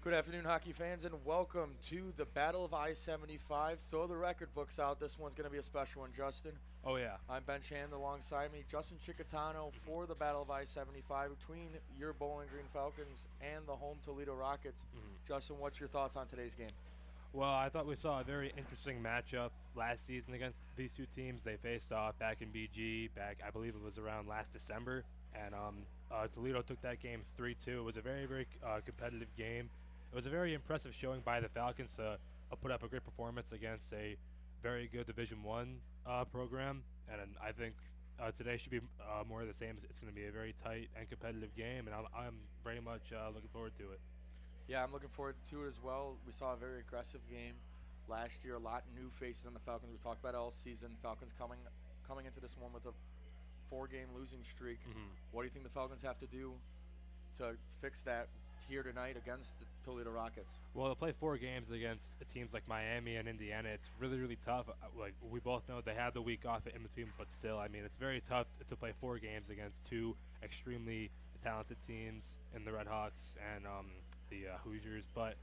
Good afternoon, hockey fans, and welcome to the Battle of I-75. Throw the record books out. This one's going to be a special one, Justin. Oh, yeah. I'm Ben Shand alongside me, Justin Chicatano for the Battle of I-75 between your Bowling Green Falcons and the home Toledo Rockets. Justin, what's your thoughts on today's game? Well, I thought we saw a very interesting matchup last season against these two teams. They faced off back in BG, I believe it was around last December, and Toledo took that game 3-2. It was a very competitive game. It was a very impressive showing by the Falcons to put up a great performance against a very good Division One program, and I think today should be more of the same. It's going to be a very tight and competitive game, and I'm very much looking forward to it. Yeah, I'm looking forward to it as well. We saw a very aggressive game last year. A lot of new faces on the Falcons. We talked about it all season. Falcons coming into this one with a 4-game losing streak. What do you think the Falcons have to do to fix that here tonight against the Toledo Rockets? Well, to play 4 games against teams like Miami and Indiana, it's really tough. Like we both know, they had the week off in between, but still, I mean, it's very tough to play 4 games against 2 extremely talented teams in the Red Hawks and the Hoosiers. But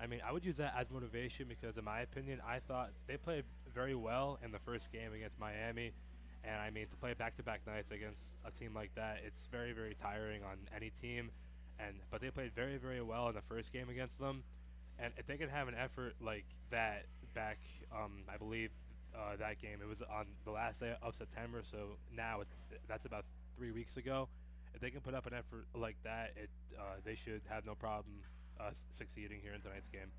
I mean, I would use that as motivation because, in my opinion, I thought they played very well in the first game against Miami. And I mean, to play back-to-back nights against a team like that, it's very tiring on any team. But they played very well in the first game against them. And if they could have an effort like that back, I believe that game, it was on the last day of September. So now that's about 3 weeks ago. If they can put up an effort like that, they should have no problem succeeding here in tonight's game.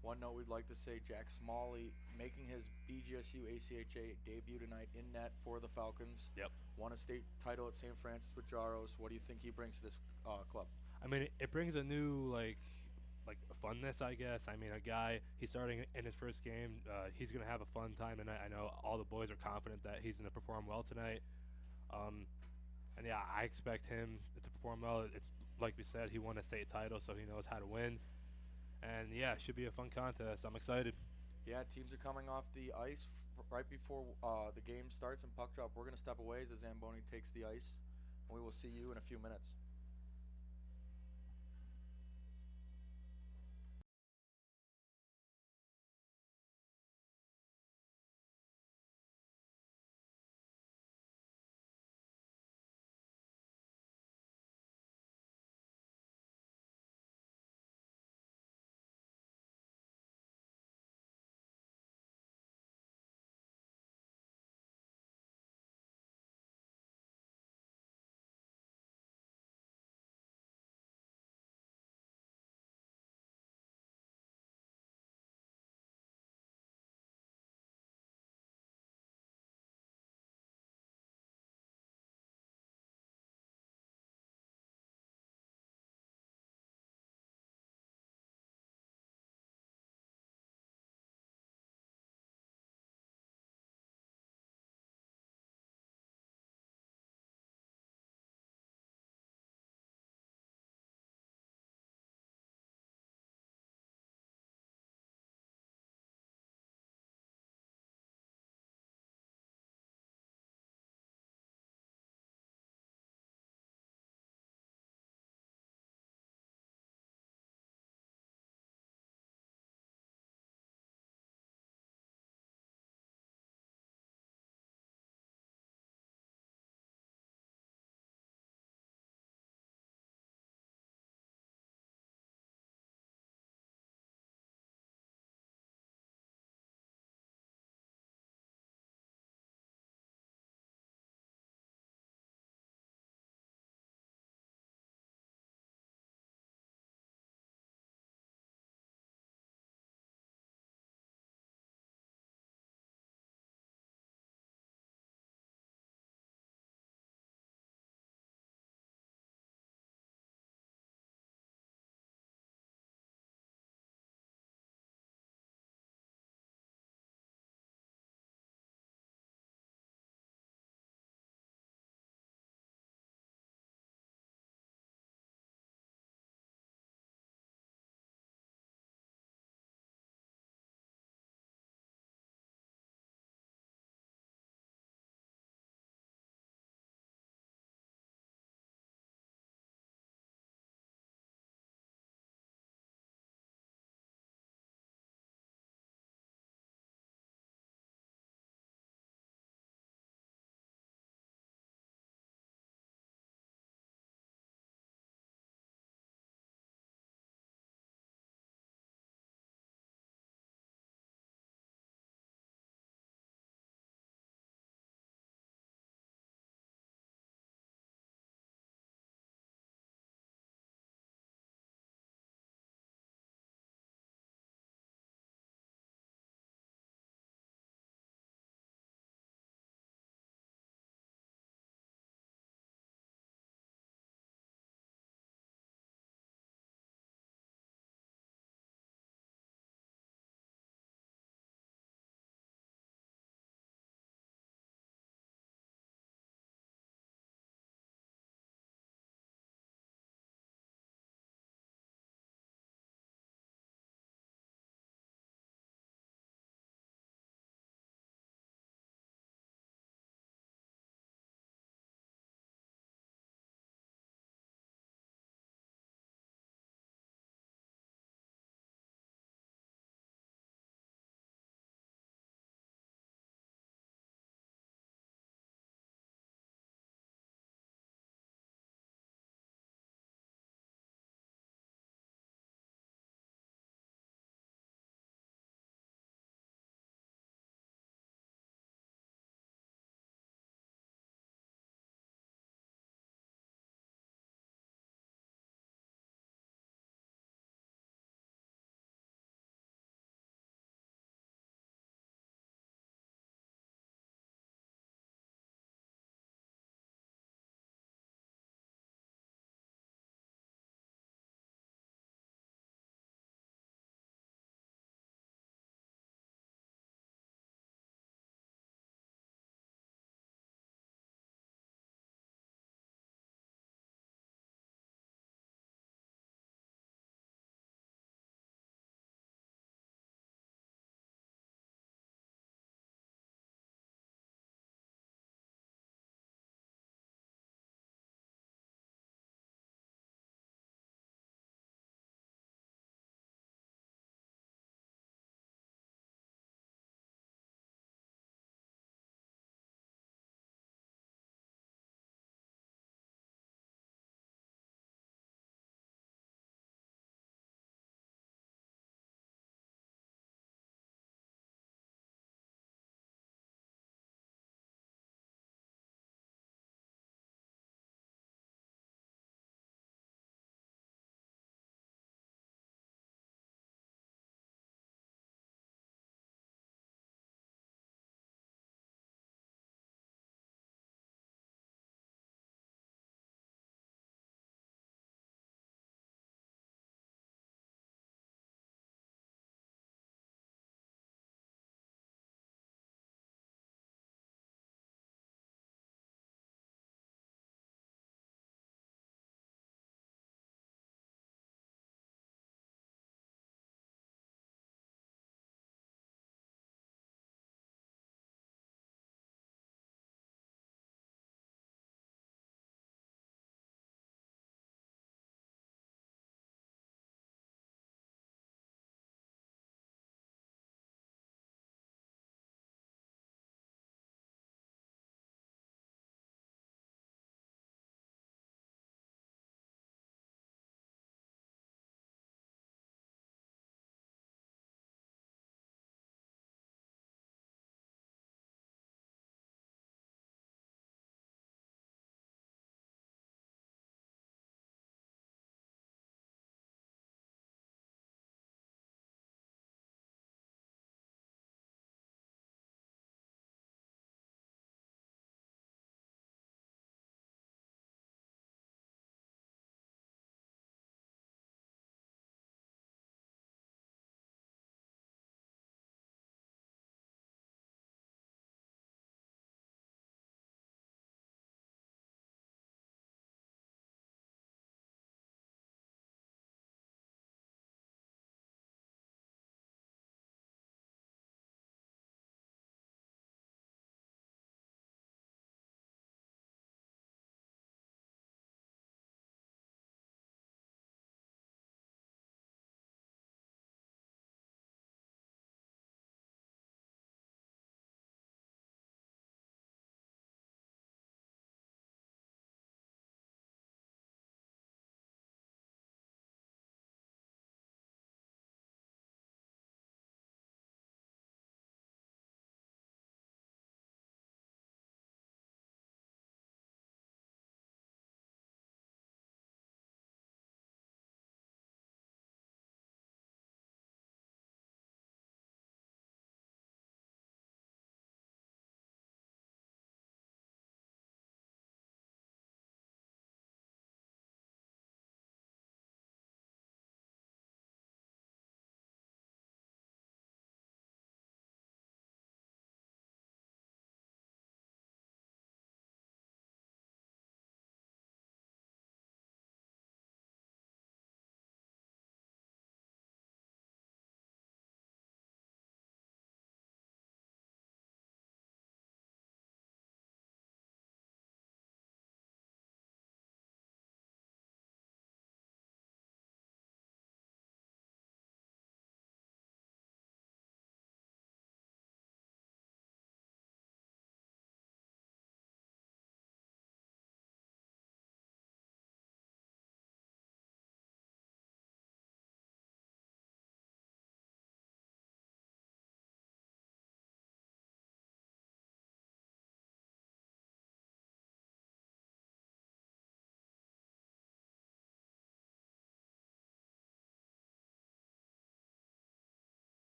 One note we'd like to say, Jack Smalley making his BGSU ACHA debut tonight in net for the Falcons. Yep. Won a state title at St. Francis with Jaros. What do you think he brings to this club? I mean, it brings a new like funness, I guess. I mean, a guy, he's starting in his first game. He's going to have a fun time tonight. I know all the boys are confident that he's going to perform well tonight. And yeah, I expect him to perform well. It's like we said, he won a state title, so he knows how to win. And yeah, it should be a fun contest. I'm excited. Yeah, teams are coming off the ice right before the game starts and puck drop. We're going to step away as the Zamboni takes the ice, and we will see you in a few minutes.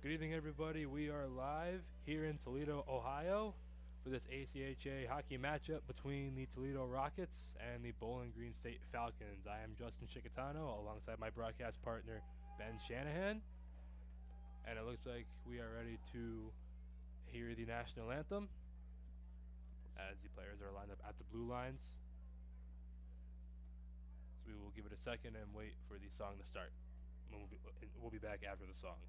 Good evening, everybody. We are live here in Toledo, Ohio, for this ACHA hockey matchup between the Toledo Rockets and the Bowling Green State Falcons. I am Justin Chicatano, alongside my broadcast partner, Ben Shanahan. And it looks like we are ready to hear the national anthem as the players are lined up at the blue lines. So we will give it a second and wait for the song to start. We'll be back after the song.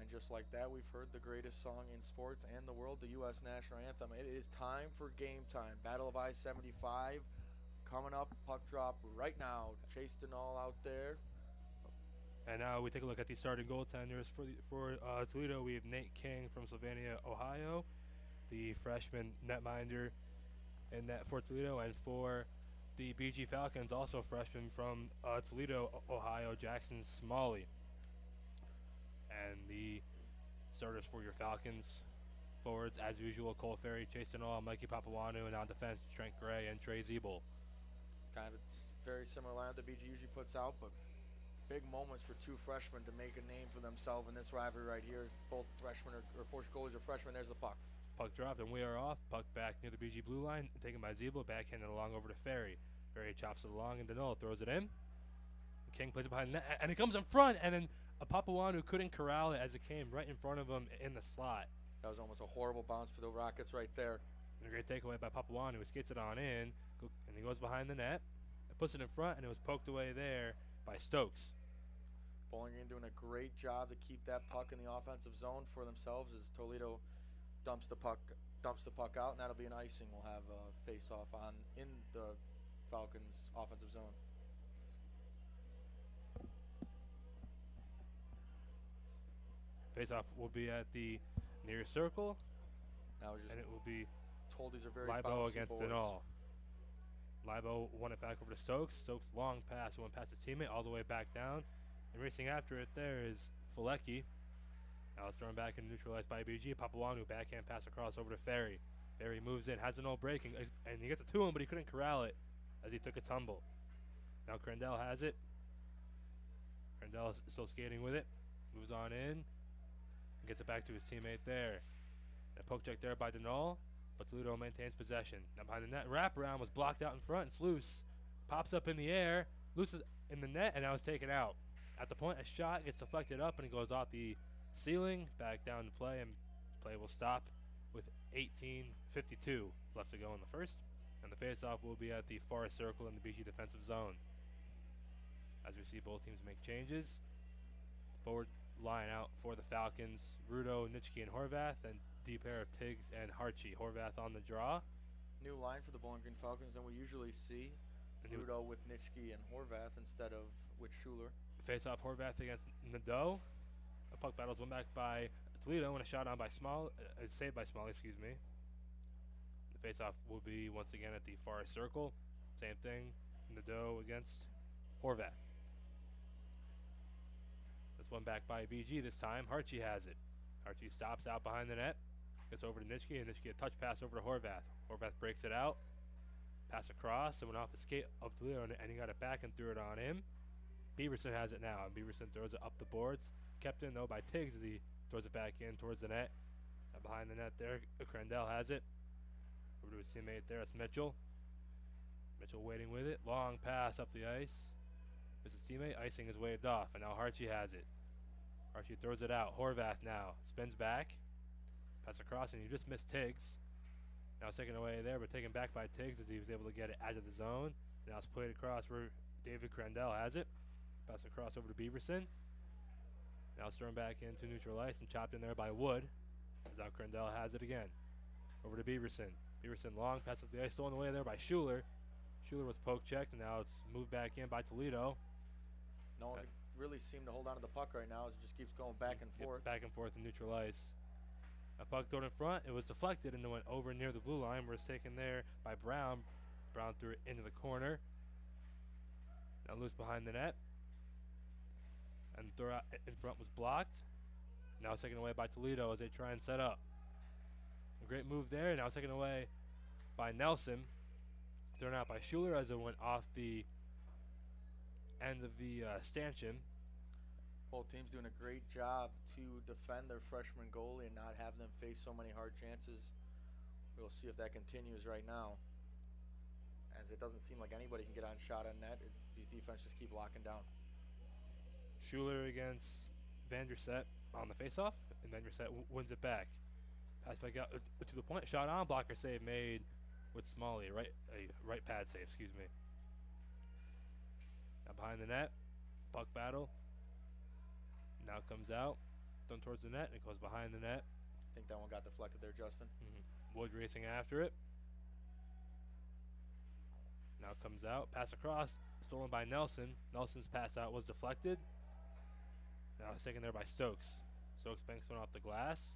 And just like that, we've heard the greatest song in sports and the world, the U.S. national anthem. It is time for game time. Battle of I-75 coming up. Puck drop right now. Chase Denal out there. And now we take a look at the starting goaltenders for Toledo. We have Nate King from Sylvania, Ohio, the freshman netminder in net for Toledo, and for the BG Falcons, also freshman from Toledo, Ohio, Jackson Smalley. And the starters for your Falcons forwards, as usual, Cole Ferry, Chase Denall, Mikey Papuanu, and on defense, Trent Gray and Trey Zeeble. It's kind of a very similar lineup that BG usually puts out, but big moments for two freshmen to make a name for themselves in this rivalry right here. As both freshmen or four goalies are freshmen. There's the puck. Puck dropped, and we are off. Puck back near the BG blue line, taken by Zeeble, backhanded along over to Ferry. Ferry chops it along, and Denall throws it in. King plays it behind the net, and it comes in front, and then a Papuanu couldn't corral it as it came right in front of him in the slot. That was almost a horrible bounce for the Rockets right there. And a great takeaway by Papuanu, who skates it on in, and he goes behind the net, and puts it in front, and it was poked away there by Stokes. Bowling Green doing a great job to keep that puck in the offensive zone for themselves as Toledo dumps the puck out, and that'll be an icing. We'll have a face-off in the Falcons' offensive zone. Face-off will be at the near circle, Now we're just and it will be told these are very Libo bouncy against boards. Denall. Libo won it back over to Stokes. Stokes' long pass went past his teammate all the way back down. And racing after it there is Fulecki. Now it's thrown back and neutralized by BG. Papuanu backhand pass across over to Ferry. Ferry moves in, has an old breaking, and he gets it to him, but he couldn't corral it as he took a tumble. Now Crandell has it. Crandell is still skating with it. Moves on in. Gets it back to his teammate there. And a poke check there by Denall, but Toledo maintains possession. Now behind the net, wraparound was blocked out in front. It's loose. Pops up in the air. Loose in the net, and now it's taken out. At the point, a shot gets deflected up, and it goes off the ceiling, back down to play, and play will stop with 18:52 left to go in the first. And the faceoff will be at the far circle in the BG defensive zone. As we see both teams make changes. Forward line out for the Falcons, Rudo, Nitschke, and Horvath, and deep pair of Tiggs and Harchie. Horvath on the draw. New line for the Bowling Green Falcons than we usually see. Rudo with Nitschke and Horvath instead of with Schuler. Face-off Horvath against Nadeau. A puck battle's won back by Toledo and a shot on by saved by Smalley, excuse me. The face-off will be once again at the far circle. Same thing, Nadeau against Horvath. This one back by BG this time. Harchie has it. Harchie stops out behind the net. Gets over to Nitschke, and Nitschke a touch pass over to Horvath. Horvath breaks it out. Pass across, and went off the skate of Toledo, and he got it back and threw it on him. Beaverson has it now, and Beaverson throws it up the boards. Kept in, though, by Tiggs as he throws it back in towards the net. And behind the net there, Crandell has it. Over to his teammate there, it's Mitchell. Mitchell waiting with it. Long pass up the ice. This is teammate. Icing is waved off, and now Harchie has it. Harchie throws it out. Horvath now spins back. Pass across, and you just missed Tiggs. Now it's taken away there, but taken back by Tiggs as he was able to get it out of the zone. Now it's played across where David Crandell has it. Pass across over to Beaverson. Now it's thrown back into neutral ice and chopped in there by Wood. As now Crandell has it again. Over to Beaverson. Beaverson long pass up the ice, stolen away there by Schuler. Schuler was poke checked, and now it's moved back in by Toledo. No one can really seem to hold on to the puck right now as it just keeps going back and forth. Back and forth in neutral ice. A puck thrown in front. It was deflected and then went over near the blue line where it's taken there by Brown. Brown threw it into the corner. Now loose behind the net. And the throw out in front was blocked. Now it's taken away by Toledo as they try and set up. A great move there. Now it's taken away by Nelson. Thrown out by Schuler as it went off the end of the stanchion. Both teams doing a great job to defend their freshman goalie and not have them face so many hard chances. We'll see if that continues right now, as it doesn't seem like anybody can get on shot on net. These defenses just keep locking down. Schuler against Vanderset on the faceoff, and Vanderset wins it back. Pass back out to the point. Shot on, blocker save made with Smalley. Right pad save, excuse me. Now behind the net, puck battle. Now comes out, thrown towards the net, and it goes behind the net. I think that one got deflected there, Justin. Wood racing after it. Now comes out, pass across, stolen by Nelson. Nelson's pass out was deflected. Now it's taken there by Stokes. Stokes banks one off the glass.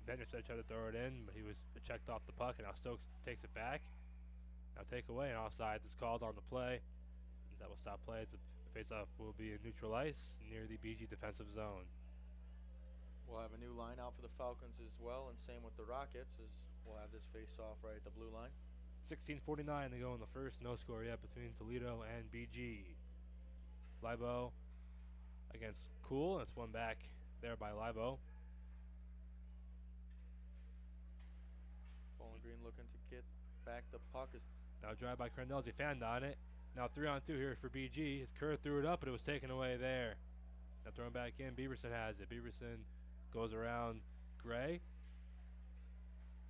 Bender tried to throw it in, but he was checked off the puck, and now Stokes takes it back. Now take away, and offsides is called on the play. That will stop play as the face-off will be in neutral ice near the BG defensive zone. We'll have a new line out for the Falcons as well, and same with the Rockets, as we'll have this face-off right at the blue line. 16:49 to go in the first. No score yet between Toledo and BG. Libo against Cool. That's one back there by Libo. Bowling Green looking to get back the puck. Now drive by Crandell's. He fanned on it. Now 3-on-2 here for BG. His Kerr threw it up, but it was taken away there. Now throwing back in. Beaverson has it. Beaverson goes around Gray.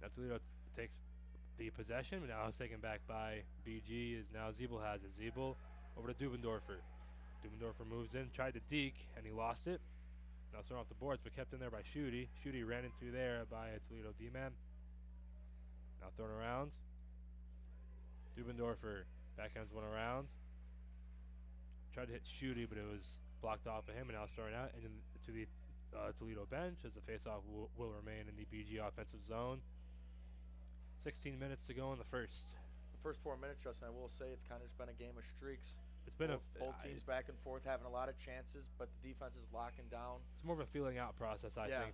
Now Toledo takes the possession, but now it's taken back by BG. Is now Zeeble has it. Zeeble over to Dubendorfer. Dubendorfer moves in, tried to deke, and he lost it. Now thrown off the boards, but kept in there by Schutte. Schutte ran into there by a Toledo D-man. Now thrown around. Dubendorfer backhands one around. Tried to hit Schutte, but it was blocked off of him, and now it's thrown out and to the Toledo bench as the faceoff will remain in the BG offensive zone. 16 minutes to go in the first. The first 4 minutes, Justin, I will say it's kind of just been a game of streaks. It's been both teams back and forth, having a lot of chances, but the defense is locking down. It's more of a feeling out process, I think.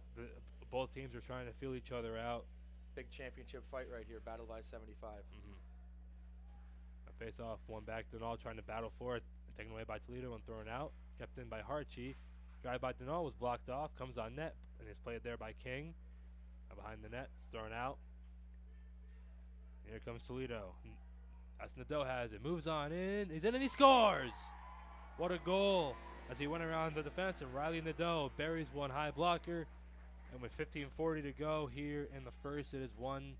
Both teams are trying to feel each other out. Big championship fight right here, battle by 75. A face off, one back. Denal trying to battle for it, taken away by Toledo and thrown out. Kept in by Harchi. Drive by Denal was blocked off, comes on net, and is played there by King. Now behind the net, it's thrown out. And here comes Toledo. As Nadeau has it, moves on in. He's in and he scores! What a goal! As he went around the defense, and Riley Nadeau buries one high blocker. And with 15:40 to go here in the first, it is 1-0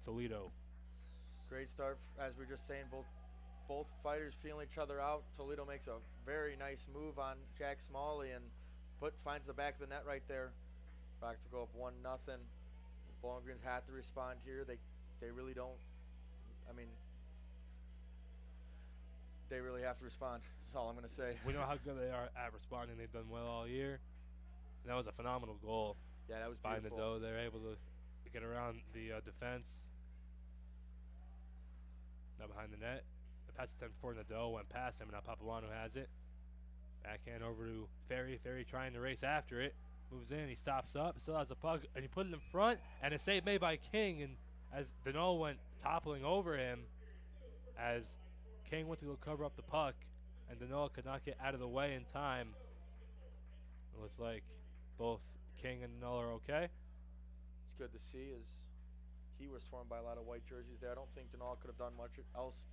Toledo. Great start, as we were just saying. Both fighters feeling each other out. Toledo makes a very nice move on Jack Smalley and finds the back of the net right there. Back to go up 1-0. Bowling Greens had to respond here. They really don't. I mean, they really have to respond. That's all I'm going to say. We know how good they are at responding. They've done well all year. And that was a phenomenal goal. Yeah, that was by beautiful. Nadeau. They're able to get around the defense. Now behind the net. The pass attempt for Nadeau went past him, and now Papuano has it. Backhand over to Ferry. Ferry trying to race after it. Moves in. He stops up. Still has a puck, and he put it in front. And a save made by King. And as Denal went toppling over him, as King went to go cover up the puck, and Denal could not get out of the way in time. It looks like both King and Denal are okay. It's good to see, as he was swarmed by a lot of white jerseys there. I don't think Denal could have done much else,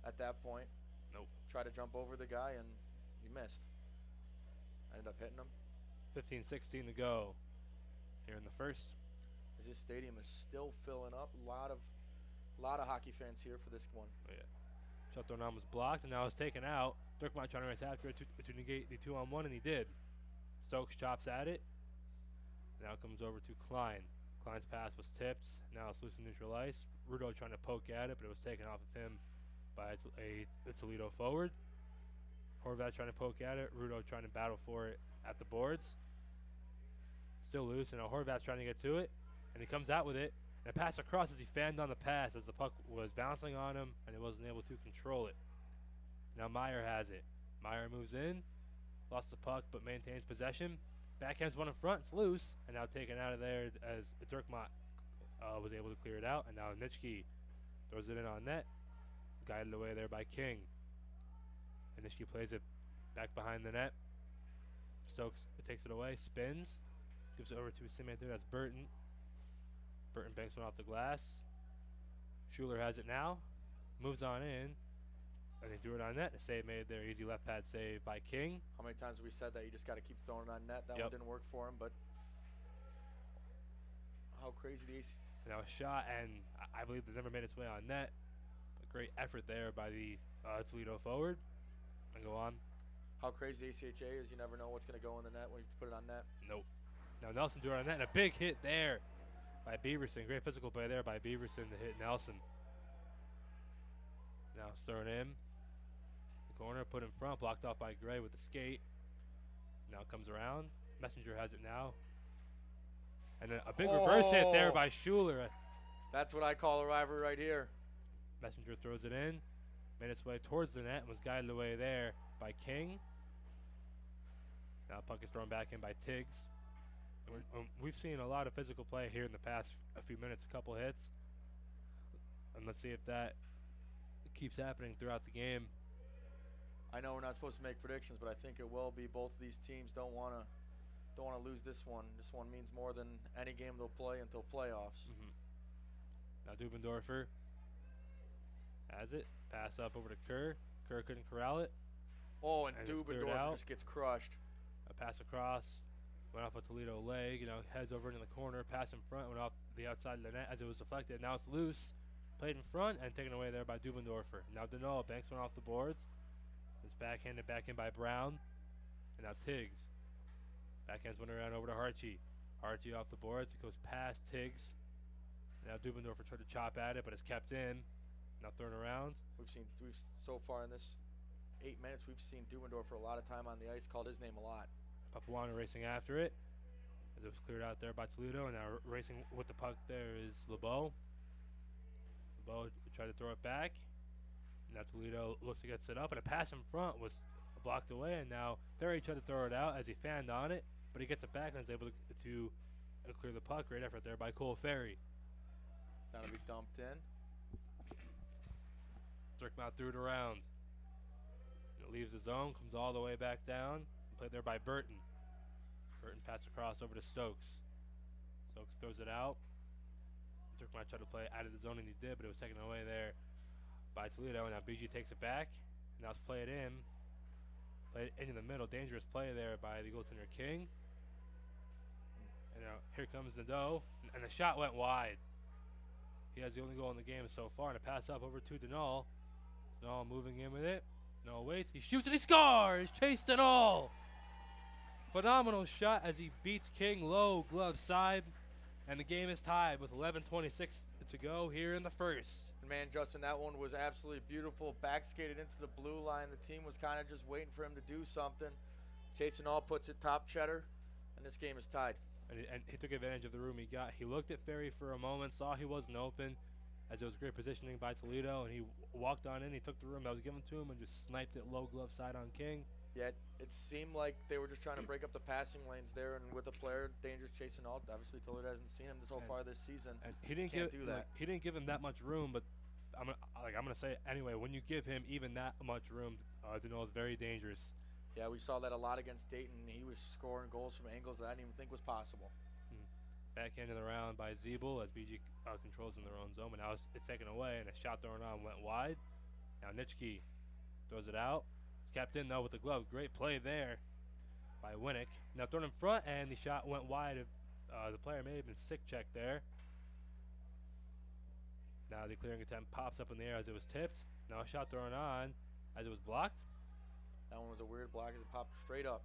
at that point. Nope. Try to jump over the guy, and he missed. Ended up hitting him. 15:16 to go here in the first. As this stadium is still filling up. A lot of hockey fans here for this one. Oh, yeah. Shot thrown on was blocked, and now it's taken out. Dirkmont trying to race after it to negate the 2-on-1, and he did. Stokes chops at it. Now comes over to Klein. Klein's pass was tipped. Now it's loose in neutral ice. Rudo trying to poke at it, but it was taken off of him by a Toledo forward. Horvath trying to poke at it. Rudo trying to battle for it at the boards. Still loose, and now Horvath trying to get to it. And he comes out with it. And a pass across as he fanned on the pass as the puck was bouncing on him, and he wasn't able to control it. Now Meyer has it. Meyer moves in. Lost the puck, but maintains possession. Backhands one in front. It's loose. And now taken out of there as Dirkmont was able to clear it out. And now Nitschke throws it in on net. Guided away there by King. And Nitschke plays it back behind the net. Stokes takes it away. Spins. Gives it over to his teammate there. That's Burton. Burton banks one off the glass. Schuler has it now. Moves on in. And they threw it on net. A save made there. Easy left pad save by King. How many times have we said that you just got to keep throwing it on net? That one didn't work for him, but how crazy the AC. Now a shot, and I believe it's never made its way on net. A great effort there by the Toledo forward. And go on. How crazy the ACHA is. You never know what's going to go in the net when you put it on net. Nope. Now Nelson threw it on net, and a big hit there by Beaverson. Great physical play there by Beaverson to hit Nelson. Now it's thrown in. Corner put in front, blocked off by Gray with the skate. Now it comes around. Messenger has it now. And then a big reverse hit there by Schuler. That's what I call a rivalry right here. Messenger throws it in. Made its way towards the net and was guided away there by King. Now puck is thrown back in by Tiggs. We've seen a lot of physical play here in the past a few minutes, a couple hits. And let's see if that keeps happening throughout the game. I know we're not supposed to make predictions, but I think it will be. Both of these teams don't want to lose this one. This one means more than any game they'll play until playoffs. Now Dubendorfer has it. Pass up over to Kerr. Kerr couldn't corral it. Oh, and Dubendorfer just gets crushed. A pass across. Went off a Toledo leg. Heads over into the corner. Pass in front. Went off the outside of the net as it was deflected. Now it's loose. Played in front and taken away there by Dubendorfer. Now Denault banks one off the boards. It's backhanded back in by Brown. And now Tiggs. Backhands one around over to Harchie. Harchie off the boards. It goes past Tiggs. Now Dubendorfer tried to chop at it, but it's kept in. Now thrown around. We've so far in this 8 minutes, we've seen Dubendorfer a lot of time on the ice. Called his name a lot. Papuano racing after it as it was cleared out there by Toledo. And now racing with the puck there is LeBeau. LeBeau tried to throw it back. Now Toledo looks to get set up, and a pass in front was blocked away. And now Ferry tried to throw it out as he fanned on it, but he gets it back and is able to clear the puck. Great effort there by Cole Ferry. That'll be dumped in. Dirkmouth threw it around. It leaves the zone, comes all the way back down. Played there by Burton. Burton passed across over to Stokes. Stokes throws it out. Dirkmouth tried to play out of the zone, and he did, but it was taken away there by Toledo. And now BG takes it back. Now it's played in. Played into the middle. Dangerous play there by the goaltender King. And now here comes Nadeau. And the shot went wide. He has the only goal in the game so far. And a pass up over to Denault. Denault moving in with it. Denault waits. He shoots and he scores! Chase Denault! Phenomenal shot as he beats King low glove side. And the game is tied with 11:26 to go here in the first. And man, Justin, that one was absolutely beautiful. Back skated into the blue line. The team was kind of just waiting for him to do something. Chase Denault puts it top cheddar, and this game is tied. And he took advantage of the room he got. He looked at Ferry for a moment, saw he wasn't open, as it was great positioning by Toledo, and he walked on in. He took the room that was given to him and just sniped it low glove side on King. Yet it seemed like they were just trying to break up the passing lanes there, and with a player dangerous chasing Denault, obviously Toledo hasn't seen him so far this season. And he didn't do that. He didn't give him that much room, but I'm gonna say it anyway. When you give him even that much room, Denault is very dangerous. Yeah, we saw that a lot against Dayton. He was scoring goals from angles that I didn't even think was possible. Back end of the round by Zeeble as BG controls in their own zone, but now it's taken away, and a shot thrown on went wide. Now Nitschke throws it out. It's kept in though with the glove. Great play there by Winnick. Now thrown in front, and the shot went wide. The player may have been stick checked there. Now the clearing attempt pops up in the air as it was tipped. Now a shot thrown on as it was blocked. That one was a weird block as it popped straight up.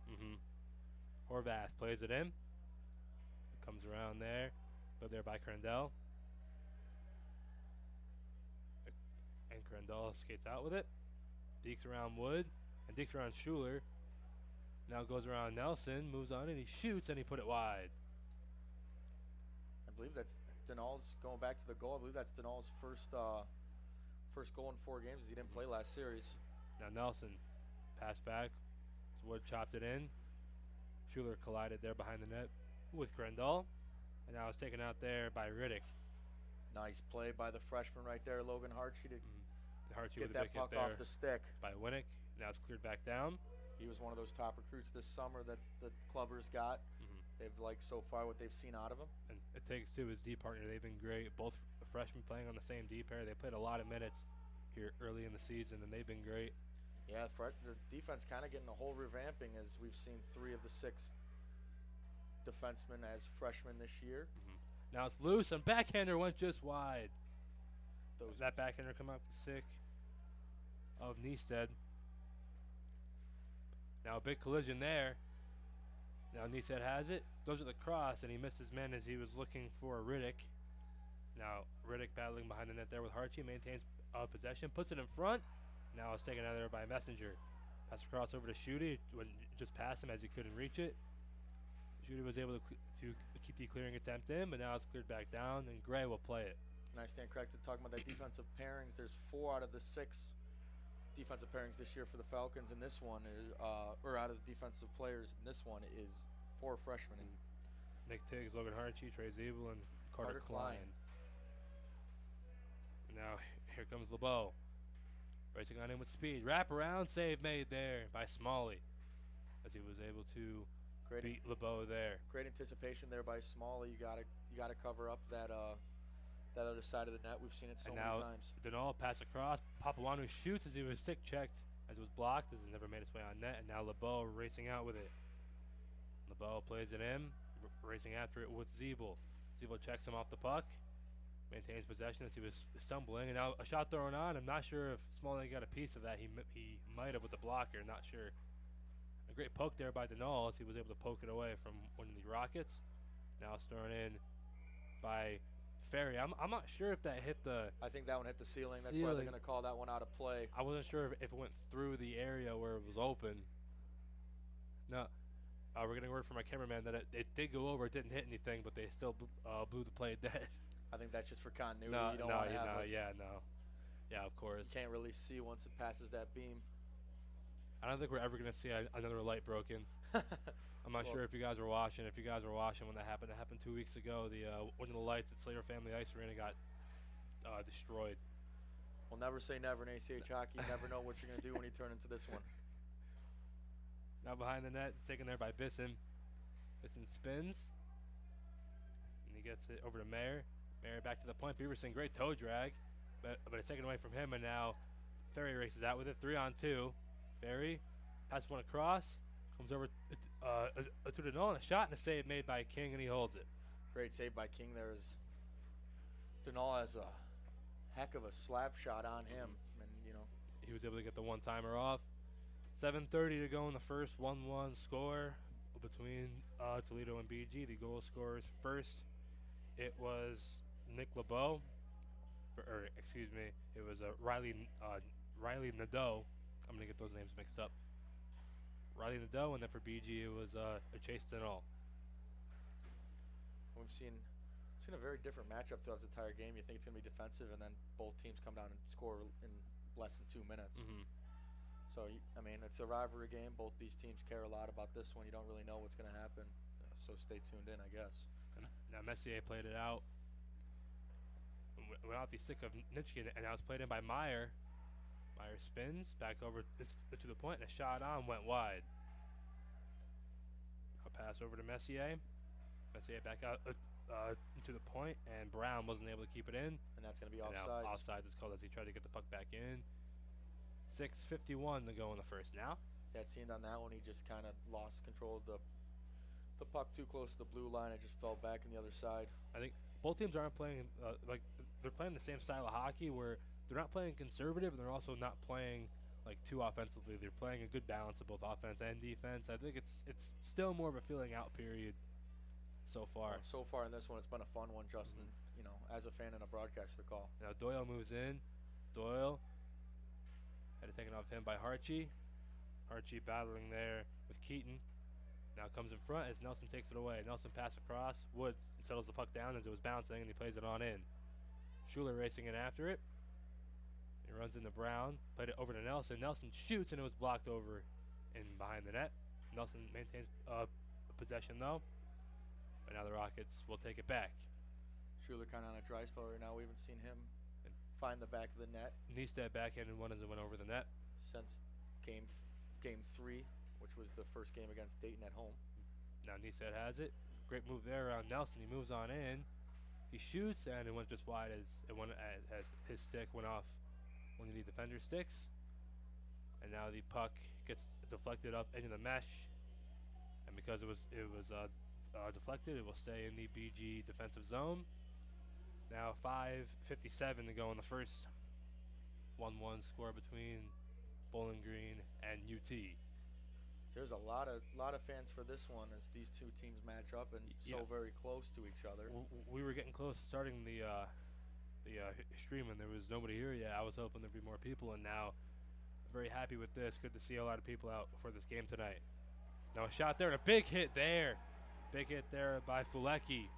Horvath plays it in. Comes around there, but there by Crandell. And Crandell skates out with it. Deeks around Wood, and Deeks around Schuler. Now goes around Nelson, moves on, and he shoots, and he put it wide. I believe that's Denault's going back to the goal. I believe that's Denault's first goal in 4 games as he didn't play last series. Now Nelson, pass back. Wood chopped it in. Schuler collided there behind the net with Grendel, and now it's taken out there by Riddick. Nice play by the freshman right there, Logan Harchie, to get with that puck off the stick. By Winnick. Now it's cleared back down. He was one of those top recruits this summer that the Clubbers got. They've liked so far what they've seen out of him. And it takes two, his D partner. They've been great. Both freshmen playing on the same D pair. They played a lot of minutes here early in the season, and they've been great. Yeah, the defense kind of getting a whole revamping as we've seen 3 of the 6 defensemen as freshmen this year. Now it's loose, and backhander went just wide. Does that backhander come off the stick of Neested? Now a big collision there. Now Neested has it, goes to the cross, and he missed his man as he was looking for Riddick. Now Riddick battling behind the net there with Harchie, maintains possession, puts it in front, Now it's taken out of there by Messenger. Pass across over to Shooty. Just past him as he couldn't reach it. Shooty was able to keep the clearing attempt in, but now it's cleared back down, and Gray will play it. And I stand corrected talking about that defensive pairings. There's 4 out of the 6 defensive pairings this year for the Falcons, and this one is, or out of the defensive players, and this one is 4 freshmen. Nick Tiggs, Logan Harchie, Trey Zeebel, and Carter Klein. Now here comes LeBeau. Racing on in with speed. Wraparound save made there by Smalley as he was able to beat LeBeau there. Great anticipation there by Smalley. You gotta cover up that other side of the net. We've seen it so many times. Denal pass across. Papawanu shoots as he was stick checked as it was blocked as it never made its way on net. And now LeBeau racing out with it. LeBeau plays it in, racing after it with Zeebel. Zeebel checks him off the puck. Maintains possession as he was stumbling, and now a shot thrown on. I'm not sure if Smalley got a piece of that. He might have with the blocker, not sure. A great poke there by Denal as he was able to poke it away from one of the Rockets. Now it's thrown in by Ferry. I'm not sure if that hit the... I think that one hit the ceiling. That's why they're going to call that one out of play. I wasn't sure if it went through the area where it was open. No. We're getting word from my cameraman that it did go over. It didn't hit anything, but they still blew the play dead. I think that's just for continuity. You don't want to have Yeah, of course. You can't really see once it passes that beam. I don't think we're ever going to see another light broken. I'm not sure if you guys were watching. If you guys were watching when that happened 2 weeks ago. One of the lights at Slater Family Ice Arena got destroyed. We'll never say never in ACH hockey. You never know what you're going to do when you turn into this one. Now behind the net, it's taken there by Bisson. Bisson spins. And he gets it over to Mayer. Mayer back to the point. Beaverson, great toe drag. But it's taken away from him, and now Ferry races out with it. 3-on-2. Ferry passes one across. Comes over to Denal, and a shot and a save made by King, and he holds it. Great save by King there. Denal has a heck of a slap shot on him. And, he was able to get the one-timer off. 7:30 to go in the first. 1-1 score between Toledo and BG. The goal scorers first. It was Nick LeBeau, it was Riley Nadeau. I'm going to get those names mixed up. Riley Nadeau, and then for BG, it was Chase Denal. We've seen a very different matchup throughout the entire game. You think it's going to be defensive, and then both teams come down and score in less than 2 minutes. Mm-hmm. So, it's a rivalry game. Both these teams care a lot about this one. You don't really know what's going to happen. So stay tuned in, I guess. Now Messier played it out. Went off the stick of Nitschke, and now it's played in by Meyer. Meyer spins back over to the point, and a shot on went wide. A pass over to Messier. Messier back out to the point, and Brown wasn't able to keep it in. And that's going to be offsides. Offsides is called as he tried to get the puck back in. 6:51 to go in the first now. Yeah, it seemed on that one he just kind of lost control of the puck too close to the blue line. It just fell back on the other side. I think both teams aren't playing they're playing the same style of hockey where they're not playing conservative, and they're also not playing too offensively. They're playing a good balance of both offense and defense. I think it's still more of a filling out period so far. So far in this one, it's been a fun one, Justin. As a fan and a broadcaster call. Now Doyle moves in. Doyle had it taken off him by Harchie. Harchie battling there with Keaton. Now comes in front as Nelson takes it away. Nelson pass across. Woods settles the puck down as it was bouncing, and he plays it on in. Schuler racing in after it. He runs into Brown. Played it over to Nelson. Nelson shoots, and it was blocked over in behind the net. Nelson maintains possession, though. But now the Rockets will take it back. Schuler kind of on a dry spell right now. We haven't seen him find the back of the net. Neistat backhanded one as it went over the net. Since game 3, which was the first game against Dayton at home. Now Neistat has it. Great move there around Nelson. He moves on in. He shoots, and it went just wide as his stick went off one of the defender's sticks. And now the puck gets deflected up into the mesh. And because it was deflected, it will stay in the BG defensive zone. Now 5:57 to go in the first. 1-1 score between Bowling Green and UT. There's a lot of fans for this one as these two teams match up and so very close to each other. We were getting close to starting the stream, and there was nobody here yet. I was hoping there'd be more people, and now Very happy with this. Good to see a lot of people out for this game tonight. Now a shot there and a big hit there. Big hit there by Fulecki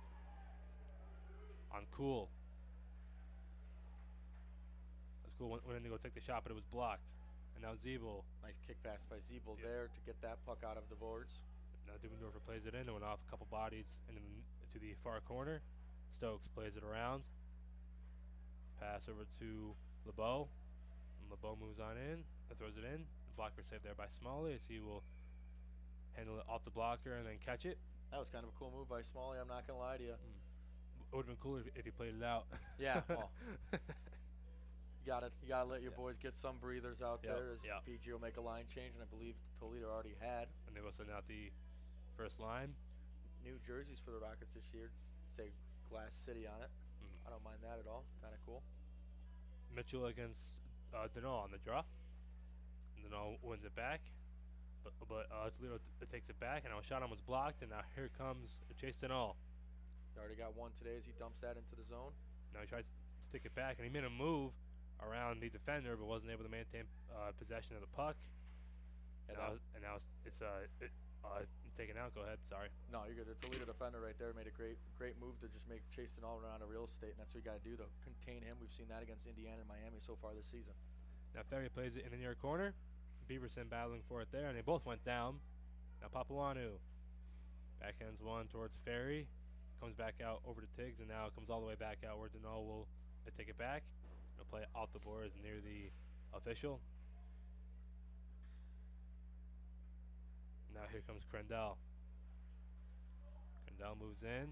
on Cool. That's cool. Went to go take the shot, but it was blocked. And now Zeeble. Nice kick pass by Zeeble there to get that puck out of the boards. Now Dubendorfer plays it in. It went off a couple bodies and then to the far corner. Stokes plays it around. Pass over to LeBeau. And LeBeau moves on in. Throws it in. The blocker saved there by Smalley as he will handle it off the blocker and then catch it. That was kind of a cool move by Smalley, I'm not going to lie to you. It would have been cooler if he played it out. Yeah, well. You gotta let your boys get some breathers out there as PG will make a line change, and I believe Toledo already had. And they will send out the first line. New jerseys for the Rockets this year, say Glass City on it. I don't mind that at all. Kind of cool. Mitchell against Denault on the draw. Denault wins it back, but Toledo takes it back, and our shot on was blocked, and now here comes Chase Denault. He already got one today as he dumps that into the zone. Now he tries to take it back, and he made a move around the defender, but wasn't able to maintain possession of the puck. And now it's taken out. Go ahead. Sorry. No, you're good. The Toledo defender right there made a great move to just make Chase Denault run out of real estate, and that's what you got to do to contain him. We've seen that against Indiana and Miami so far this season. Now Ferry plays it in the near corner. Beaverson battling for it there, and they both went down. Now Papuanu backhands one towards Ferry, comes back out over to Tiggs, and now comes all the way back out where Denault will take it back. He'll play off the boards near the official. Now here comes Crandell. Crandell moves in.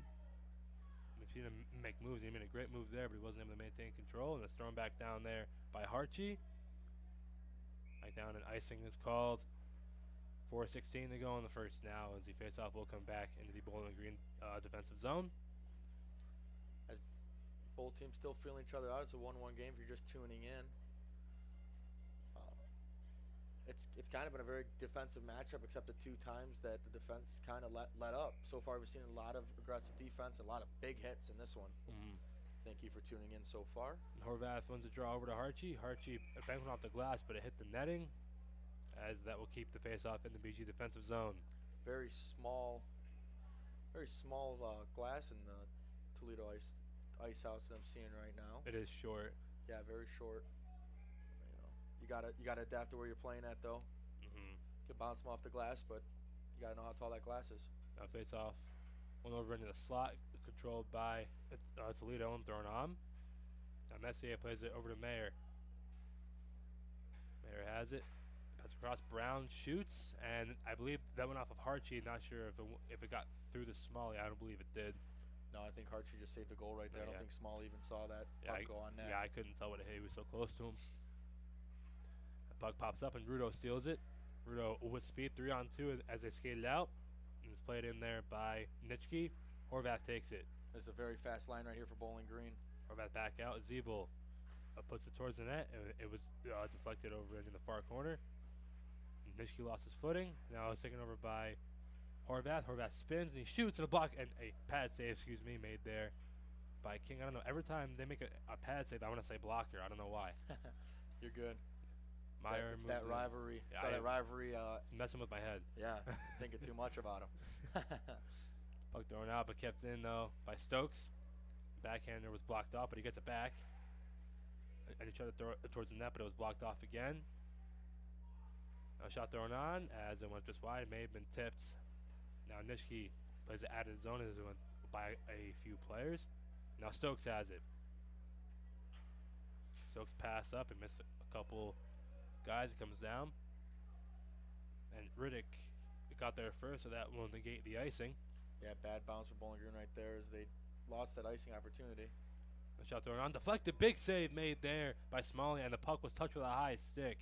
We've seen him make moves. He made a great move there, but he wasn't able to maintain control, and it's thrown back down there by Harchie. Right down, and icing is called. 4:16 to go in the first now as the faceoff will come back into the Bowling Green defensive zone. As both teams still feeling each other out, it's a 1-1 game if you're just tuning in. It's kind of been a very defensive matchup, except the two times that the defense kind of let up. So far, we've seen a lot of aggressive defense, a lot of big hits in this one. Thank you for tuning in so far. Horvath wins the draw over to Harchie. Harchie banked off the glass, but it hit the netting, as that will keep the faceoff in the BG defensive zone. Very small glass in the Toledo ice house that I'm seeing right now. It is short. Yeah, very short. You gotta adapt to where you're playing at though. You can bounce them off the glass, but you gotta know how tall that glass is. Now faceoff went over into the slot, controlled by Toledo and thrown on. Now Messier plays it over to Mayer. Mayer has it. Pass across. Brown shoots, and I believe that went off of Harchie. Not sure if it got through to Smalley. I don't believe it did. No, I think Harchie just saved the goal right there. I don't think Smalley even saw that puck go on net. Yeah, I couldn't tell what it hit. He was so close to him. The puck pops up, and Rudo steals it. Rudo with speed, 3-on-2 as they skated out. And it's played in there by Nitschke. Horvath takes it. There's a very fast line right here for Bowling Green. Horvath back out. Zeeble puts it towards the net, and it was deflected over into the far corner. Nitschke lost his footing. Now it's taken over by Horvath. Horvath spins, and he shoots, and a pad save, made there by King. I don't know. Every time they make a pad save, I want to say blocker. I don't know why. You're good. Meyer it's that rivalry. It's that rivalry. It's messing with my head. Yeah, thinking too much about him. Puck thrown out, but kept in, though, by Stokes. Backhander was blocked off, but he gets it back. And he tried to throw it towards the net, but it was blocked off again. Now shot thrown on as it went just wide. May have been tipped. Now Nitschke plays it out of the zone as it went by a few players. Now Stokes has it. Stokes pass up and missed a couple guys. It comes down. And Riddick got there first, so that will negate the icing. Yeah, bad bounce for Bowling Green right there as they lost that icing opportunity. The shot thrown on, deflected, big save made there by Smalley, and the puck was touched with a high stick.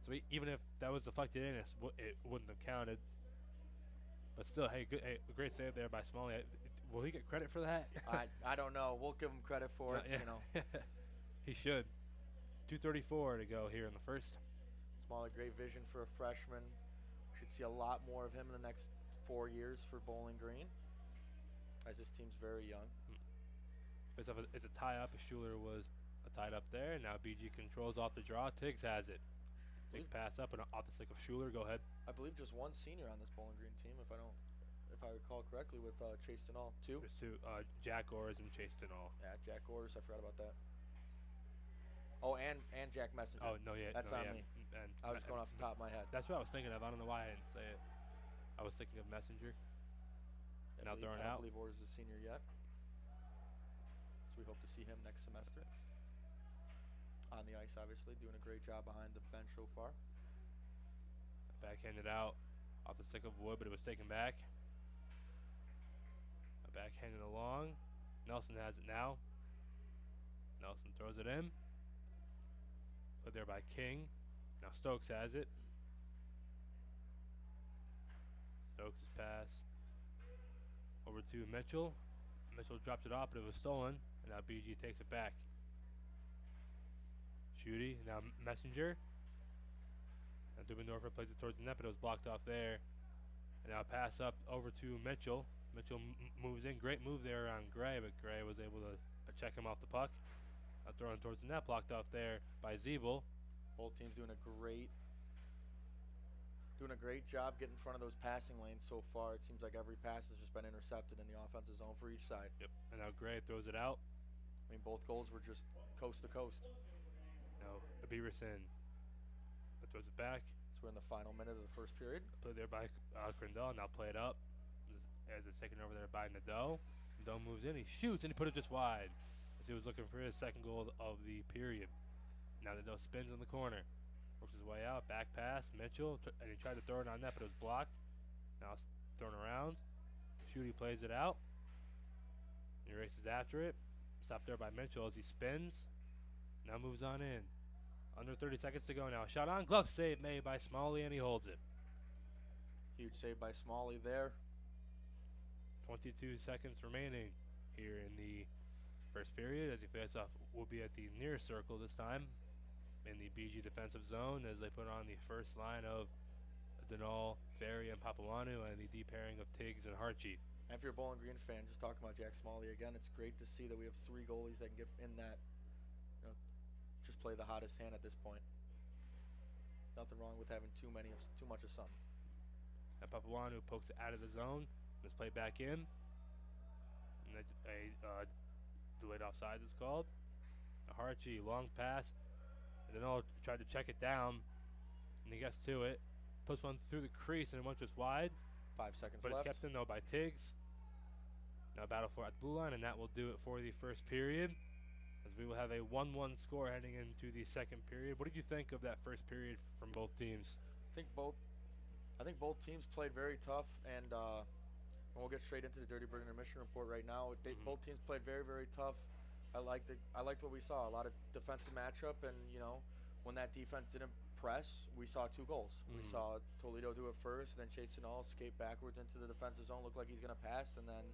So even if that was deflected in, it wouldn't have counted. But still, hey, great save there by Smalley. Will he get credit for that? I don't know. We'll give him credit for it. You know, he should. 2:34 to go here in the first. Smalley, great vision for a freshman. We should see a lot more of him in the next 4 years for Bowling Green, as this team's very young. It's a tie-up. Schuler was tied up there. Now BG controls off the draw. Tiggs has it. Takes pass up and off the stick of Schuler. Go ahead. I believe just one senior on this Bowling Green team, if I recall correctly, with Chase Denal. Two. There's two. Jack Orrs and Chase Denal. Yeah, Jack Orrs. I forgot about that. Oh, and Jack Messenger. Oh no, yeah, that's no, on yeah. me. And I was going off the top of my head. That's what I was thinking of. I don't know why I didn't say it. I was thinking of Messenger. Now throwing out. I don't believe Orrs is a senior yet, so we hope to see him next semester. On the ice, obviously, doing a great job behind the bench so far. Backhanded out off the stick of Wood, but it was taken back. Backhanded along. Nelson has it now. Nelson throws it in. Put there by King. Now Stokes has it. Stokes' pass over to Mitchell. Mitchell dropped it off, but it was stolen. And now BG takes it back. Schutte, now Messenger. Now Dubendorfer plays it towards the net, but it was blocked off there. And now pass up over to Mitchell. Mitchell moves in. Great move there on Gray, but Gray was able to check him off the puck. Now throwing towards the net, blocked off there by Zeeble. Both teams doing a great job getting in front of those passing lanes so far. It seems like every pass has just been intercepted in the offensive zone for each side. Yep. And now Gray throws it out. I mean, both goals were just coast to coast. Now Beaverson throws it back. So we're in the final minute of the first period. Played there by Crandall. Now play it up. As it's taken over there by Nadeau. Nadeau moves in. He shoots, and he put it just wide as he was looking for his second goal of the period. Now Nadeau spins in the corner. Works his way out. Back pass. Mitchell. And he tried to throw it on net, but it was blocked. Now it's thrown around. Schutte plays it out. He races after it. Stopped there by Mitchell as he spins. Now moves on in. Under 30 seconds to go now. Shot on. Glove save made by Smalley, and he holds it. Huge save by Smalley there. 22 seconds remaining here in the first period as he faces off. Will be at the near circle this time in the BG defensive zone as they put on the first line of Denal, Ferry, and Papuanu, and the deep pairing of Tiggs and Harchie. And if you're a Bowling Green fan, just talking about Jack Smalley again, it's great to see that we have three goalies that can get in that, just play the hottest hand at this point. Nothing wrong with having too much of something. And Papuanu pokes it out of the zone. Let's play back in. And a delayed offside is called. A Harchie, long pass. And then all tried to check it down. And he gets to it. Puts one through the crease and it went just wide. 5 seconds but left. But it's kept in though by Tiggs. Now battle for at the blue line, and that will do it for the first period. As we will have a 1-1 score heading into the second period. What did you think of that first period from both teams? I think both teams played very tough, and we'll get straight into the Dirty Bird intermission report right now. Both teams played very, very tough. I liked what we saw. A lot of defensive matchup, and when that defense didn't press, we saw 2 goals. We saw Toledo do it first, and then Chase Denal skate backwards into the defensive zone, looked like he's going to pass, and then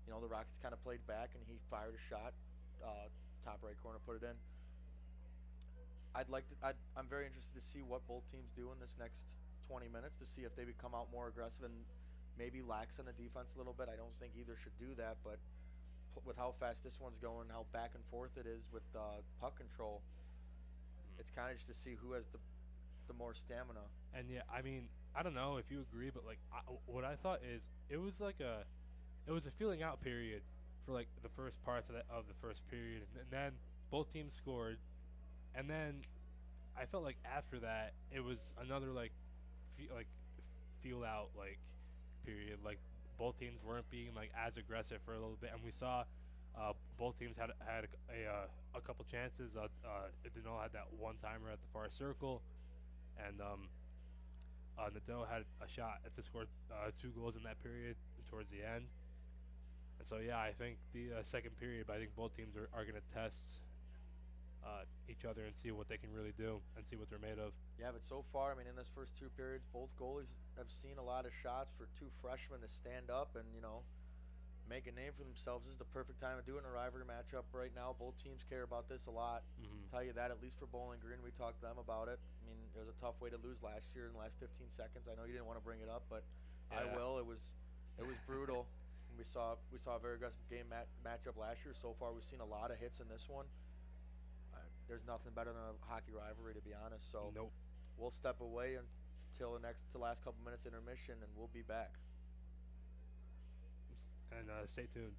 the Rockets kind of played back, and he fired a shot, top right corner, put it in. I'm very interested to see what both teams do in this next 20 minutes to see if they become out more aggressive and maybe lax on the defense a little bit. I don't think either should do that, but with how fast this one's going, how back and forth it is with puck control, it's kind of just to see who has the more stamina. And yeah, I mean, I don't know if you agree, but what I thought is it was a feeling out period for like the first parts of the first period, and then both teams scored, and then I felt like after that it was another feel out period. Like both teams weren't being as aggressive for a little bit, and we saw both teams had a couple chances. Denal had that one timer at the far circle, and Nadeau had a shot to score 2 goals in that period towards the end. And so yeah, I think the second period, but I think both teams are going to test each other and see what they can really do and see what they're made of. Yeah, but so far, I mean, in this first 2 periods, both goalies have seen a lot of shots for 2 freshmen to stand up and, make a name for themselves. This is the perfect time to do it in a rivalry matchup right now. Both teams care about this a lot. I'll tell you that, at least for Bowling Green. We talked to them about it. I mean, it was a tough way to lose last year in the last 15 seconds. I know you didn't want to bring it up, but yeah. I will. It was brutal. We saw a very aggressive game matchup last year. So far, we've seen a lot of hits in this one. There's nothing better than a hockey rivalry, to be honest. So nope. we'll step away until the last couple minutes intermission, and we'll be back. And stay tuned.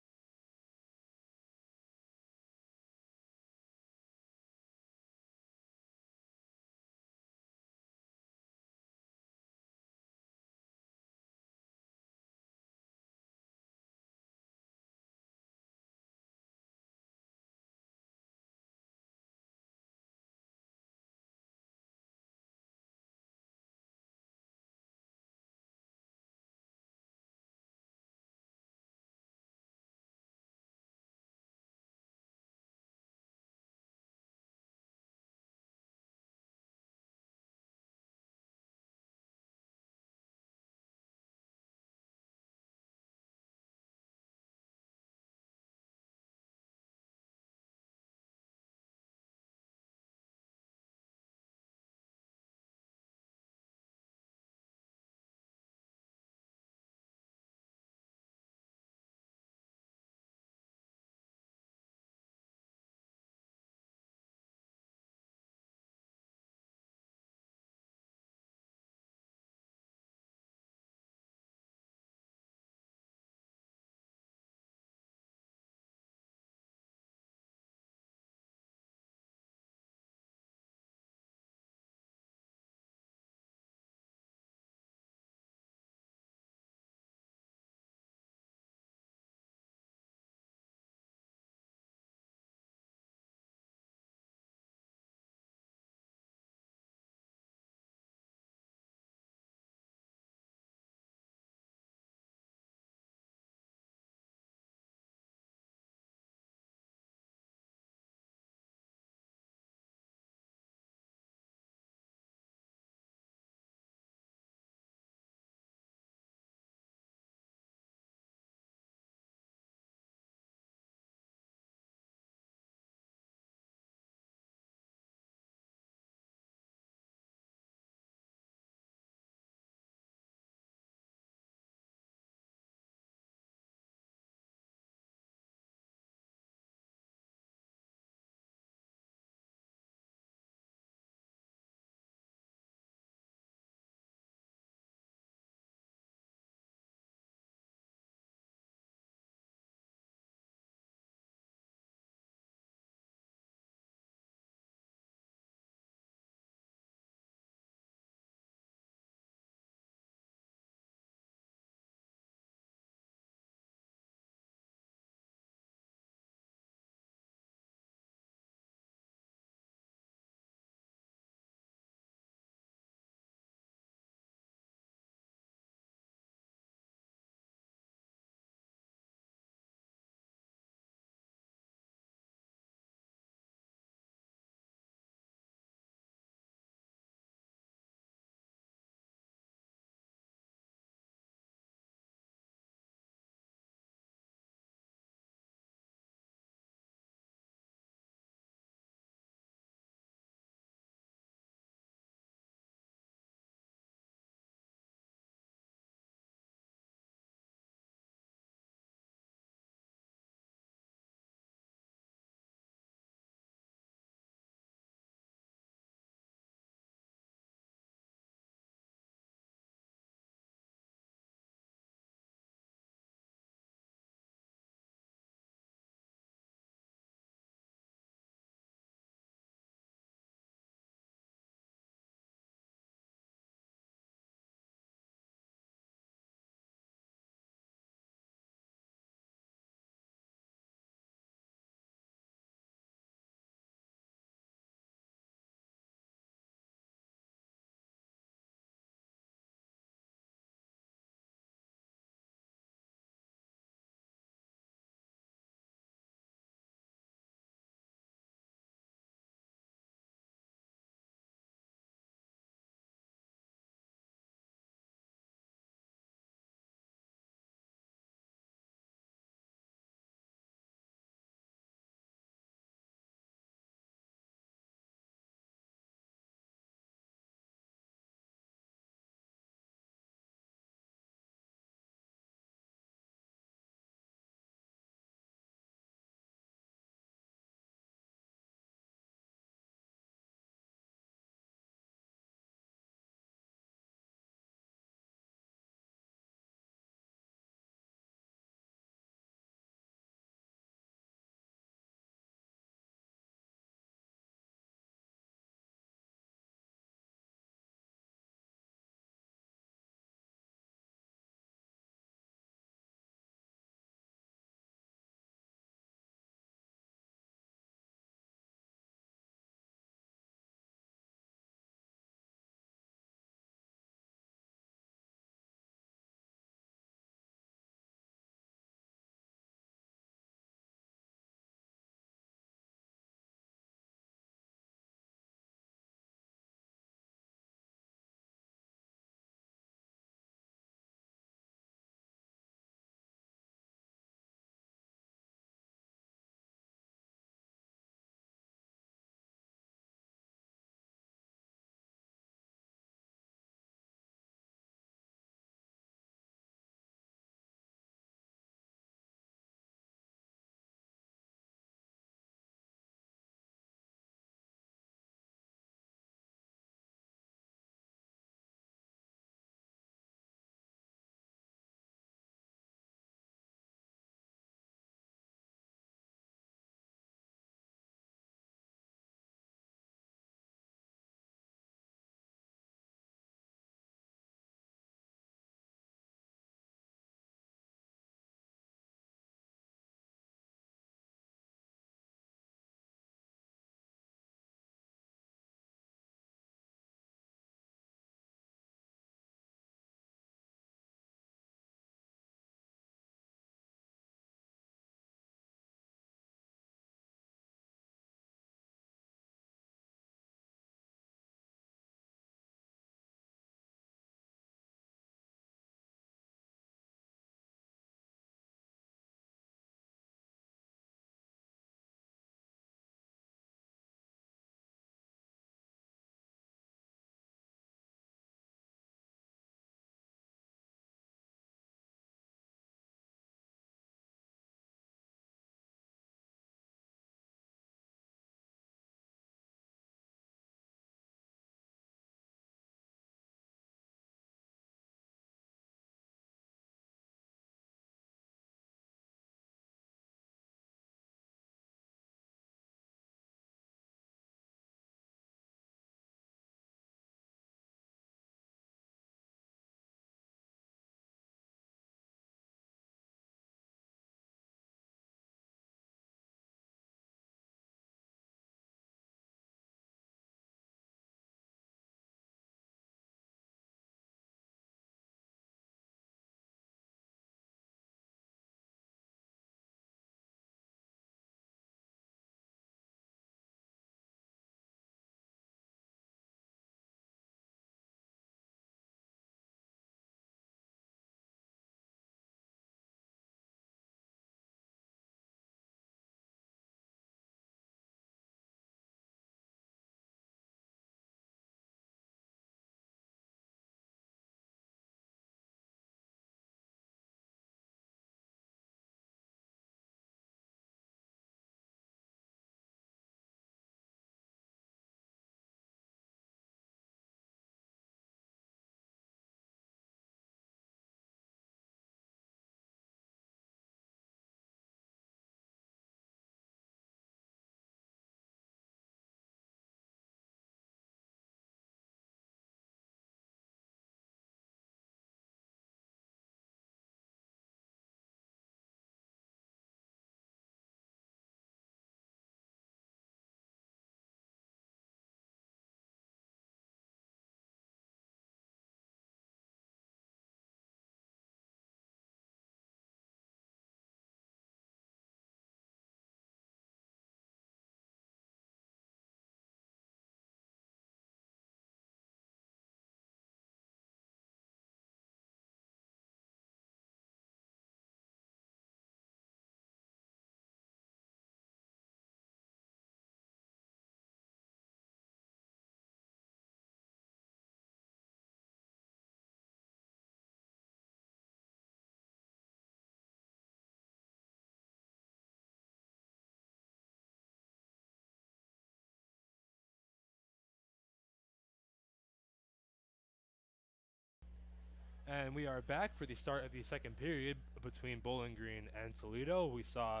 And we are back for the start of the second period between Bowling Green and Toledo. We saw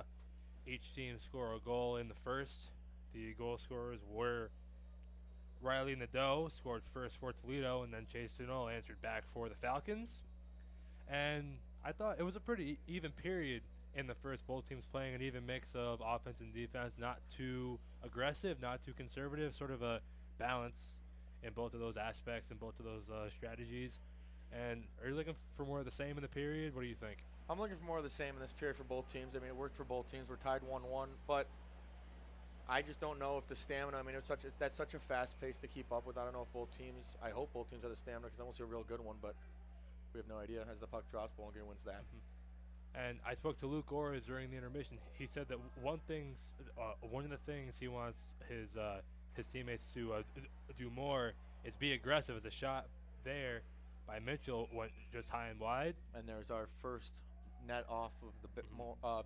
each team score a goal in the first. The goal scorers were Riley Nadeau, scored first for Toledo, and then Chase Tunnell answered back for the Falcons. And I thought it was a pretty even period in the first. Both teams playing an even mix of offense and defense, not too aggressive, not too conservative, sort of a balance in both of those aspects and both of those strategies. And are you looking for more of the same in the period? What do you think? I'm looking for more of the same in this period for both teams. I mean, it worked for both teams. We're tied 1-1, but I just don't know if the stamina. I mean, that's such a fast pace to keep up with. I don't know if both teams. I hope both teams have the stamina because I won't see a real good one, but we have no idea. As the puck drops, Bowling Green wins that. And I spoke to Luke Orris during the intermission. He said that one of the things he wants his teammates to do more is be aggressive. As a shot there by Mitchell went just high and wide. And there's our first net off of the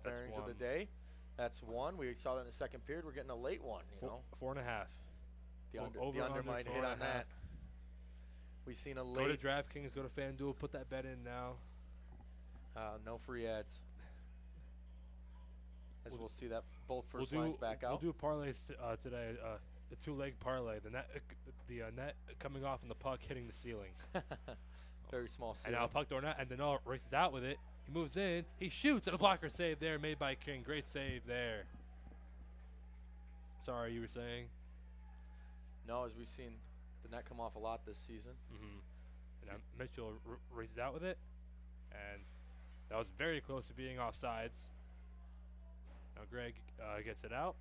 bearings of the day. That's one. We saw that in the second period. We're getting a late one, you know. 4.5. The under might hit on that. We've seen a late. Go to DraftKings, go to FanDuel, put that bet in now. No free ads. As we'll see that both first lines back out. We'll do parlays today. The two-leg parlay. The net coming off and the puck hitting the ceiling. Very small ceiling. And now puck door net, and Denault races out with it. He moves in. He shoots, and a blocker save there made by King. Great save there. Sorry, you were saying? No, as we've seen the net come off a lot this season. And now Mitchell races out with it, and that was very close to being offsides. Now Greg gets it out.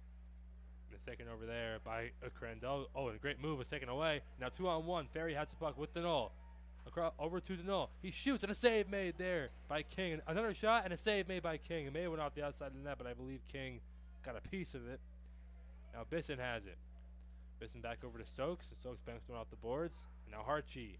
And it's taken over there by Crandell. Oh, and a great move was taken away. Now 2-on-1. Ferry has the puck with Denault. Across over to Denault. He shoots, and a save made there by King. And another shot and a save made by King. It may have went off the outside of the net, but I believe King got a piece of it. Now Bisson has it. Bisson back over to Stokes. And Stokes banks one off the boards. And now Harchi.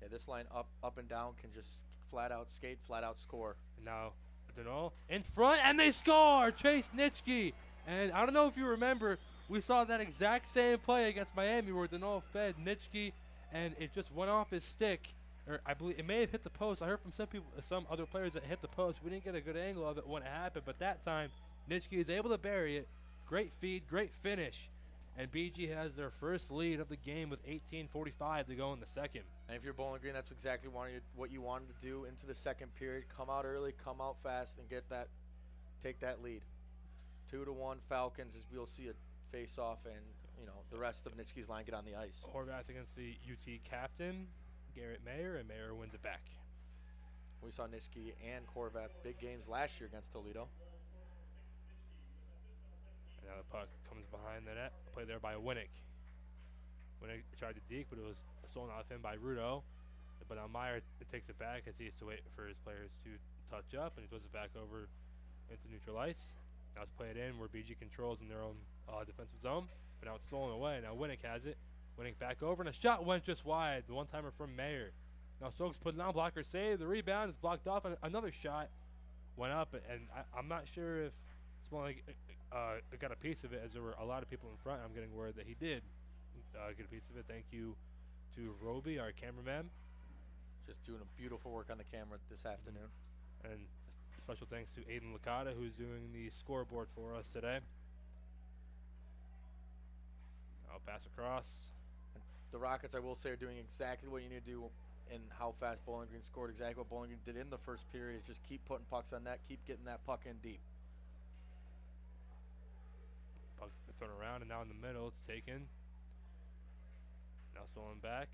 Yeah, this line up and down can just flat out skate, flat out score. And now Denault in front, and they score! Chase Nitschke. And I don't know if you remember, we saw that exact same play against Miami where Denault fed Nitschke, and it just went off his stick. Or I believe it may have hit the post. I heard from some other players that hit the post. We didn't get a good angle of it when it happened, but that time Nitschke is able to bury it. Great feed, great finish. And BG has their first lead of the game with 18:45 to go in the second. And if you're Bowling Green, that's exactly what you wanted to do into the second period. Come out early, come out fast, and take that lead. 2-1 Falcons, as we'll see a face-off, and the rest of Nitschke's line get on the ice. Horvath against the UT captain, Garrett Mayer, and Mayer wins it back. We saw Nitschke and Horvath big games last year against Toledo. And now the puck comes behind the net, played there by Winnick. Winnick tried to deke, but it was stolen off him by Rudo. But now Meyer takes it back as he has to wait for his players to touch up, and he puts it back over into neutral ice. Now it's played in where BG controls in their own defensive zone, but now it's stolen away. Now Winnick has it. Winnick back over, and a shot went just wide. The one-timer from Mayer. Now Stokes put it on, blocker save. The rebound is blocked off, and another shot went up. And I'm not sure if Smalley got a piece of it, as there were a lot of people in front. I'm getting word that he did get a piece of it. Thank you to Roby, our cameraman. Just doing a beautiful work on the camera this afternoon. And special thanks to Aiden Licata, who's doing the scoreboard for us today. I'll pass across. And the Rockets, I will say, are doing exactly what you need to do and how fast Bowling Green scored. Exactly what Bowling Green did in the first period is just keep putting pucks on net, keep getting that puck in deep. Puck thrown around, and now in the middle, it's taken. Now stolen back.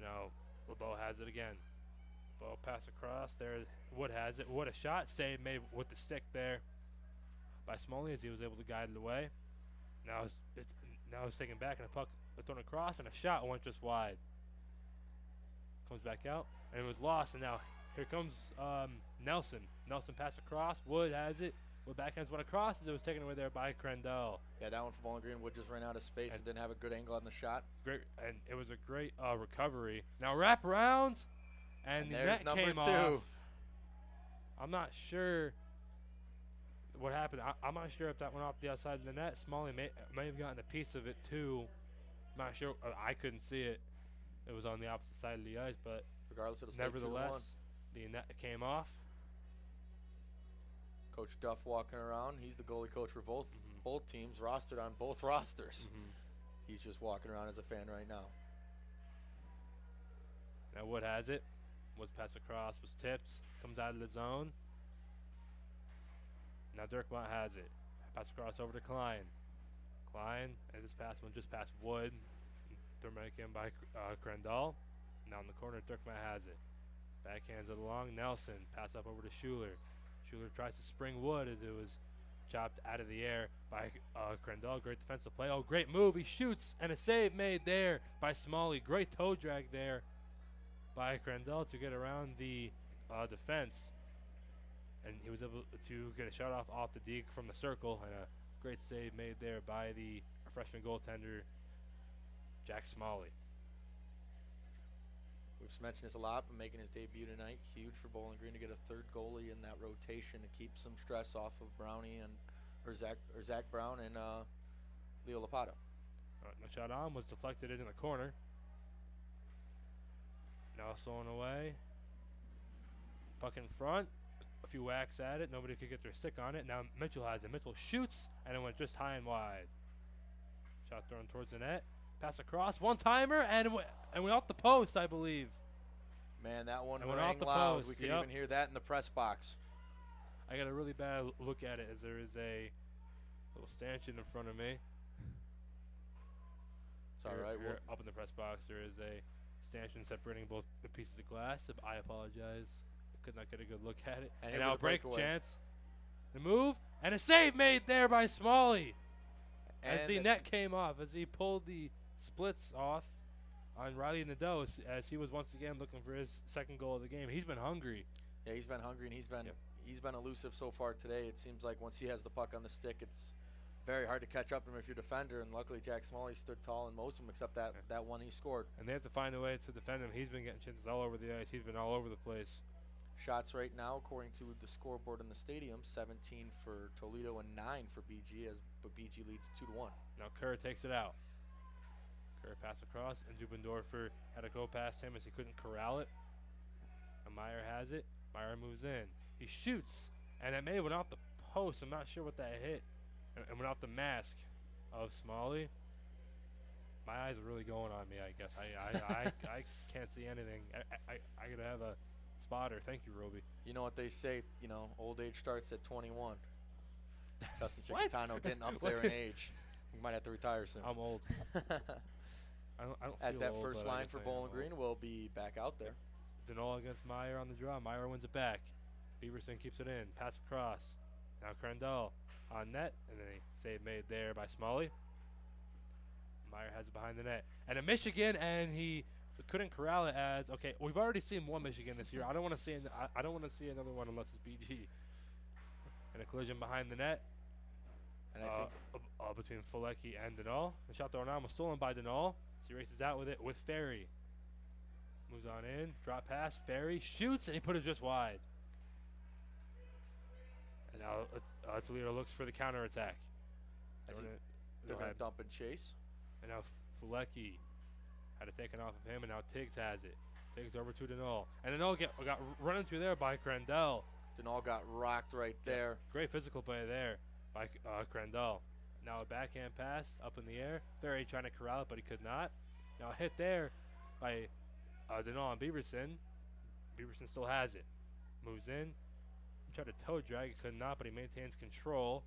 Now LeBeau has it again. LeBeau pass across. There, Wood has it. Wood a shot. Save made with the stick there by Smalley as he was able to guide it away. Now it's taken back, and a puck thrown across, and a shot went just wide. Comes back out, and it was lost. And now here comes Nelson. Nelson pass across. Wood has it. Wood backhands went across as it was taken away there by Crandell. Yeah, that one for Bowling Green. Wood just ran out of space and didn't have a good angle on the shot. Great, and it was a great recovery. Now wraparound, and the net came off. I'm not sure what happened. I'm not sure if that went off the outside of the net. Smalley may have gotten a piece of it too. I'm not sure. I couldn't see it. It was on the opposite side of the ice, but regardless, it'll stay 2-1. Nevertheless, the net came off. Coach Duff walking around. He's the goalie coach for both teams, rostered on both rosters. He's just walking around as a fan right now. Now Wood has it. Wood's pass across was tipped. Comes out of the zone. Now Dirkmont has it. Pass across over to Klein. Klein, and this pass one just past Wood. Thrown back in by Crandall. Now in the corner, Dirkmont has it. Backhands it along. Nelson, pass up over to Schuler. Schuler tries to spring Wood as it was chopped out of the air by Crandall. Great defensive play. Oh, great move. He shoots, and a save made there by Smalley. Great toe drag there by Crandall to get around the defense. And he was able to get a shot off the deke from the circle, and a great save made there by the freshman goaltender, Jack Smalley. We've mentioned this a lot, but making his debut tonight, huge for Bowling Green to get a third goalie in that rotation to keep some stress off of Brownie or Zach Brown and Leo Lapato. The shot on was deflected into the corner. Now thrown away. Puck in front. A few whacks at it. Nobody could get their stick on it. Now Mitchell has it. Mitchell shoots, and it went just high and wide. Shot thrown towards the net. Pass across. One-timer, and went off the post, I believe. Man, that one rang loud. Post. We could even hear that in the press box. I got a really bad look at it as there is a little stanchion in front of me. It's all right. Here, up in the press box, there is a stanchion separating both the pieces of glass. I apologize. I could not get a good look at it. And now a break chance. The move, and a save made there by Smalley. As the net came off, as he pulled the splits off on Riley Nadeau, as he was once again looking for his second goal of the game. He's been hungry. Yeah, he's been hungry, and he's been elusive so far today. It seems like once he has the puck on the stick, it's very hard to catch up to him if you're a defender, and luckily Jack Smalley stood tall in most of them except that one he scored. And they have to find a way to defend him. He's been getting chances all over the ice. He's been all over the place. Shots right now, according to the scoreboard in the stadium, 17 for Toledo and 9 for BG, but BG leads 2-1. Now Kerr takes it out. Kerr pass across, and Dubendorfer had to go past him as he couldn't corral it. And Meyer has it. Meyer moves in. He shoots, and it may have went off the post. I'm not sure what that hit. And went off the mask of Smalley. My eyes are really going on me, I guess. I can't see anything. I gotta have a spotter. Thank you, Roby. You know what they say, old age starts at 21. Justin Chiquitano getting up there in age. We might have to retire soon. I'm old. I don't As feel that old, first line for Bowling Green will be back out there. Denol against Meyer on the draw. Meyer wins it back. Beaverson keeps it in. Pass across. Now Crandall on net, and then a save made there by Smalley. Meyer has it behind the net, and a Michigan, and he couldn't corral it. As okay, we've already seen one Michigan this year. I don't want to see I don't want to see another one unless it's BG. And a collision behind the net. And I think between Fulecki and Denol. The shot thrown on was stolen by Denol. So he races out with it with Ferry. Moves on in, drop pass. Ferry shoots, and he put it just wide. And now Toledo looks for the counterattack. They're going to dump and chase. And now Fulecki had it taken off of him, and now Tiggs has it. Tiggs over to Denol. And Denol got run into there by Crandall. Denol got rocked right there. Great physical play there by Crandall. Now a backhand pass up in the air. Ferry trying to corral it, but he could not. Now a hit there by Denol and Beaverson. Beaverson still has it. Moves in. Tried to toe drag. He could not, but he maintains control.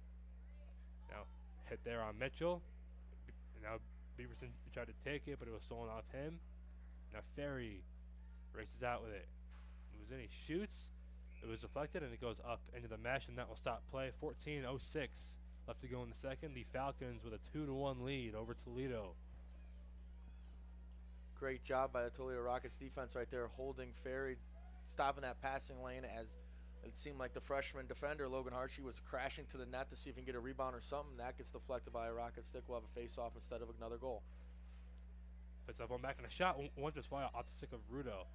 Now hit there on Mitchell. Now Beaverson tried to take it, but it was stolen off him. Now Ferry races out with it. Moves in. He shoots. It was deflected, and it goes up into the mesh, and that will stop play. 14:06 left to go in the second. The Falcons with a 2-1 lead over Toledo. Great job by the Toledo Rockets defense right there, holding Ferry, stopping that passing lane as it seemed like the freshman defender, Logan Harshey, was crashing to the net to see if he can get a rebound or something. That gets deflected by a Rocket stick. We'll have a face-off instead of another goal. Puts up one back in a shot. One just wide off the stick of Rudo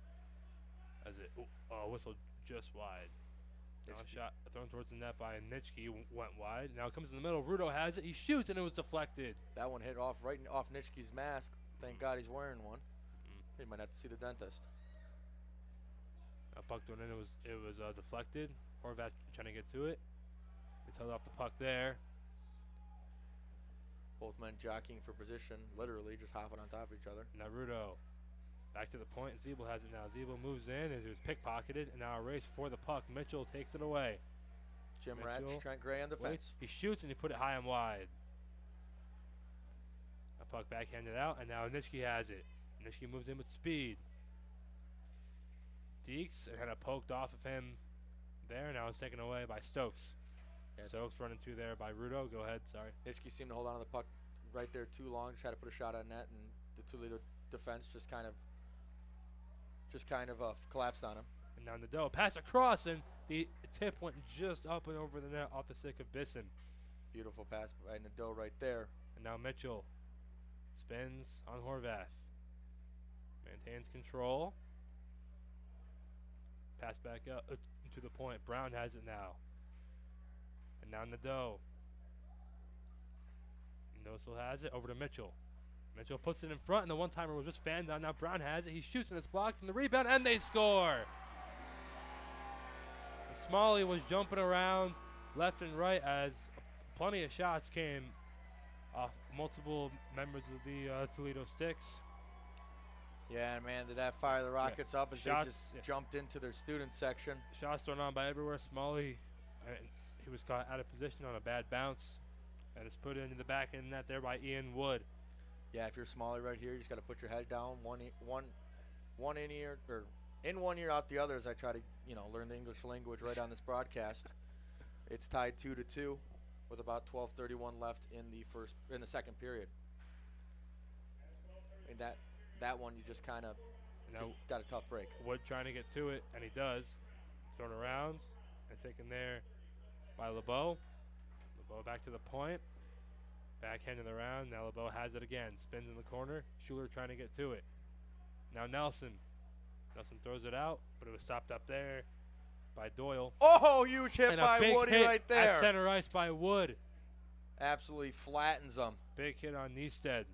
as it whistled just wide. Now a shot thrown towards the net by Nitschke went wide. Now it comes in the middle. Rudo has it. He shoots, and it was deflected. That one hit right off Nitschke's mask. Thank God he's wearing one. He might have to see the dentist. A puck went in. It was deflected. Horvath trying to get to it. He's held off the puck there. Both men jockeying for position, literally just hopping on top of each other. Naruto back to the point. Zeeble has it now. Zeeble moves in. It was pickpocketed, and now a race for the puck. Mitchell takes it away. Jim Ratch, Trent Gray on defense. He shoots, and he put it high and wide. A puck backhanded out, and now Nitschke has it. Nitschke moves in with speed. Deeks kind of poked off of him there. Now it's taken away by Stokes. Yeah, Stokes running through there by Rudo. Go ahead, sorry. Nitschke seemed to hold on to the puck right there too long. Tried to put a shot on net, and the Toledo defense just kind of collapsed on him. And now Nadeau pass across, and the tip went just up and over the net off the stick of Bisson. Beautiful pass by Nadeau right there. And now Mitchell spins on Horvath. Maintains control. Pass back up to the point. Brown has it now. And now Nadeau. Nadeau still has it. Over to Mitchell. Mitchell puts it in front, and the one-timer was just fanned on. Now Brown has it. He shoots, and it's blocked from the rebound, and they score. And Smalley was jumping around left and right as plenty of shots came off multiple members of the Toledo Sticks. Yeah, man, did that fire the Rockets up as shots, they just jumped into their student section. Shots thrown on by everywhere. Smalley, he was caught out of position on a bad bounce, and it's put into the back end net there by Ian Wood. Yeah, if you're Smalley right here, you just got to put your head down, one in ear, or in one ear, out the other, as I try to learn the English language right on this broadcast. It's tied 2-2 with about 12:31 left in the second period. And that one, you just kind of got a tough break. Wood trying to get to it, and he does. Thrown around and taken there by LeBeau. LeBeau back to the point. Backhanded around. Now LeBeau has it again. Spins in the corner. Schuler trying to get to it. Now Nelson. Nelson throws it out, but it was stopped up there by Doyle. Oh, huge hit and by Woody right there. At center ice by Wood. Absolutely flattens them. Big hit on Niestead.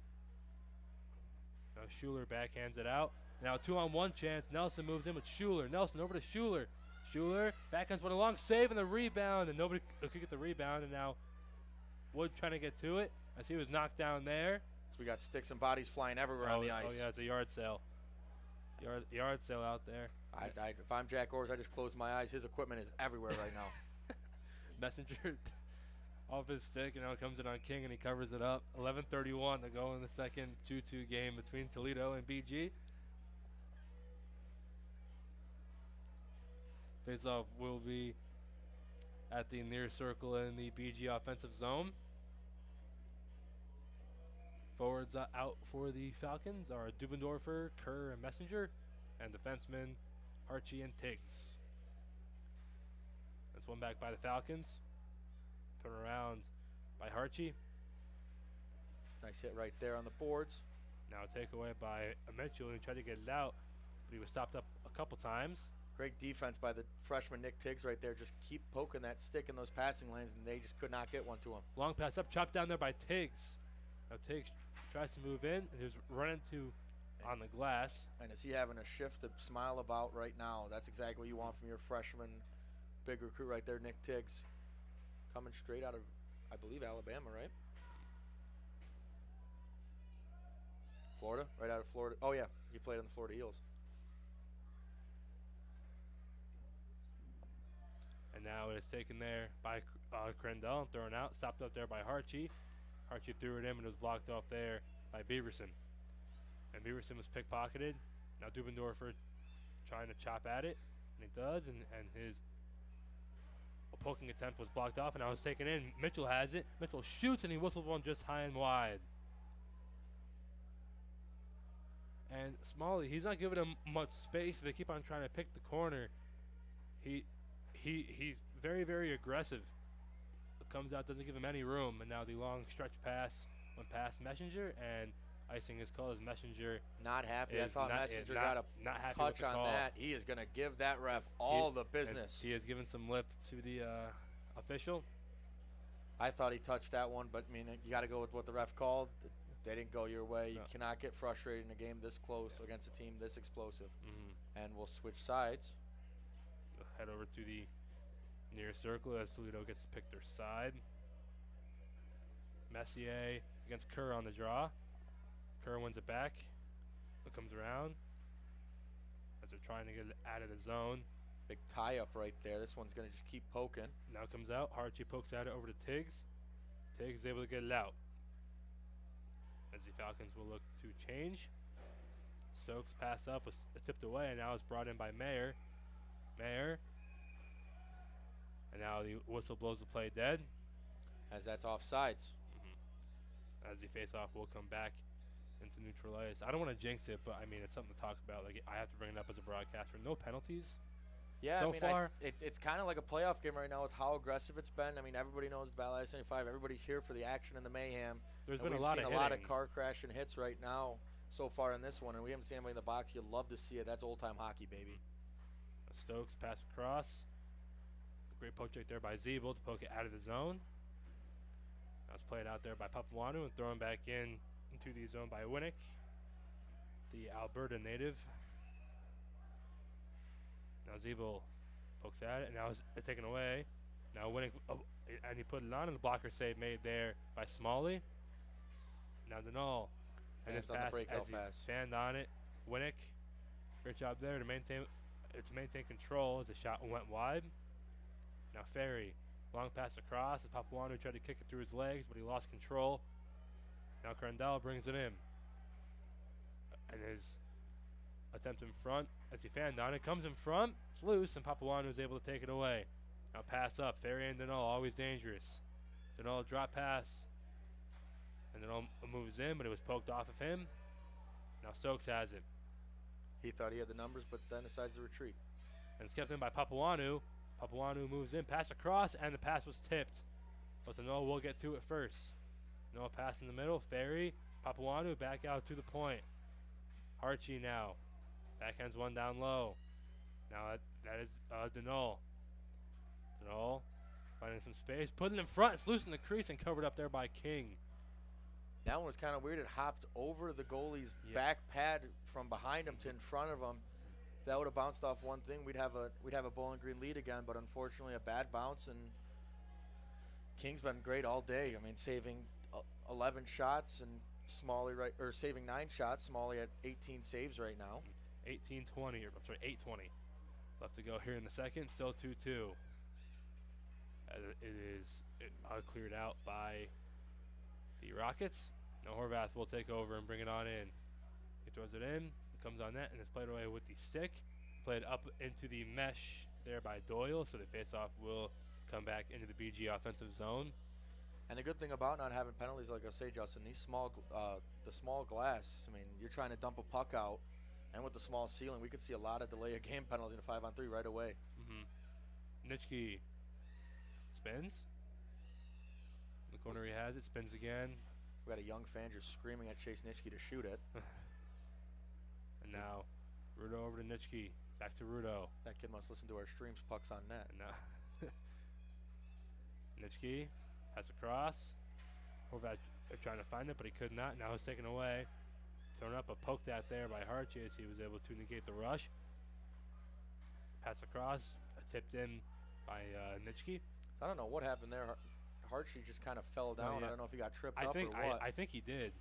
Now Schuler backhands it out. Now 2-on-1 chance. Nelson moves in with Schuler. Nelson over to Schuler. Schuler backhands one along, save and the rebound, and nobody could get the rebound. And now Wood trying to get to it as he was knocked down there. So we got sticks and bodies flying everywhere on the ice. Oh yeah, it's a yard sale. Yard sale out there. If I'm Jack Orrs, I just close my eyes. His equipment is everywhere right now. Messenger off his stick, and now it comes in on King, and he covers it up. 11:31 to go in the second 2-2 game between Toledo and BG. Faceoff will be at the near circle in the BG offensive zone. Forwards out for the Falcons are Dubendorfer, Kerr, and Messenger, and defensemen Archie and Tiggs. That's one back by the Falcons. Turn around by Harchie. Nice hit right there on the boards. Now a takeaway by Mitchell, who tried to get it out, but he was stopped up a couple times. Great defense by the freshman Nick Tiggs right there. Just keep poking that stick in those passing lanes, and they just could not get one to him. Long pass up, chopped down there by Tiggs. Now Tiggs tries to move in, and he was running on the glass. And is he having a shift to smile about right now? That's exactly what you want from your freshman big recruit right there, Nick Tiggs. Coming straight out of, I believe, Alabama, right? Florida? Right out of Florida. Oh, yeah. He played on the Florida Eels. And now it is taken there by Crandell and thrown out. Stopped up there by Harchie. Harchie threw it in and it was blocked off there by Beaverson. And Beaverson was pickpocketed. Now Dubendorfer trying to chop at it. And he does. And his poking attempt was blocked off. And now it's taken in. Mitchell has it. Mitchell shoots and he whistles one just high and wide. And Smalley, he's not giving him much space. They keep on trying to pick the corner. He's very, very aggressive. Comes out, doesn't give him any room, and now the long stretch pass went past Messenger, and icing is called as Messenger. Not happy. I thought Messenger got a touch on that. He is going to give that ref all the business. He has given some lip to the official. I thought he touched that one, but I mean, you got to go with what the ref called. They didn't go your way. No. You cannot get frustrated in a game this close against a team this explosive. Mm-hmm. And we'll switch sides. head over to the near circle as Toledo gets to pick their side. Messier against Kerr on the draw. Kerr wins it back. It comes around as they're trying to get it out of the zone. Big tie-up right there. This one's going to just keep poking. Now comes out. Harchie pokes at it over to Tiggs. Tiggs is able to get it out. As the Falcons will look to change. Stokes pass up, was tipped away, and now it's brought in by Mayer. Mayer. And now the whistle blows the play dead. As that's offsides. As the face-off will come back into neutral ice. I don't want to jinx it, but I mean, it's something to talk about. Like, I have to bring it up as a broadcaster. No penalties. Yeah, so I mean, far. it's kind of like a playoff game right now with how aggressive it's been. I mean, everybody knows the Battle of 75. Everybody's here for the action and the mayhem. There's and been a we've lot seen of a lot of hitting. car crashing hits right now so far in this one, and we haven't seen anybody in the box. You'd love to see it. That's old-time hockey, baby. Stokes pass across. A great poke check there by Zeeble to poke it out of the zone. Now it's played out there by Papuanu and thrown back into the zone by Winnick, the Alberta native. Now Zeeble pokes at it, and now it's taken away. Now Winnick, and he put it on, and the blocker save made there by Smalley. Now Denal, and his pass as he fanned on it. Winnick, great job there to maintain control as the shot went wide. Now Ferry, long pass across as Papuanu tried to kick it through his legs, but he lost control. Now Crandell brings it in. And his attempt in front as he fanned on it. Comes in front. It's loose, and Papuanu is able to take it away. Now pass up. Ferry and Denal, always dangerous. Denal drop pass. And Denal moves in, but it was poked off of him. Now Stokes has it. He thought he had the numbers, but then decides to retreat. And it's kept in by Papuanu. Papuanu moves in, pass across, and the pass was tipped. But Denal will get to it first. No pass in the middle. Ferry, Papuanu back out to the point. Harchie now. Backhands one down low. Now that is Denal. Denal finding some space. Put it in front. It's loose in the crease and covered up there by King. That one was kind of weird. It hopped over the goalie's back pad from behind him to in front of him. If that would have bounced off one thing, we'd have a Bowling Green lead again. But unfortunately, a bad bounce, and King's been great all day. I mean, saving 11 shots and Smalley saving 9 shots. Smalley at 18 saves right now. 8:20 left to go here in the second. Still 2-2. It is cleared out by the Rockets. Now Horvath will take over and bring it on in. He throws it in. It comes on net and is played away with the stick. Played up into the mesh there by Doyle, so the faceoff will come back into the BG offensive zone. And the good thing about not having penalties, like I say, Justin, the small glass, I mean, you're trying to dump a puck out, and with the small ceiling, we could see a lot of delay of game penalties in a 5-on-3 right away. Nitschke spins. In the corner he has it, spins again. We got a young fan just screaming at Chase Nitschke to shoot it. And now Rudo over to Nitschke. Back to Rudo. That kid must listen to our streams, pucks on net. And now Nitschke pass across. Horvath trying to find it, but he could not. Now it's taken away. Thrown up, but poked at there by Harchie as he was able to negate the rush. Pass across, tipped in by Nitschke. So I don't know what happened there. Harchie just kind of fell down. I don't know if he got tripped up or what. I think he did.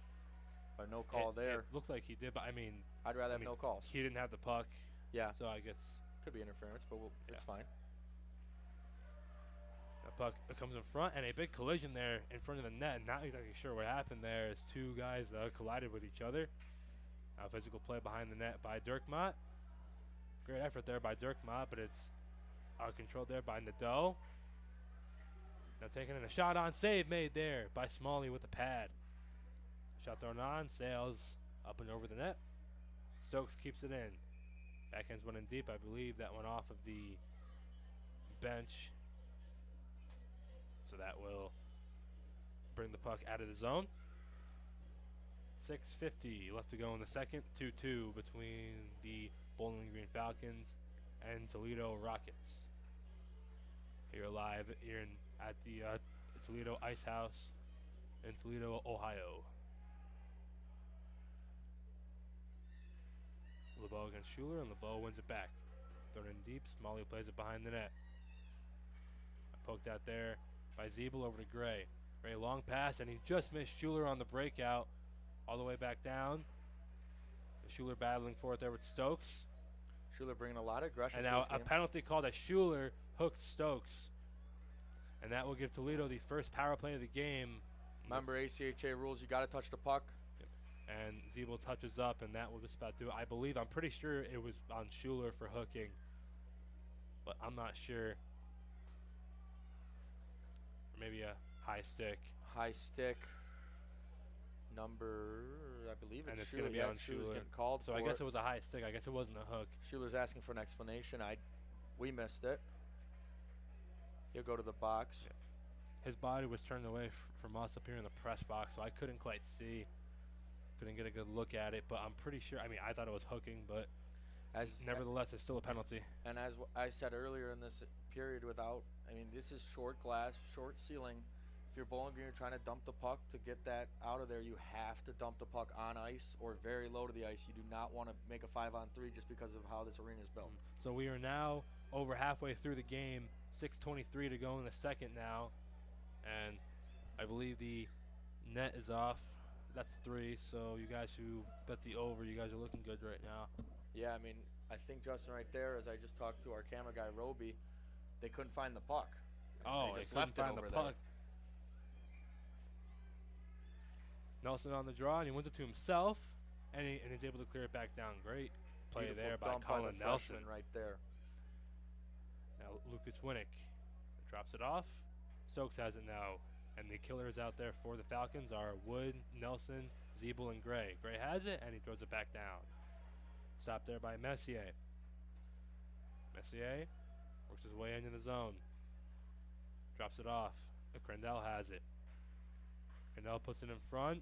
But no call there. It looked like he did, but I mean, I'd rather have no calls. He didn't have the puck. Yeah. So I guess could be interference, but it's fine. The puck comes in front, and a big collision there in front of the net. Not exactly sure what happened there as two guys collided with each other. Physical play behind the net by Dirkmaat. Great effort there by Dirkmaat, but it's controlled there by Nadeau. Now taking in a shot on save made there by Smalley with the pad. Shot thrown on, sails up and over the net. Stokes keeps it in. Backhands one in deep. I believe that went off of the bench. So that will bring the puck out of the zone. 6:50 left to go in the second. 2-2 between the Bowling Green Falcons and Toledo Rockets. Here live here at the Toledo Ice House in Toledo, Ohio. LeBeau against Schuler, and LeBeau wins it back. Thrown in deep. Smalley plays it behind the net. Poked out there by Zeeble over to Gray. Gray long pass, and he just missed Schuler on the breakout. All the way back down. Schuler battling for it there with Stokes. Schuler bringing a lot of aggression. And now a penalty called as Schuler hooked Stokes. And that will give Toledo the first power play of the game. Remember ACHA rules, you got to touch the puck. Yep. And Zeeble touches up, and that will just about do it. I'm pretty sure it was on Schuler for hooking, but I'm not sure. Or maybe a high stick. High stick. Number, I believe and it's going to be on Schuler. Getting called so for I guess it was a high stick. I guess it wasn't a hook. Schuler's asking for an explanation. We missed it. He'll go to the box. Yeah. His body was turned away from us up here in the press box, so I couldn't quite see. Couldn't get a good look at it, but I'm pretty sure. I mean, I thought it was hooking, but nevertheless, it's still a penalty. And as I said earlier in this period, this is short glass, short ceiling. If you're Bowling Green, you're trying to dump the puck to get that out of there, you have to dump the puck on ice or very low to the ice. You do not want to make a 5-on-3 just because of how this arena is built. So we are now over halfway through the game, 6:23 to go in the second now. And I believe the net is off. That's 3, so you guys who bet the over, you guys are looking good right now. Yeah, I think, Justin, right there, as I just talked to our camera guy, Roby, they couldn't find the puck. They just couldn't find the puck. there. Nelson on the draw, and he wins it to himself, and he's able to clear it back down. Great play Beautiful there by dump Colin by the Nelson. freshman right there. Now Lucas Winnick drops it off. Stokes has it now, and the killers out there for the Falcons are Wood, Nelson, Zeeble, and Gray. Gray has it, and he throws it back down. Stopped there by Messier. Messier works his way into the zone. Drops it off. Crandell has it. Crandell puts it in front.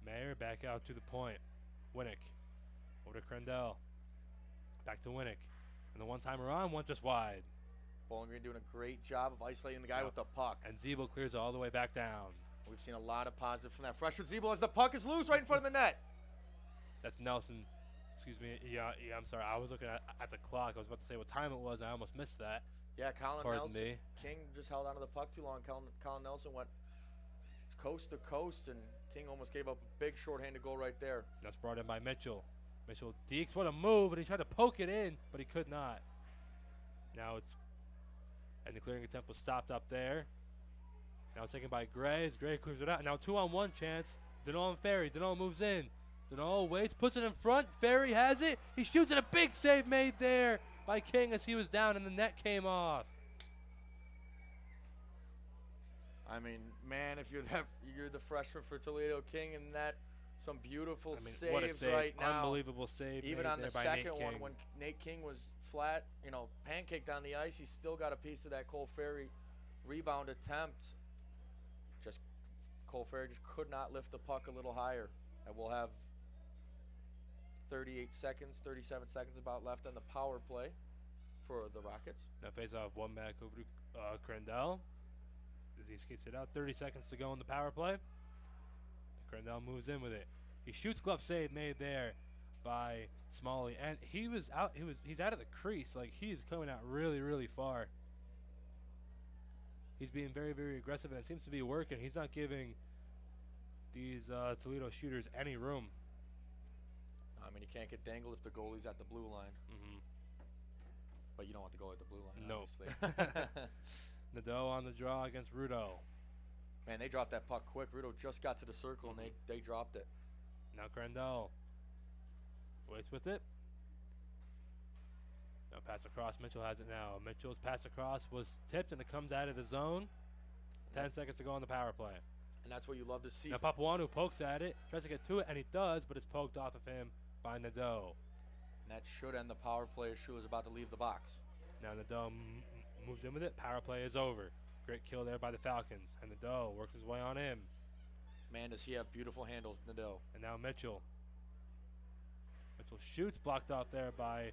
Mayer back out to the point. Winnick over to Crandell. Back to Winnick. And the one-timer on, went just wide. Bowling Green doing a great job of isolating the guy with the puck. And Zeeble clears it all the way back down. We've seen a lot of positive from that freshman Zeeble as the puck is loose right in front of the net. That's Nelson. Excuse me. Yeah, I'm sorry. I was looking at the clock. I was about to say what time it was. I almost missed that. Yeah, Pardon Nelson. me. King just held onto the puck too long. Colin Nelson went coast to coast, and King almost gave up a big shorthanded goal right there. That's brought in by Mitchell. Mitchell Deeks, what a move, and he tried to poke it in, but he could not. Now and the clearing attempt was stopped up there. Now it's taken by Gray as Gray clears it out. Now 2-on-1 chance. Denault and Ferry. Denault moves in. Denault waits, puts it in front. Ferry has it. He shoots it. A big save made there by King as he was down, and the net came off. Man, if you're the freshman for Toledo King, and that some beautiful saves what a save. right now. Unbelievable save. Even on the by second Nate one, King. when Nate King was flat, pancaked on the ice, he still got a piece of that Cole Ferry rebound attempt. Just Cole Ferry just could not lift the puck a little higher. And we'll have 37 seconds about left on the power play for the Rockets. Now face off one back over to Crandell. As he skates it out, 30 seconds to go in the power play. Crandell moves in with it. He shoots, glove save made there by Smalley, and he's out of the crease. Like, he's coming out really, really far. He's being very, very aggressive, and it seems to be working. He's not giving these Toledo shooters any room. You can't get dangled if the goalie's at the blue line. Mm-hmm. But you don't want the goalie at the blue line, no. obviously. Nadeau on the draw against Rudo. Man, they dropped that puck quick. Rudo just got to the circle, and they dropped it. Now Crandell waits with it. Now pass across. Mitchell has it now. Mitchell's pass across was tipped, and it comes out of the zone. 10 seconds to go on the power play. And that's what you love to see. Now Papuanu pokes at it, tries to get to it, and he does, but it's poked off of him by Nadeau. And that should end the power play as Schuler's about to leave the box. Now Nadeau moves in with it. Power play is over. Great kill there by the Falcons. And Nadeau works his way on in. Man, does he have beautiful handles, Nadeau. And now Mitchell. Mitchell shoots, blocked off there by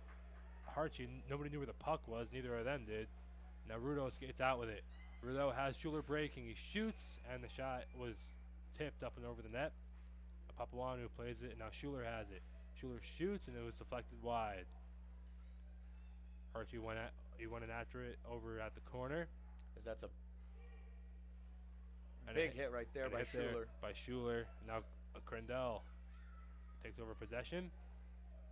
Harchie. Nobody knew where the puck was. Neither of them did. Now Rudo skates out with it. Rudo has Schuler breaking. He shoots, and the shot was tipped up and over the net. Papuanu plays it, and now Schuler has it. Schuler shoots, and it was deflected wide. Archie went in after it over at the corner. As that's a And big hit right there by Schuler. Now Crandell takes over possession.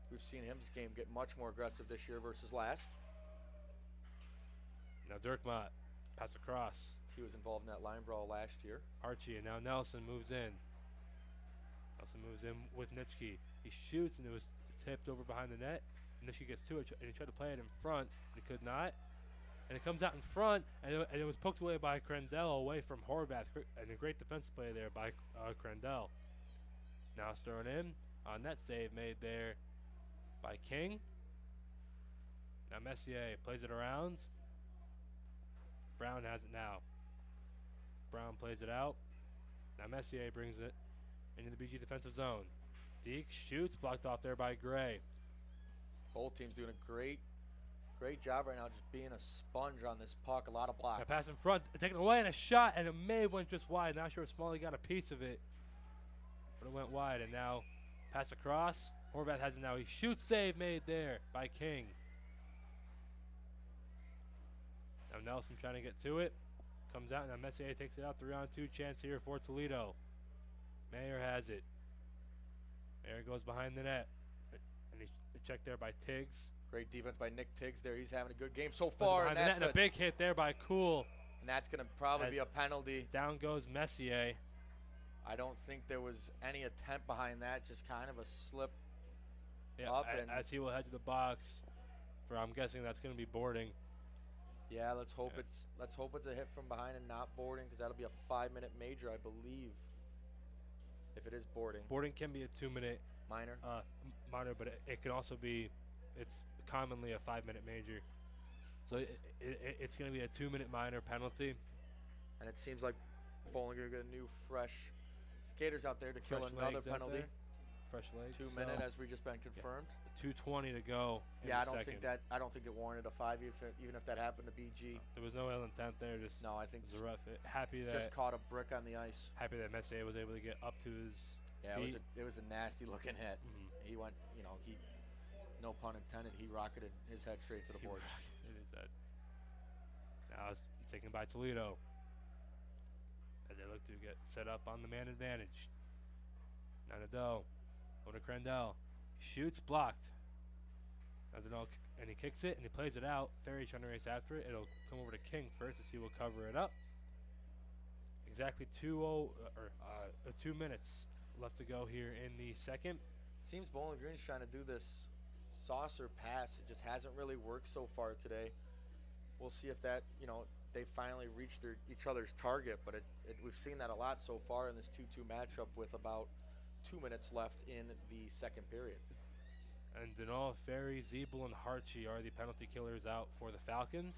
We've seen his game get much more aggressive this year versus last. Now Dirkmott, pass across. He was involved in that line brawl last year. Archie, and now Nelson moves in. With Nitschke. He shoots, and it was tipped over behind the net. Nitschke gets to it, and he tried to play it in front, but he could not. And it comes out in front, and it was poked away by Crandell away from Horvath. And a great defensive play there by Crandell. Now it's thrown in. On net save made there by King. Now Messier plays it around. Brown has it now. Brown plays it out. Now Messier brings it into the BG defensive zone. Deke shoots, blocked off there by Gray. Both teams doing a great job right now, just being a sponge on this puck. A lot of blocks. Now pass in front, taken away, and a shot, and it may have went just wide. Not sure if Smalley got a piece of it, but it went wide. And now pass across. Horvath has it now. He shoots, save made there by King. Now Nelson trying to get to it. Comes out, and now Messier takes it out. 3-on-2 chance here for Toledo. Mayer has it. Mayer goes behind the net. And he's checked there by Tiggs. Great defense by Nick Tiggs there. He's having a good game so far. And that's a big hit there by Cool. And that's going to probably be a penalty. Down goes Messier. I don't think there was any attempt behind that. Just kind of a slip up. As he will head to the box. I'm guessing that's going to be boarding. Yeah, let's hope it's a hit from behind and not boarding, because that'll be a 5-minute major, I believe. If it is boarding. Boarding can be a 2-minute minor. Minor, but it can also be. It's commonly a 5-minute major. So it's going to be a 2-minute minor penalty. And it seems like Bowling Green got a new fresh skaters out there to kill another penalty. Fresh legs. 2 minutes, as we just been confirmed. Yeah. 2:20 to go. Yeah, I don't think it warranted a 5, even if that happened to BG. There was no ill intent there. Just no, I think it was a rough hit. Happy that just caught a brick on the ice. Happy that Messier was able to get up to his feet. It was a nasty looking hit. He went, no pun intended, he rocketed his head straight to the board. His head. Now it's taken by Toledo as they look to get set up on the man advantage. Now Nadeau, over to Crandell, shoots, blocked. And he kicks it and he plays it out. Ferry trying to race after it. It'll come over to King first as he will cover it up. Exactly 2 minutes left to go here in the second. It seems Bowling Green's trying to do this saucer pass. It just hasn't really worked so far today. We'll see if that, they finally reached each other's target, but we've seen that a lot so far in this 2-2 matchup with about 2 minutes left in the second period. And Denal, Ferry, Zeeble, and Harchie are the penalty killers out for the Falcons.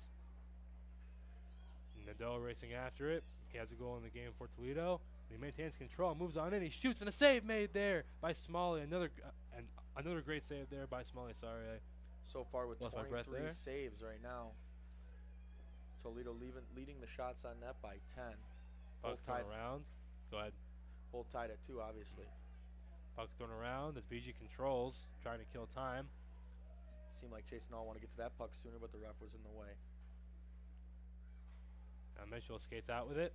Nadeau racing after it. He has a goal in the game for Toledo. He maintains control, moves on in. He shoots, and a save made there by Smalley. Another great save there by Smalley. Sorry. So far with 23 saves right now. Toledo leading the shots on net by 10. Both tied around. Go ahead. Both tied at 2, obviously. Puck thrown around as BG controls, trying to kill time. Seemed like Chase and all want to get to that puck sooner, but the ref was in the way. Now Mitchell skates out with it.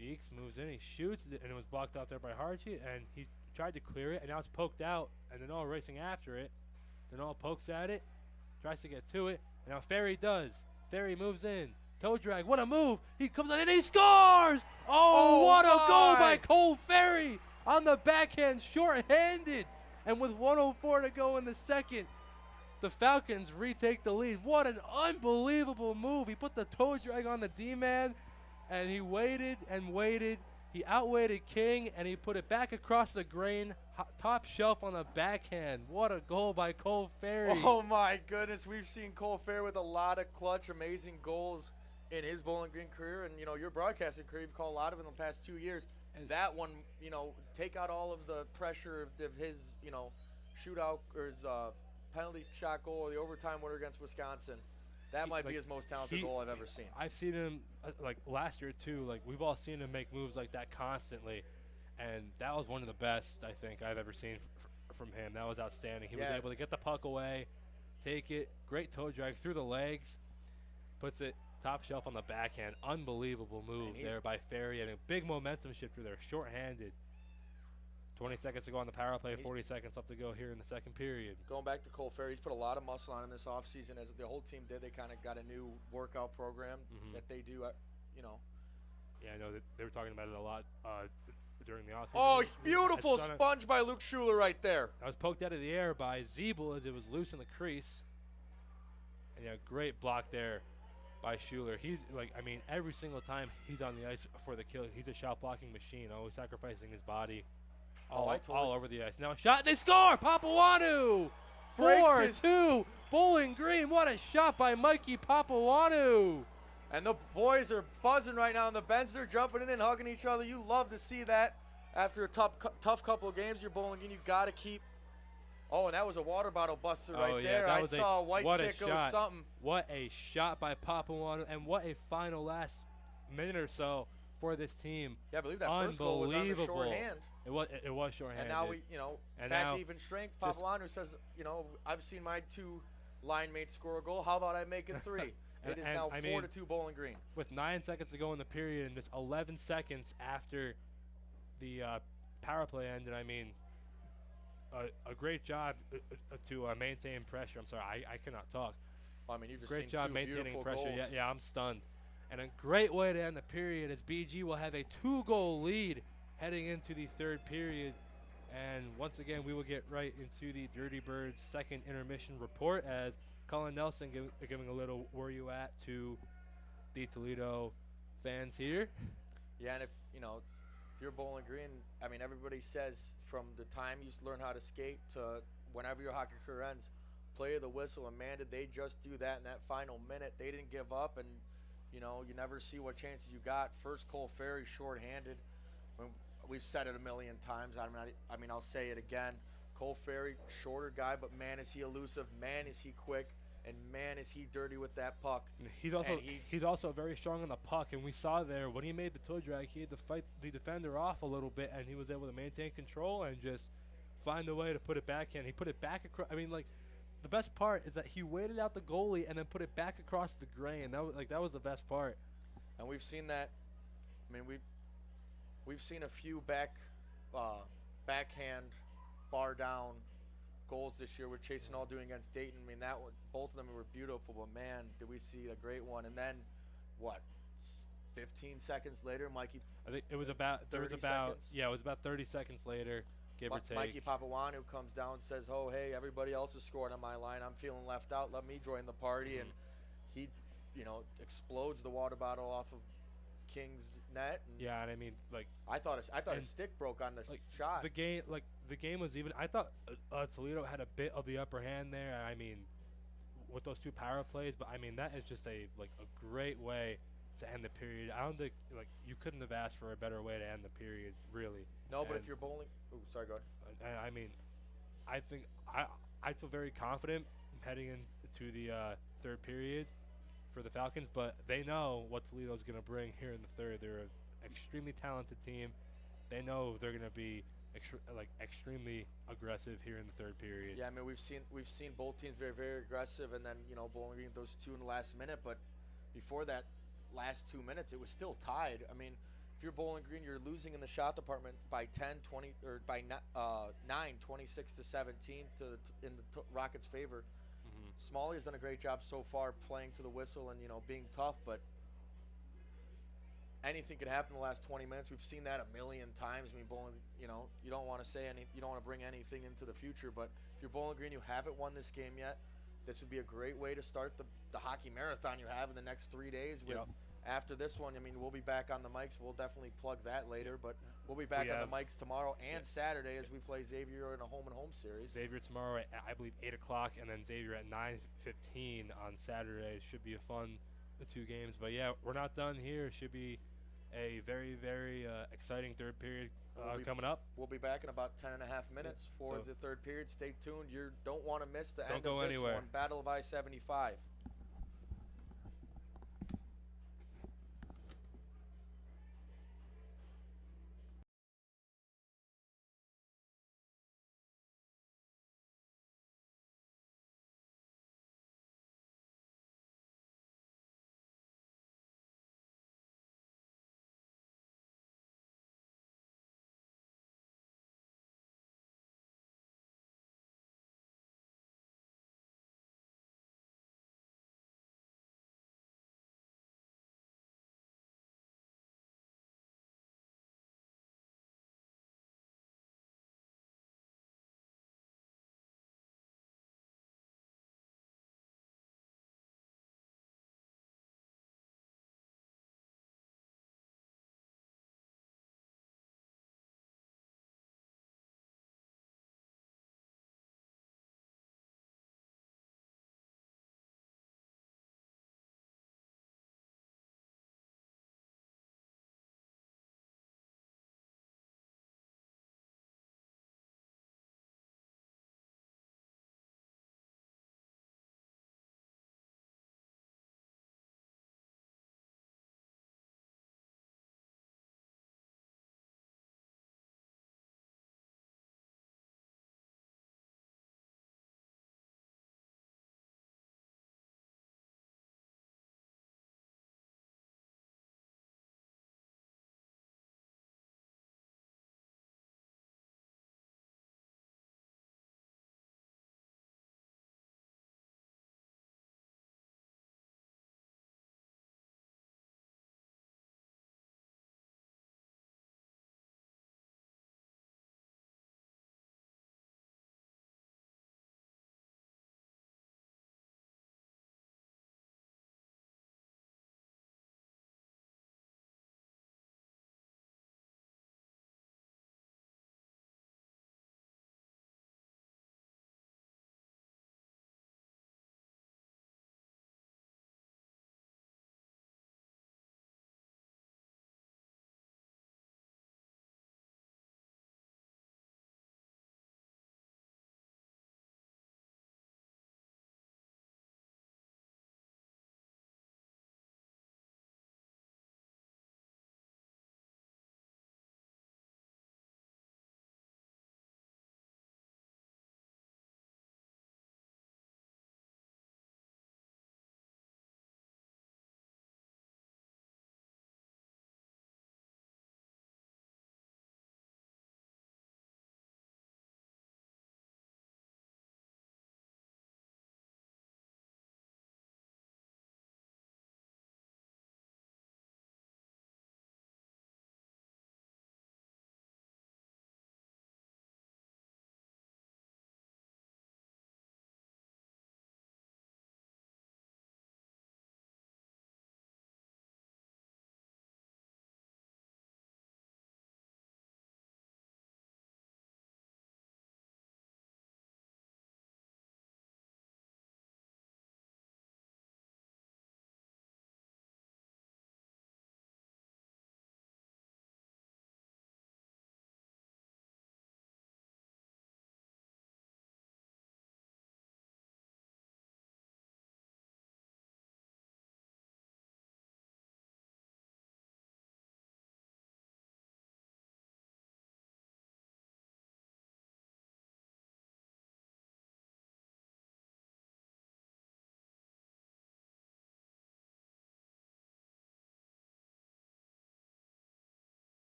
Deeks moves in, he shoots, and it was blocked out there by Harchie, and he tried to clear it, and now it's poked out, and Denal racing after it. Denal pokes at it, tries to get to it, and now Ferry does. Ferry moves in. Toe drag, what a move! He comes on and he scores! Oh, what a goal by Cole Ferry on the backhand, short-handed. And with 1:04 to go in the second, the Falcons retake the lead. What an unbelievable move. He put the toe drag on the D-man, and he waited and waited. He outweighted King, and he put it back across the grain, top shelf on the backhand. What a goal by Cole Ferry. Oh, my goodness. We've seen Cole Ferry with a lot of clutch, amazing goals in his Bowling Green career, and your broadcasting career, you've called a lot of them in the past 2 years. And that one, take out all of the pressure of his, shootout or his penalty shot goal or the overtime winner against Wisconsin. That might be his most talented goal I've ever seen. I've seen him last year too. We've all seen him make moves like that constantly, and that was one of the best I think I've ever seen from him. That was outstanding. He was able to get the puck away, take it. Great toe drag through the legs. Puts it top shelf on the backhand. Unbelievable move there by Ferry. And a big momentum shifter there. Short-handed. 20 seconds to go on the power play. 40 seconds left to go here in the second period. Going back to Cole Ferry, he's put a lot of muscle on in this offseason, as the whole team did. They kind of got a new workout program that they do, Yeah, I know that they were talking about it a lot during the offseason. Oh, beautiful sponge by Luke Schuler right there. That was poked out of the air by Zeeble as it was loose in the crease. And yeah, great block there by Schuler. He's every single time he's on the ice for the kill, he's a shot blocking machine, always sacrificing his body all over the ice. Now a shot, they score! Papawandu! 4-2, Bowling Green. What a shot by Mikey Papawandu! And the boys are buzzing right now on the bench. They're jumping in and hugging each other. You love to see that. After a tough couple of games, you're Bowling Green. You got to keep. Oh, and that was a water bottle buster right there. I saw a white stick go something. What a shot by Papawandu, and what a final last minute or so for this team. Yeah, I believe that first goal was under shorthand. It was shorthanded. And now back to even strength. Papawandu says, I've seen my two line mates score a goal. How about I make it 3? It is now 4-2 Bowling Green. With 9 seconds to go in the period and just 11 seconds after the power play ended, a great job to maintain pressure. I'm sorry, I cannot talk. Well, you've just great seen job two maintaining beautiful pressure. goals. Yeah, I'm stunned. And a great way to end the period as BG will have a 2-goal lead heading into the third period. And once again, we will get right into the Dirty Birds second intermission report as Colin Nelson giving a little where you at to the Toledo fans here. Yeah, and if you're Bowling Green, everybody says from the time you learn how to skate to whenever your hockey career ends, play the whistle. And man, did they just do that in that final minute. They didn't give up, and you never see what chances you got. First, Cole Ferry shorthanded. We've said it a million times. I'll say it again. Cole Ferry, shorter guy, but man, is he elusive. Man, is he quick. And man, is he dirty with that puck. He's also very strong on the puck, and we saw there when he made the toe drag, he had to fight the defender off a little bit, and he was able to maintain control and just find a way to put it back in. He put it back across. The best part is that he waited out the goalie and then put it back across the grain. That was the best part. And we've seen that. We've seen a few backhand bar down goals this year with Chasing All doing against Dayton. Both of them were beautiful, but man, did we see a great one. And then, 15 seconds later, Mikey. I think it was about 30 seconds. Yeah, it was about 30 seconds later, give or take. Mikey Papawandu comes down and says, "Oh, hey, everybody else is scoring on my line. I'm feeling left out. Let me join the party." And he, explodes the water bottle off of King's net. And yeah, and I thought his stick broke on the shot. The game was even. I thought Toledo had a bit of the upper hand there. With those two power plays, but that is just a great way to end the period. I don't think you couldn't have asked for a better way to end the period, really. No, but if you're bowling, sorry, go ahead. I think I feel very confident heading into the third period for the Falcons, but they know what Toledo's going to bring here in the third. They're an extremely talented team. They know they're going to be extremely aggressive here in the third period. Yeah, we've seen both teams very, very aggressive, and then Bowling Green those two in the last minute. But before that last 2 minutes, it was still tied. If you're Bowling Green, you're losing in the shot department by 10, 20, or by 9, 26 to 17 in the Rockets' favor. Smalley has done a great job so far playing to the whistle and being tough, but anything could happen in the last 20 minutes. We've seen that a million times. Bowling, you don't want to say you don't want to bring anything into the future, but if you're Bowling Green, you haven't won this game yet. This would be a great way to start the hockey marathon you have in the next 3 days. After this one, we'll be back on the mics. We'll definitely plug that later, but we'll be back on the mics tomorrow and Saturday as we play Xavier in a home-and-home series. Xavier tomorrow at, I believe, 8 o'clock, and then Xavier at 9:15 on Saturday. It should be a fun 2 games. But, yeah, we're not done here. It should be a very, very exciting third period coming up. We'll be back in about 10 and a half minutes for the third period. Stay tuned. You don't want to miss the end of this one. Battle of I-75.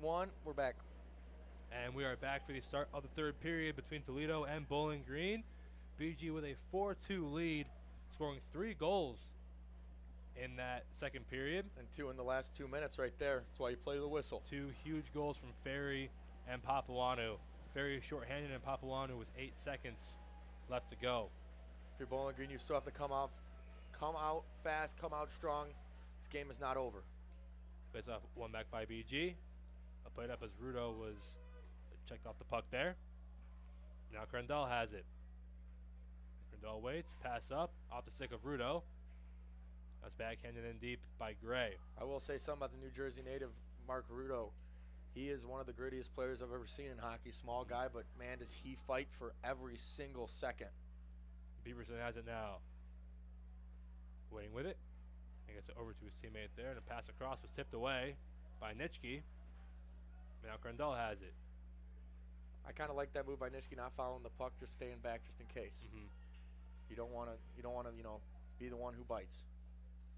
1. We're back. And we are back for the start of the third period between Toledo and Bowling Green. BG with a 4-2 lead, scoring 3 goals in that second period. And 2 in the last 2 minutes right there. That's why you play the whistle. 2 huge goals from Ferry and Papuanu. Ferry shorthanded and Papuanu with 8 seconds left to go. If you're Bowling Green, you still have to come out fast, come out strong. This game is not over. Face off, one back by BG. Played up as Rudo was checked off the puck there. Now Crandall has it. Crandall waits, pass up, off the stick of Rudo. That's backhanded in deep by Gray. I will say something about the New Jersey native, Mark Rudo. He is one of the grittiest players I've ever seen in hockey. Small guy, but man, does he fight for every single second. Beaverson has it now. Waiting with it. He gets it over to his teammate there, and a pass across was tipped away by Nitschke. Now Crandall has it. I kind of like that move by Nitschke, not following the puck, just staying back just in case. You don't want to, be the one who bites.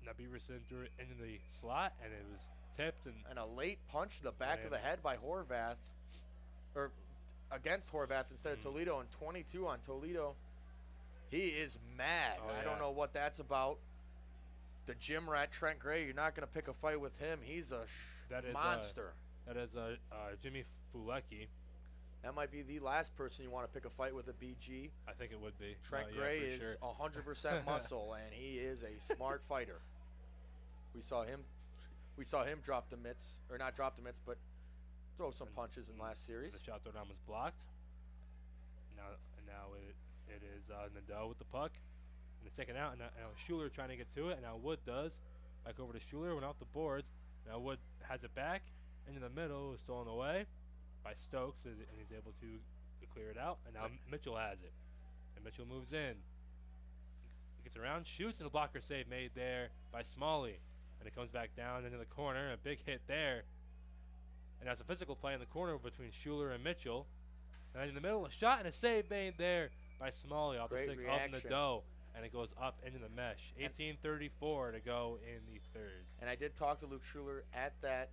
Now Beaverson threw it into the slot, and it was tipped. And a late punch to the back of the head by Horvath, or against Horvath instead of Toledo, and 22 on Toledo. He is mad. I don't know what that's about. The gym rat Trent Gray, you're not going to pick a fight with him. He's a monster. That is Jimmy Fulecki. That might be the last person you want to pick a fight with at BG. I think it would be. Trent Gray is 100% muscle, and he is a smart fighter. We saw him drop the mitts, or not drop the mitts, but throw some punches in last series. The shot throw down was blocked. Now it is Nadeau with the puck. And it's taken out, and now Schuler trying to get to it, and now Wood does. Back over to Schuler, went off the boards. Now Wood has it back into the middle, it was stolen away by Stokes, and he's able to clear it out. And now Mitchell has it, and Mitchell moves in. He gets around, shoots, and a blocker save made there by Smalley. And it comes back down into the corner, a big hit there. And that's a physical play in the corner between Schuler and Mitchell. And in the middle, a shot and a save made there by Smalley off the stick of Nadeau. And it goes up into the mesh. 18:34 to go in the third. And I did talk to Luke Schuler at that,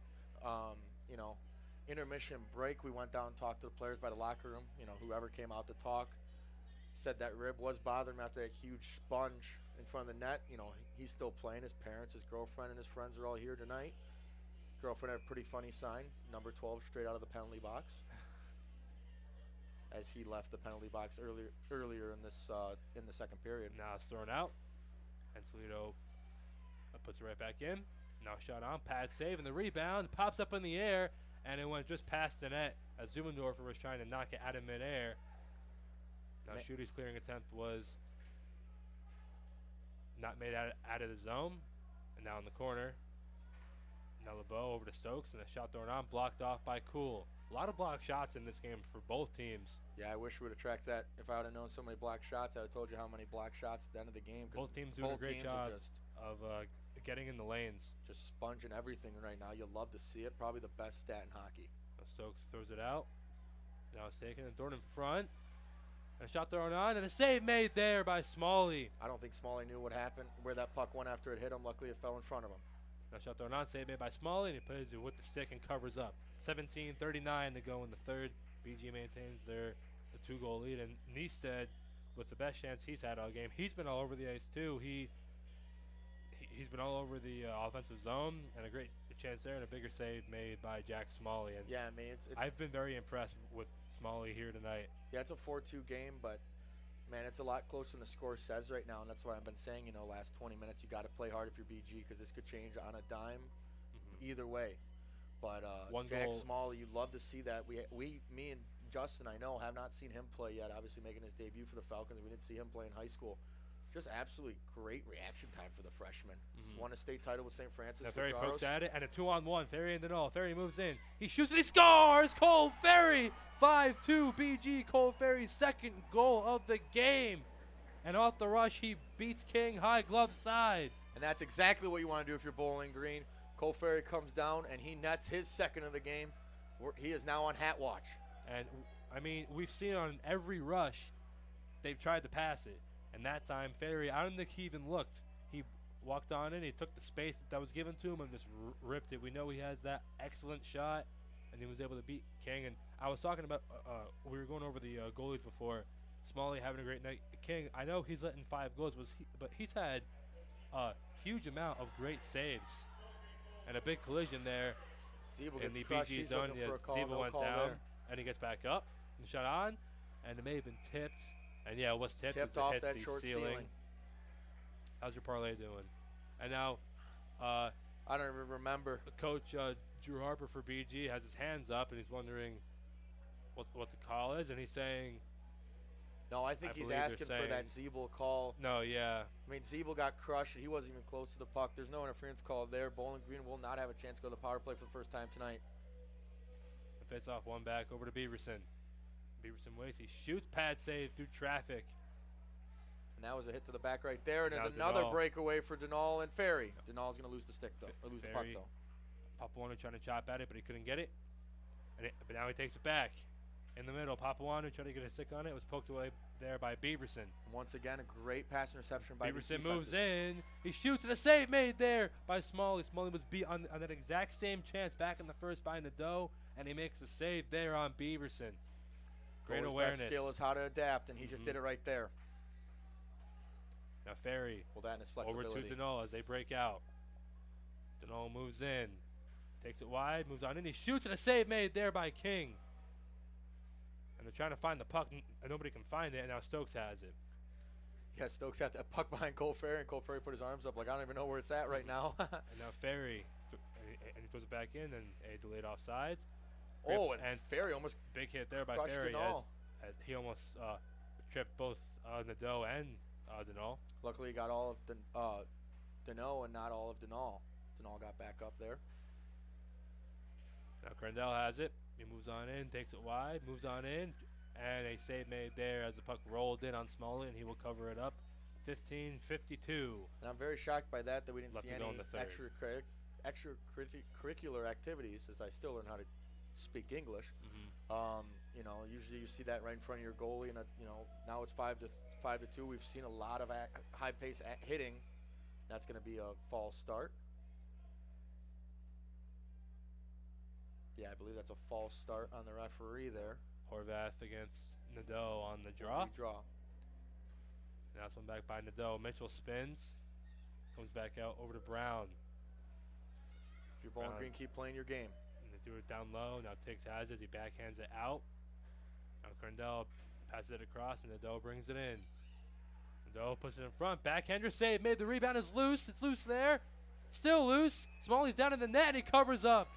intermission break. We went down and talked to the players by the locker room. Whoever came out to talk said that rib was bothering him after a huge sponge in front of the net. He's still playing. His parents, his girlfriend, and his friends are all here tonight. Girlfriend had a pretty funny sign, number 12 straight out of the penalty box, as he left the penalty box earlier in the second period. Now it's thrown out, and Toledo puts it right back in. Now shot on, pad save, and the rebound pops up in the air, and it went just past the net as Zumendorfer was trying to knock it out of midair. Now Schuty's clearing attempt was not made out of the zone, and now in the corner. Now LeBeau over to Stokes, and a shot thrown on, blocked off by Cool. A lot of block shots in this game for both teams. Yeah, I wish we would have tracked that. If I would have known so many block shots, I would have told you how many block shots at the end of the game. Both teams doing a great job of getting in the lanes. Just sponging everything right now. You'll love to see it. Probably the best stat in hockey. Now Stokes throws it out. Now it's taken and thrown in front. And a shot thrown on, and a save made there by Smalley. I don't think Smalley knew what happened, where that puck went after it hit him. Luckily, it fell in front of him. Now shot thrown on, save made by Smalley, and he plays it with the stick and covers up. 17:39 to go in the third. BG maintains their 2-goal lead, and Neisted, with the best chance he's had all game, he's been all over the ice too. He's been all over the offensive zone, and a great chance there, and a bigger save made by Jack Smalley. And yeah, I mean, I've been very impressed with Smalley here tonight. Yeah, it's a 4-2 game, but man, it's a lot closer than the score says right now, and that's why I've been saying, last 20 minutes you got to play hard if you're BG, because this could change on a dime either way. But Jack Smalley, you'd love to see that. Me and Justin, I know, have not seen him play yet. Obviously making his debut for the Falcons. We didn't see him play in high school. Just absolutely great reaction time for the freshman. Just won a state title with St. Francis. Now Ferry pokes at it, and a 2-on-1. Ferry in the null. Ferry moves in. He shoots and he scores! Cole Ferry! 5-2 BG. Cole Ferry's second goal of the game. And off the rush, he beats King high glove side. And that's exactly what you want to do if you're Bowling Green. Cole Ferry comes down, and he nets his second of the game. He is now on hat watch. And, I mean, we've seen on every rush, they've tried to pass it. And that time, Ferry, I don't think he even looked. He walked on in, he took the space that was given to him and just ripped it. We know he has that excellent shot. and he was able to beat King. And I was talking about, we were going over the goalies before. Smalley having a great night. King, I know he's letting 5 goals, but he's had a huge amount of great saves and a big collision there Siebel in gets the crushed. PG He's zone. looking for a call. Siebel No went call down, there. and he gets back up and shot on, and it may have been tipped. And yeah, it was tipped. Tipped It off hits that the short ceiling. ceiling. How's your parlay doing? And now, I don't even remember. Coach Drew Harper for BG has his hands up, and he's wondering what the call is, and he's saying, No, I think he's believe they're asking for that Siebel call. no, yeah. I mean, Siebel got crushed. He wasn't even close to the puck. There's no interference call there. Bowling Green will not have a chance to go to the power play for the first time tonight. Face off one back over to Beaverson. Beaverson waits. He shoots, pad save through traffic. And that was a hit to the back right there. And Now there's another Denal. breakaway for Denal and Ferry. Denal's going to lose the stick, though. Or lose the puck, Ferry. though. Papuano trying to chop at it, but he couldn't get it. But now he takes it back. In the middle, Papuano trying to get a stick on it. It was poked away there by Beaverson. And once again, a great pass interception by the Beaverson defenses. moves in. He shoots, and a save made there by Smalley. Smalley was beat on that exact same chance back in the first by Nadeau, and he makes a save there on Beaverson. Great Goalie's awareness. best skill is how to adapt, and he just did it right there. Now Ferry Well, that and his over flexibility. to Denal as they break out. Denal moves in. Takes it wide, moves on in. He shoots, and a save made there by King. And they're trying to find the puck, and nobody can find it, and now Stokes has it. Yeah, Stokes had that puck behind Cole Ferry, and Cole Ferry put his arms up like, I don't even know where it's at right now. And now Ferry, and he throws it back in, and a delayed offsides. Oh, and and Ferry almost big hit there by crushed Ferry Denal. as he almost tripped both Nadeau and Denal. Luckily, he got all of Deneau and not all of Denal. Denal got back up there. Now Crandell has it. He moves on in, takes it wide, moves on in, and a save made there as the puck rolled in on Smalley, and he will cover it up. 15-52. And I'm very shocked by that we didn't Left see to go any in the third. extracurricular activities, as I still learn how to speak English. You know, usually you see that right in front of your goalie, and now it's 5-2. We've seen a lot of high pace hitting. That's going to be a false start. Yeah, I believe that's a false start on the referee there. Horvath against Nadeau on the draw. Draw. Now it's one back by Nadeau. Mitchell spins, comes back out over to Brown. If you're Bowling Green, keep playing your game. And they threw it down low. Now Tiggs has it. He backhands it out. Now Crandell passes it across, and Nadeau brings it in. Nadeau puts it in front. Backhander save. Made the rebound. Is loose. It's loose there. Still loose. Smalley's down in the net, and he covers up.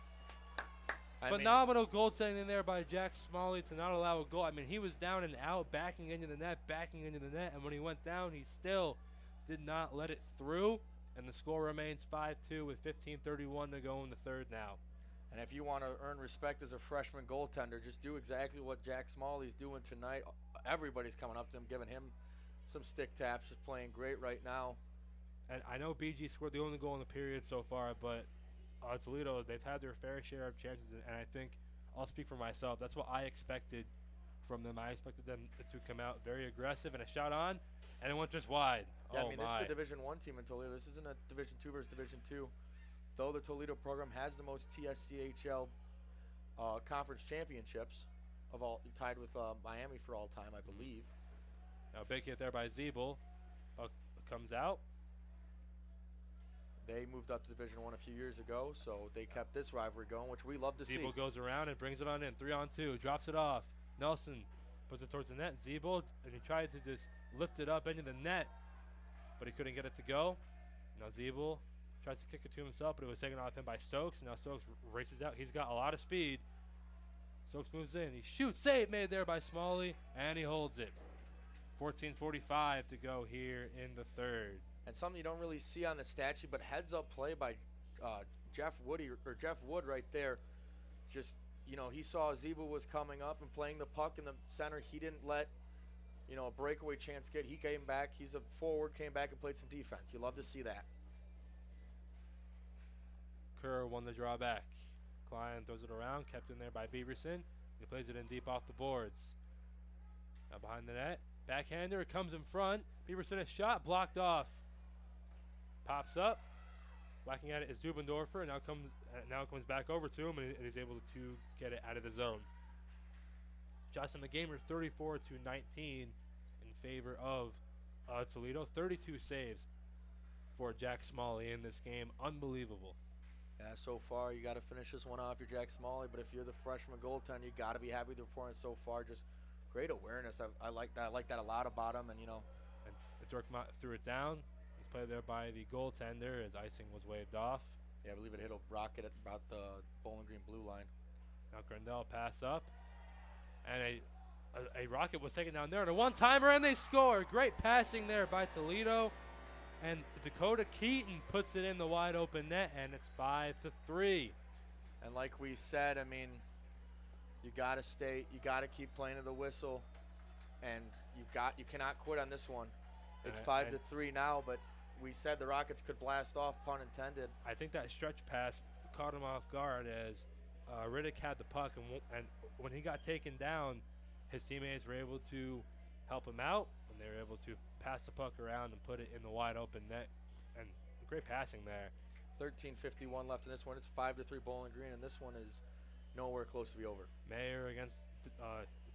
Phenomenal goaltending there by Jack Smalley to not allow a goal. I mean, he was down and out, backing into the net, and when he went down, he still did not let it through, and the score remains 5-2 with 15:31 to go in the third now. And if you want to earn respect as a freshman goaltender, just do exactly what Jack Smalley's doing tonight. Everybody's coming up to him, giving him some stick taps, just playing great right now. And I know BG scored the only goal in the period so far, but Toledo, they've had their fair share of chances, and I think I'll speak for myself. That's what I expected from them. I expected them to come out very aggressive and a shot on, and it went just wide. Yeah, I mean, this is a Division I team in Toledo. This isn't a Division II versus Division II. Though the Toledo program has the most TSCHL conference championships of all, tied with Miami for all time, I believe. Now big hit there by Zeeble. Puck comes out. They moved up to Division I a few years ago, so they kept this rivalry going, which we love to see. Zeeble goes around and brings it on in. 3-on-2, drops it off. Nelson puts it towards the net. Zeeble, and he tried to just lift it up into the net, but he couldn't get it to go. Now Zeeble tries to kick it to himself, but it was taken off him by Stokes. And now Stokes races out. He's got a lot of speed. Stokes moves in. He shoots. Save made there by Smalley, and he holds it. 14:45 to go here in the third. And something you don't really see on the stat sheet, but heads-up play by Jeff Wood right there. Just, he saw Zeeble was coming up and playing the puck in the center. He didn't let, a breakaway chance get. He came back. He's a forward, came back and played some defense. You love to see that. Kerr won the draw back. Klein throws it around, kept in there by Beaverson. He plays it in deep off the boards. Now behind the net. Backhander comes in front. Beaverson a shot blocked off. Pops up. Whacking at it is Dubendorfer. Now comes now it comes back over to him, and he's able to get it out of the zone. Shots in the game are 34 to 19 in favor of Toledo. 32 saves for Jack Smalley in this game. Unbelievable. Yeah, so far you got to finish this one off. You're Jack Smalley, but if you're the freshman goaltender, you got to be happy with the performance so far. Just great awareness. I like that. I like that a lot about him, and And Dirk threw it down. It's played there by the goaltender as icing was waved off. Yeah, I believe it hit a rocket at about the Bowling Green blue line. Now Grandel pass up, and a rocket was taken down there, and a one-timer, and they score. Great passing there by Toledo, and Dakota Keaton puts it in the wide open net, and it's 5-3. And like we said, I mean, you got to keep playing to the whistle, and you cannot quit on this one. It's 5-3 now, but we said the Rockets could blast off, pun intended. I think that stretch pass caught him off guard as Riddick had the puck, and when he got taken down, his teammates were able to help him out, and they were able to pass the puck around and put it in the wide open net. And great passing there. 13:51 left in this one. It's 5-3 Bowling Green, and this one is nowhere close to be over. Mayer against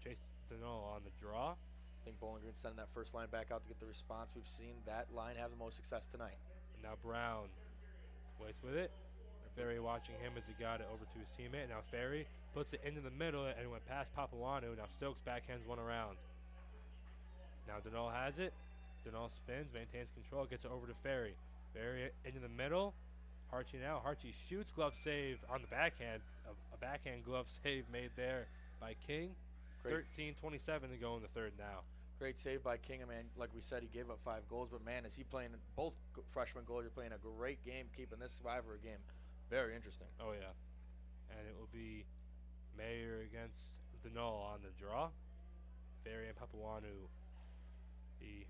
Chase Deneau on the draw. I think Bowling Green sending that first line back out to get the response. We've seen that line have the most success tonight. And now Brown waits with it. Ferry watching him as he got it over to his teammate. Now Ferry puts it into the middle and went past Papuanu. Now Stokes backhands one around. Now Deneau has it. Deneau spins, maintains control, gets it over to Ferry. Ferry into the middle. Harchie now. Harchie shoots, glove save on the backhand. A backhand glove save made there by King. 13:27 to go in the third now. Great save by King. I mean, like we said, he gave up 5 goals, but man, is he playing, both freshman goalies are playing a great game, keeping this rivalry game very interesting. Oh, yeah. And it will be Mayer against Deneau on the draw. Ferry and Papuanu, the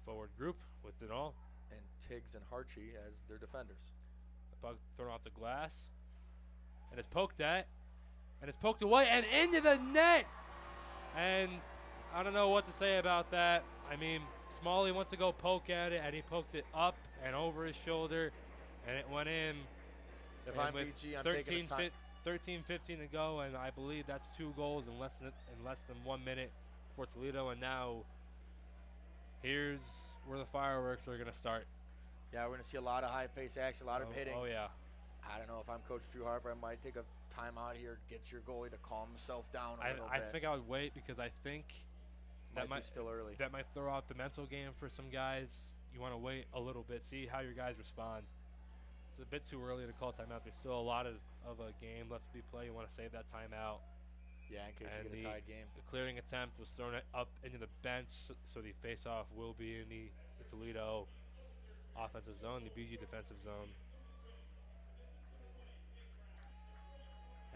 forward group with Deneau. And Tiggs and Harchie as their defenders. The puck thrown off the glass. And it's poked at. And it's poked away and into the net. And I don't know what to say about that. I mean, Smalley wants to go poke at it, and he poked it up and over his shoulder, and it went in. If I'm BG, I'm taking the time. 13:15 to go, and I believe that's 2 goals in less than 1 minute for Toledo. And now here's where the fireworks are going to start. Yeah, we're going to see a lot of high-paced action, a lot of hitting. Oh, yeah. I don't know if I'm Coach Drew Harper. I might take a timeout here, get your goalie to calm himself down a little bit. I think I would wait because I think that might be still early. That might throw out the mental game for some guys. You want to wait a little bit, see how your guys respond. It's a bit too early to call timeout. There's still a lot of a game left to be played. You want to save that timeout. Yeah, in case you get a tied game. The clearing attempt was thrown up into the bench, so the face-off will be in the Toledo offensive zone, the BG defensive zone.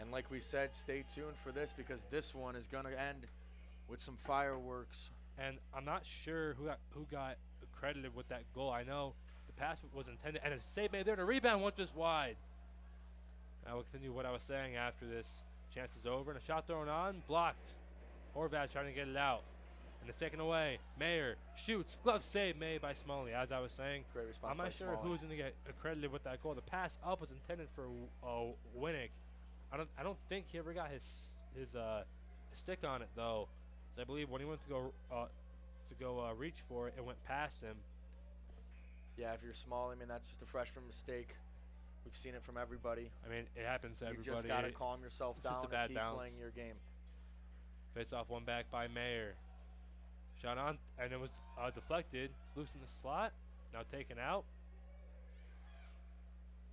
And like we said, stay tuned for this because this one is going to end with some fireworks. And I'm not sure who got credited with that goal. I know the pass was intended, and a save made there. The rebound went just wide. I will continue what I was saying after this. Chance is over, and a shot thrown on, blocked. Horvat trying to get it out. And it's taken away. Mayer shoots. Glove save made by Smalley, as I was saying. Great response. I'm not sure who's going to get credited with that goal. The pass up was intended for Winnick. I don't think he ever got his stick on it though. So I believe when he went to go reach for it, it went past him. Yeah, if you're small, I mean that's just a freshman mistake. We've seen it from everybody. I mean, it happens to everybody. You just gotta calm yourself down and keep bounce. playing your game. Face off one back by Mayer. Shot on, and it was deflected. Loose in the slot. Now taken out.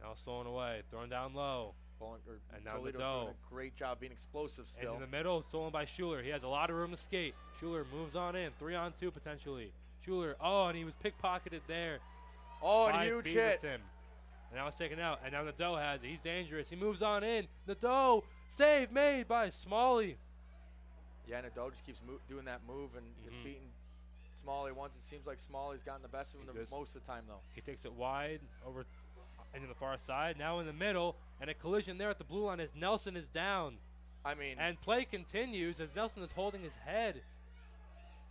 Now stolen away. Thrown down low. And now Toledo's doing a great job being explosive still. And in the middle, stolen by Schuler. He has a lot of room to skate. Schuler moves on in. 3-on-2 potentially. Schuler, and he was pickpocketed there. Oh, and huge hit. Him. And now it's taken out. And now Nadeau has it. He's dangerous. He moves on in. Nadeau, save made by Smalley. Yeah, Nadeau just keeps doing that move and gets beaten. Smalley once. It seems like Smalley's gotten the best of him most of the time, though. He takes it wide over into the far side. Now in the middle. And a collision there at the blue line as Nelson is down. I mean. And play continues as Nelson is holding his head.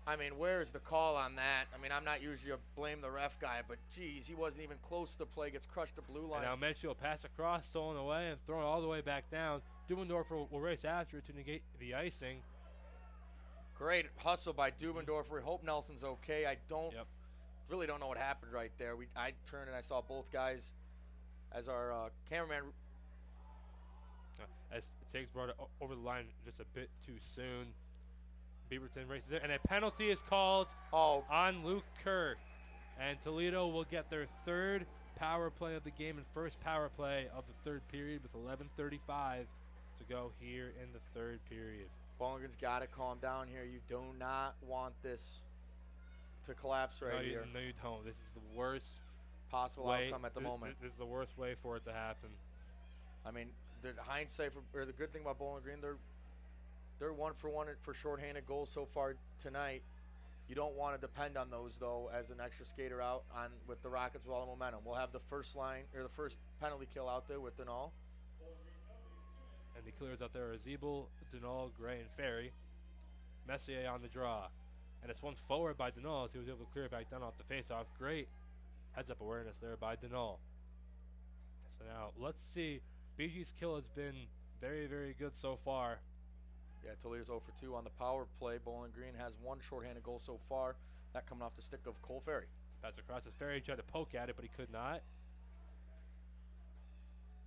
I mean, where's the call on that? I mean, I'm not usually a blame the ref guy, but geez, he wasn't even close to the play. Gets crushed to blue line. And now Mitchell pass across, stolen away, and thrown all the way back down. Dubendorfer will race after it to negate the icing. Great hustle by Dubendorfer. We hope Nelson's okay. I really don't know what happened right there. I turned and I saw both guys as our cameraman. As Tiggs brought it over the line just a bit too soon. Beaverton races it, and a penalty is called on Luke Kerr. And Toledo will get their third power play of the game and first power play of the third period with 11:35 to go here in the third period. Bowling Green's got to calm down here. You do not want this to collapse here. No, you don't. This is the worst possible outcome at the moment. This is the worst way for it to happen. I mean, the hindsight or the good thing about Bowling Green, they're 1 for 1 for shorthanded goals so far tonight. You don't want to depend on those though as an extra skater out on with the Rockets with all the momentum. We'll have the first line or the first penalty kill out there with Denal. And the clears out there are Zeeble, Denal, Gray, and Ferry. Messier on the draw. And it's one forward by Denal as he was able to clear it back down off the faceoff. Great heads-up awareness there by Denal. So now let's see. BG's kill has been very, very good so far. Yeah, Toledo's 0 for 2 on the power play. Bowling Green has 1 shorthanded goal so far. That coming off the stick of Cole Ferry. Pass across as Ferry tried to poke at it, but he could not.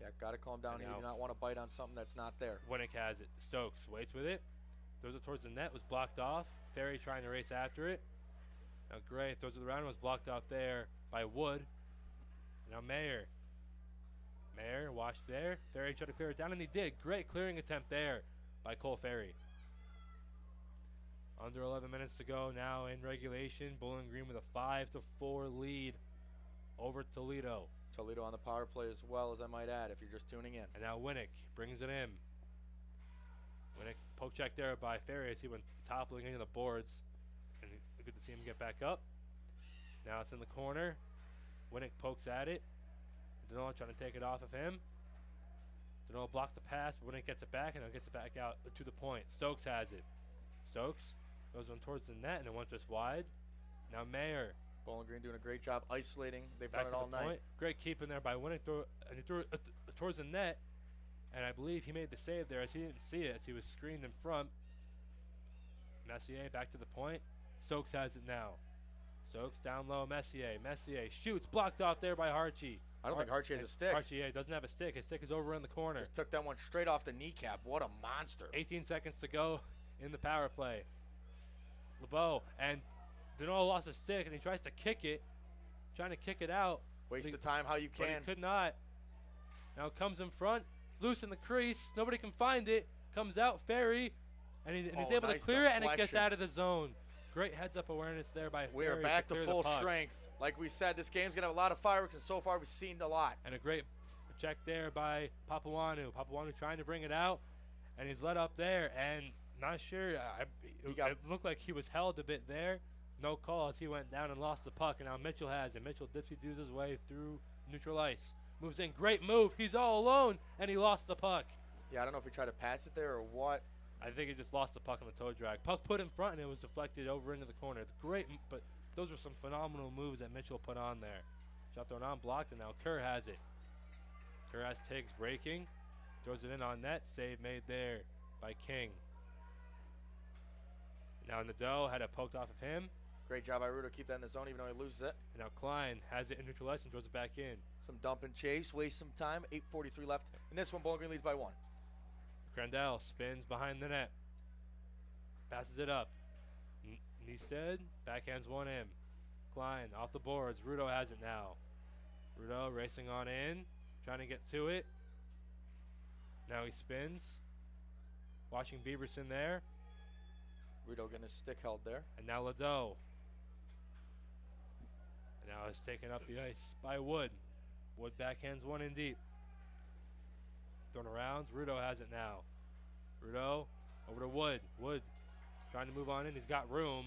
Yeah, got to calm down. You do not want to bite on something that's not there. Winnick has it. Stokes waits with it. Throws it towards the net. Was blocked off. Ferry trying to race after it. Now Gray throws it around. Was blocked off there by Wood. Now Mayer. Mayer watched there. Ferry tried to clear it down, and he did. Great clearing attempt there by Cole Ferry. Under 11 minutes to go now in regulation. Bowling Green with a 5-4 lead over Toledo. Toledo on the power play as well, as I might add, if you're just tuning in. And now Winnick brings it in. Winnick poke check there by Ferry as he went toppling into the boards. And good to see him get back up. Now it's in the corner. Winnick pokes at it. Denal trying to take it off of him. Denal blocked the pass, but Winnick gets it back, and now gets it back out to the point. Stokes has it. Stokes goes one towards the net, and it went just wide. Now Mayer. Bowling Green doing a great job isolating. They've back done it all night. Point. Great keeping there by Winnick, and he threw it towards the net, and I believe he made the save there as he didn't see it, as he was screened in front. Messier back to the point. Stokes has it now. Stokes down low, Messier. Messier shoots, blocked off there by Harchie. I don't think Harchie has a stick. Harchie doesn't have a stick. His stick is over in the corner. Just took that one straight off the kneecap. What a monster. 18 seconds to go in the power play. LeBeau, and Denal lost a stick, and he tries to kick it. Trying to kick it out. Waste the time how you can. But he could not. Now it comes in front. It's loose in the crease. Nobody can find it. Comes out, Ferry, and he's able to clear it, and it gets out of the zone. Great heads-up awareness there by Ferry. We are back to full strength. Like we said, this game's going to have a lot of fireworks, and so far we've seen a lot. And a great check there by Papuanu. Papuanu trying to bring it out, and he's let up there, and not sure. It looked like he was held a bit there. No call as he went down and lost the puck, and now Mitchell has it. Mitchell dipsy-doos his way through neutral ice. Moves in, great move. He's all alone, and he lost the puck. Yeah, I don't know if he tried to pass it there or what. I think he just lost the puck on the toe drag. Puck put in front, and it was deflected over into the corner. But those were some phenomenal moves that Mitchell put on there. Shot thrown on, blocked, and now Kerr has it. Kerr has Tiggs breaking. Throws it in on net. Save made there by King. Now Nadeau had it poked off of him. Great job by Rudo. Keep that in the zone even though he loses it. And now Klein has it in neutral ice and throws it back in. Some dump and chase. Waste some time. 8:43 left. In this one, Bowling Green leads by 1. Crandell spins behind the net. Passes it up. Neested backhands one in. Klein off the boards. Rudo has it now. Rudo racing on in. Trying to get to it. Now he spins. Watching Beaverson there. Rudo getting his stick held there. And now Ladeau. And now it's taken up the ice by Wood. Wood backhands one in deep. Thrown around. Rudo has it now. Rudo over to Wood. Wood trying to move on in. He's got room.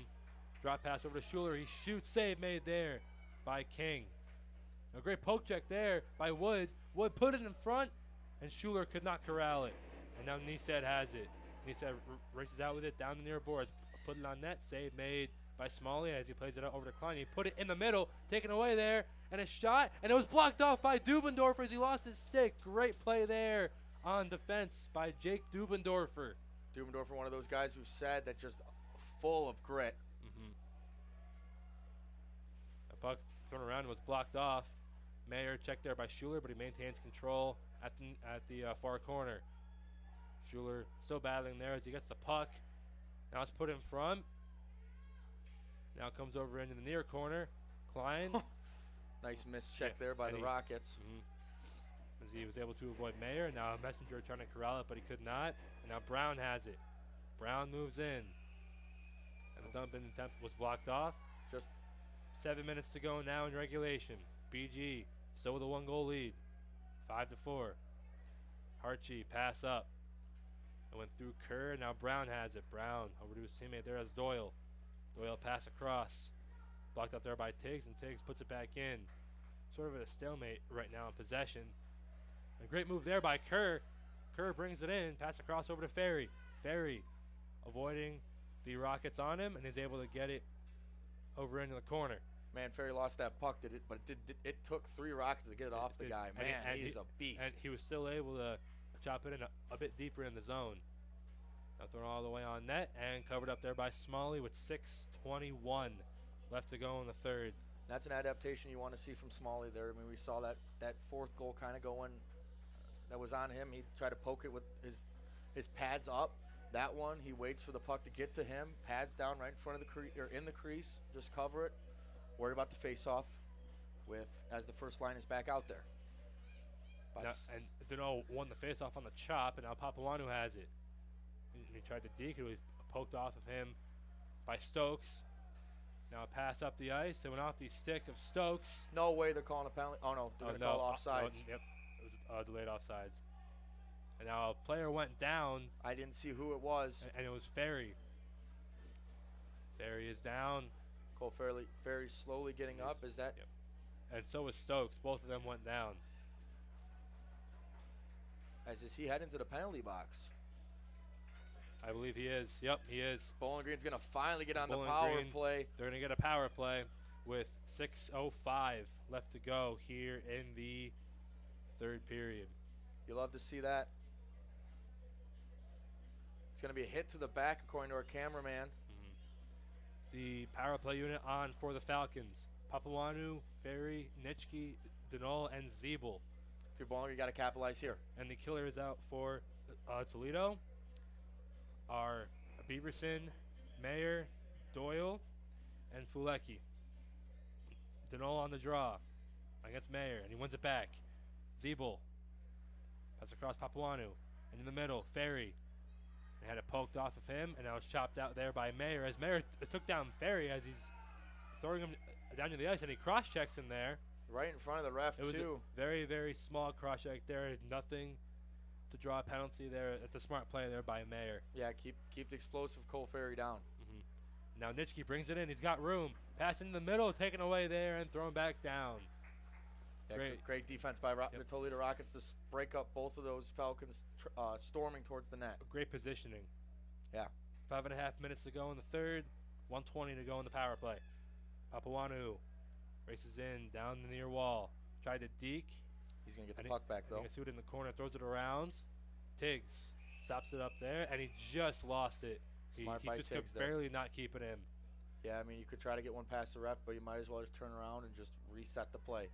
Drop pass over to Schuler. He shoots. Save made there by King. A great poke check there by Wood. Wood put it in front, and Schuler could not corral it. And now Neested has it. Neested races out with it down the near boards. Put it on net. Save made by Smalley as he plays it out over to Klein. He put it in the middle, taken away there, and a shot, and it was blocked off by Dubendorfer as he lost his stick. Great play there on defense by Jake Dubendorfer. Dubendorfer, one of those guys who said that just full of grit. The puck thrown around was blocked off. Mayer checked there by Schuler, but he maintains control at the far corner. Schuler still battling there as he gets the puck. Now it's put in front. Now it comes over into the near corner. Klein. Nice mischeck there by the Rockets. As he was able to avoid Mayer. Now Messenger trying to corral it, but he could not. And now Brown has it. Brown moves in. And the dump in attempt was blocked off. Just 7 minutes to go now in regulation. BG still with a 1-goal lead. 5-4. Harchie pass up. It went through Kerr. Now Brown has it. Brown over to his teammate there as Doyle. Doyle pass across. Blocked up there by Tiggs, and Tiggs puts it back in. Sort of at a stalemate right now in possession. A great move there by Kerr. Kerr brings it in. Pass across over to Ferry. Ferry avoiding the Rockets on him and is able to get it over into the corner. Man, Ferry lost that puck, but it took 3 Rockets to get it off the guy. Man, he's a beast. And he was still able to chop it in a bit deeper in the zone. Now thrown all the way on net and covered up there by Smalley with 6:21 left to go in the third. That's an adaptation you want to see from Smalley there. I mean, we saw that fourth goal kind of going, that was on him. He tried to poke it with his pads up. That one, he waits for the puck to get to him, pads down right in front of the crease, or in the crease, just cover it. Worry about the face-off as the first line is back out there. Now, and Deneau won the face-off on the chop, and now Papuanu has it. And he tried to deke. It was poked off of him by Stokes. Now a pass up the ice. It went off the stick of Stokes. No way they're calling a penalty. Oh, no. They're going to call offsides. Yep. It was delayed offsides. And now a player went down. I didn't see who it was. And it was Ferry. Ferry is down. Cole Ferry slowly getting up. Is that? Yep. And so was Stokes. Both of them went down. As is he heading to the penalty box? I believe he is. Yep, he is. Bowling Green's going to finally get on the power play. They're going to get a power play with 6:05 left to go here in the third period. You love to see that. It's going to be a hit to the back, according to our cameraman. The power play unit on for the Falcons. Papuanu, Ferry, Nitschke, Deneau, and Zeeble. If you're Bowling Green, you got to capitalize here. And the killer is out for Toledo are Beaverson, Mayer, Doyle, and Fulecki. Deneau on the draw against Mayer, and he wins it back. Zeeble pass across Papuanu, and in the middle, Ferry. And had it poked off of him, and now it's chopped out there by Mayer as Mayer took down Ferry as he's throwing him down to the ice, and he cross-checks him there. Right in front of the ref, too. It was a very, very small cross-check there. Nothing to draw a penalty there. It's a smart play there by Mayer. Yeah, keep the explosive Cole Ferry down. Now Nitschke brings it in. He's got room. Pass in the middle, taken away there, and thrown back down. Yeah, great defense by the Toledo Rockets to break up both of those Falcons storming towards the net. Great positioning. Yeah. 5.5 minutes to go in the third. 1:20 to go in the power play. Papuanu races in down the near wall. Tried to deke. He's going to get the puck back, though. He see it in the corner, throws it around. Tiggs stops it up there, and he just lost it. Smart he by just Tiggs could barely not keep it in. Yeah, I mean, you could try to get one past the ref, but you might as well just turn around and just reset the play.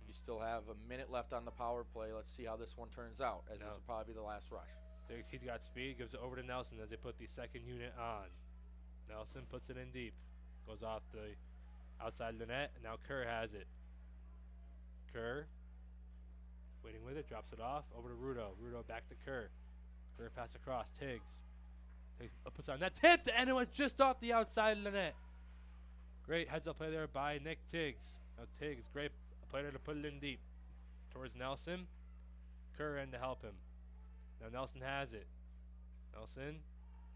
You still have a minute left on the power play. Let's see how this one turns out, as this will probably be the last rush. Tiggs, he's got speed, gives it over to Nelson as they put the second unit on. Nelson puts it in deep. Goes off the outside of the net, and now Kerr has it. Kerr waiting with it, drops it off, over to Rudo. Rudo back to Kerr. Kerr pass across, Tiggs. Tiggs puts on that, tipped, and it went just off the outside of the net. Great heads-up play there by Nick Tiggs. Now Tiggs, great player to put it in deep. Towards Nelson. Kerr in to help him. Now Nelson has it. Nelson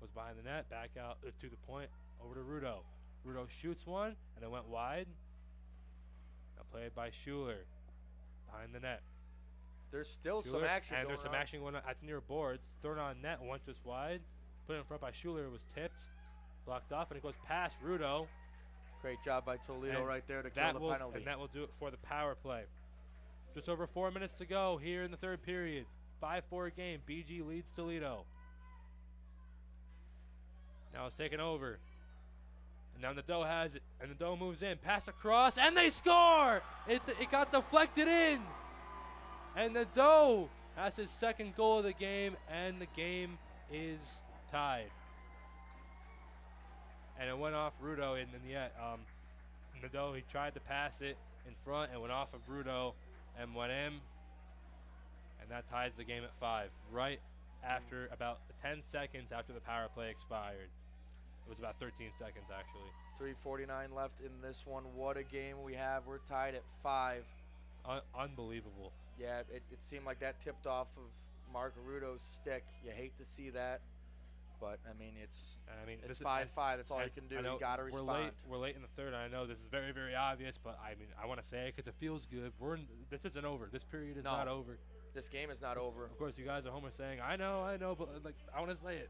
was behind the net, back out to the point, over to Rudo. Rudo shoots one, and it went wide. Now played by Schuler. Behind the net. There's still Schuler, some action and going there's some action going on at the near boards. Thrown on net, went just wide. Put in front by Schuler, was tipped. Blocked off, and it goes past Rudo. Great job by Toledo And right there to kill the penalty. And that will do it for the power play. Just over 4 minutes to go here in the third period. 5-4 game. BG leads Toledo. Now it's taken over. And now Nadeau has it. And Nadeau moves in. Pass across. And they score! It got deflected in. And Nadeau has his second goal of the game. And the game is tied. And it went off Rudo in the end. Nadeau, he tried to pass it in front and went off of Rudo and went in. And that ties the game at 5. Right after about 10 seconds after the power play expired. It was about 13 seconds, actually. 3:49 left in this one. What a game we have. We're tied at 5. Unbelievable. Yeah, it seemed like that tipped off of Mark Rudo's stick. You hate to see that. But, I mean, it's 5-5. That's all you can do. You got to respond. We're late in the third. I know this is very, very obvious, but, I mean, I want to say it because it feels good. This isn't over. This period is not over. This game is not over. Of course, you guys at home are saying, I know, but, like, I want to say it.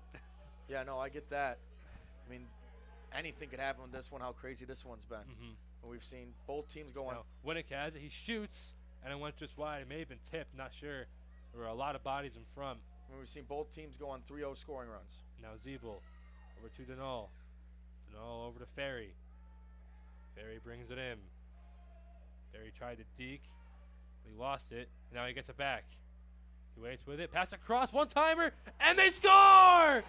Yeah, no, I get that. I mean, anything could happen with this one, how crazy this one's been. And we've seen both teams going. Now, Winnick has it. He shoots, and it went just wide. It may have been tipped, not sure. There were a lot of bodies in front. And we've seen both teams go on 3-0 scoring runs. Now Zeeble over to Denal. Denal over to Ferry. Ferry brings it in. Ferry tried to deke. He lost it. Now he gets it back. He waits with it. Pass across. One-timer. And they score!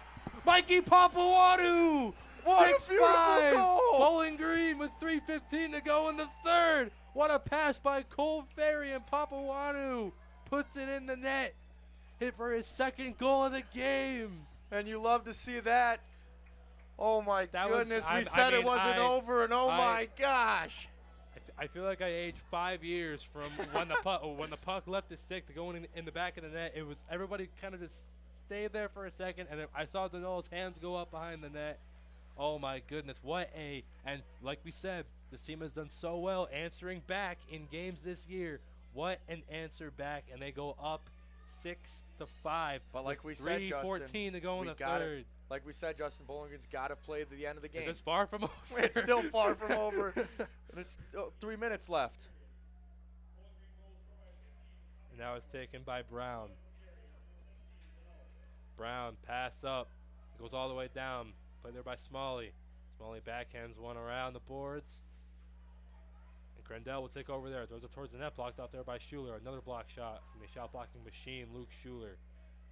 Mikey Papawadou! What a beautiful goal! Bowling Green with 3:15 to go in the third. What a pass by Cole Ferry, and Papawadou puts it in the net. Hit for his second goal of the game. And you love to see that. Oh, my goodness. We said it wasn't over, and my gosh. I feel like I aged 5 years from when the puck left the stick to going in the back of the net. It was everybody kind of just stayed there for a second, and I saw Denol's hands go up behind the net. Oh, my goodness. And like we said, this team has done so well answering back in games this year. What an answer back, and they go up 6-5. But like we said, Justin, 3:14 to go in the third. Like we said, Justin, Bowling Green's got to play to the end of the game. It's far from over. It's still far from over. And it's 3 minutes left. And now it's taken by Brown. Brown, pass up. Goes all the way down. Played there by Smalley. Smalley backhands one around the boards. And Crandell will take over there. Throws it towards the net. Blocked out there by Schuler. Another block shot from the shot blocking machine, Luke Schuler.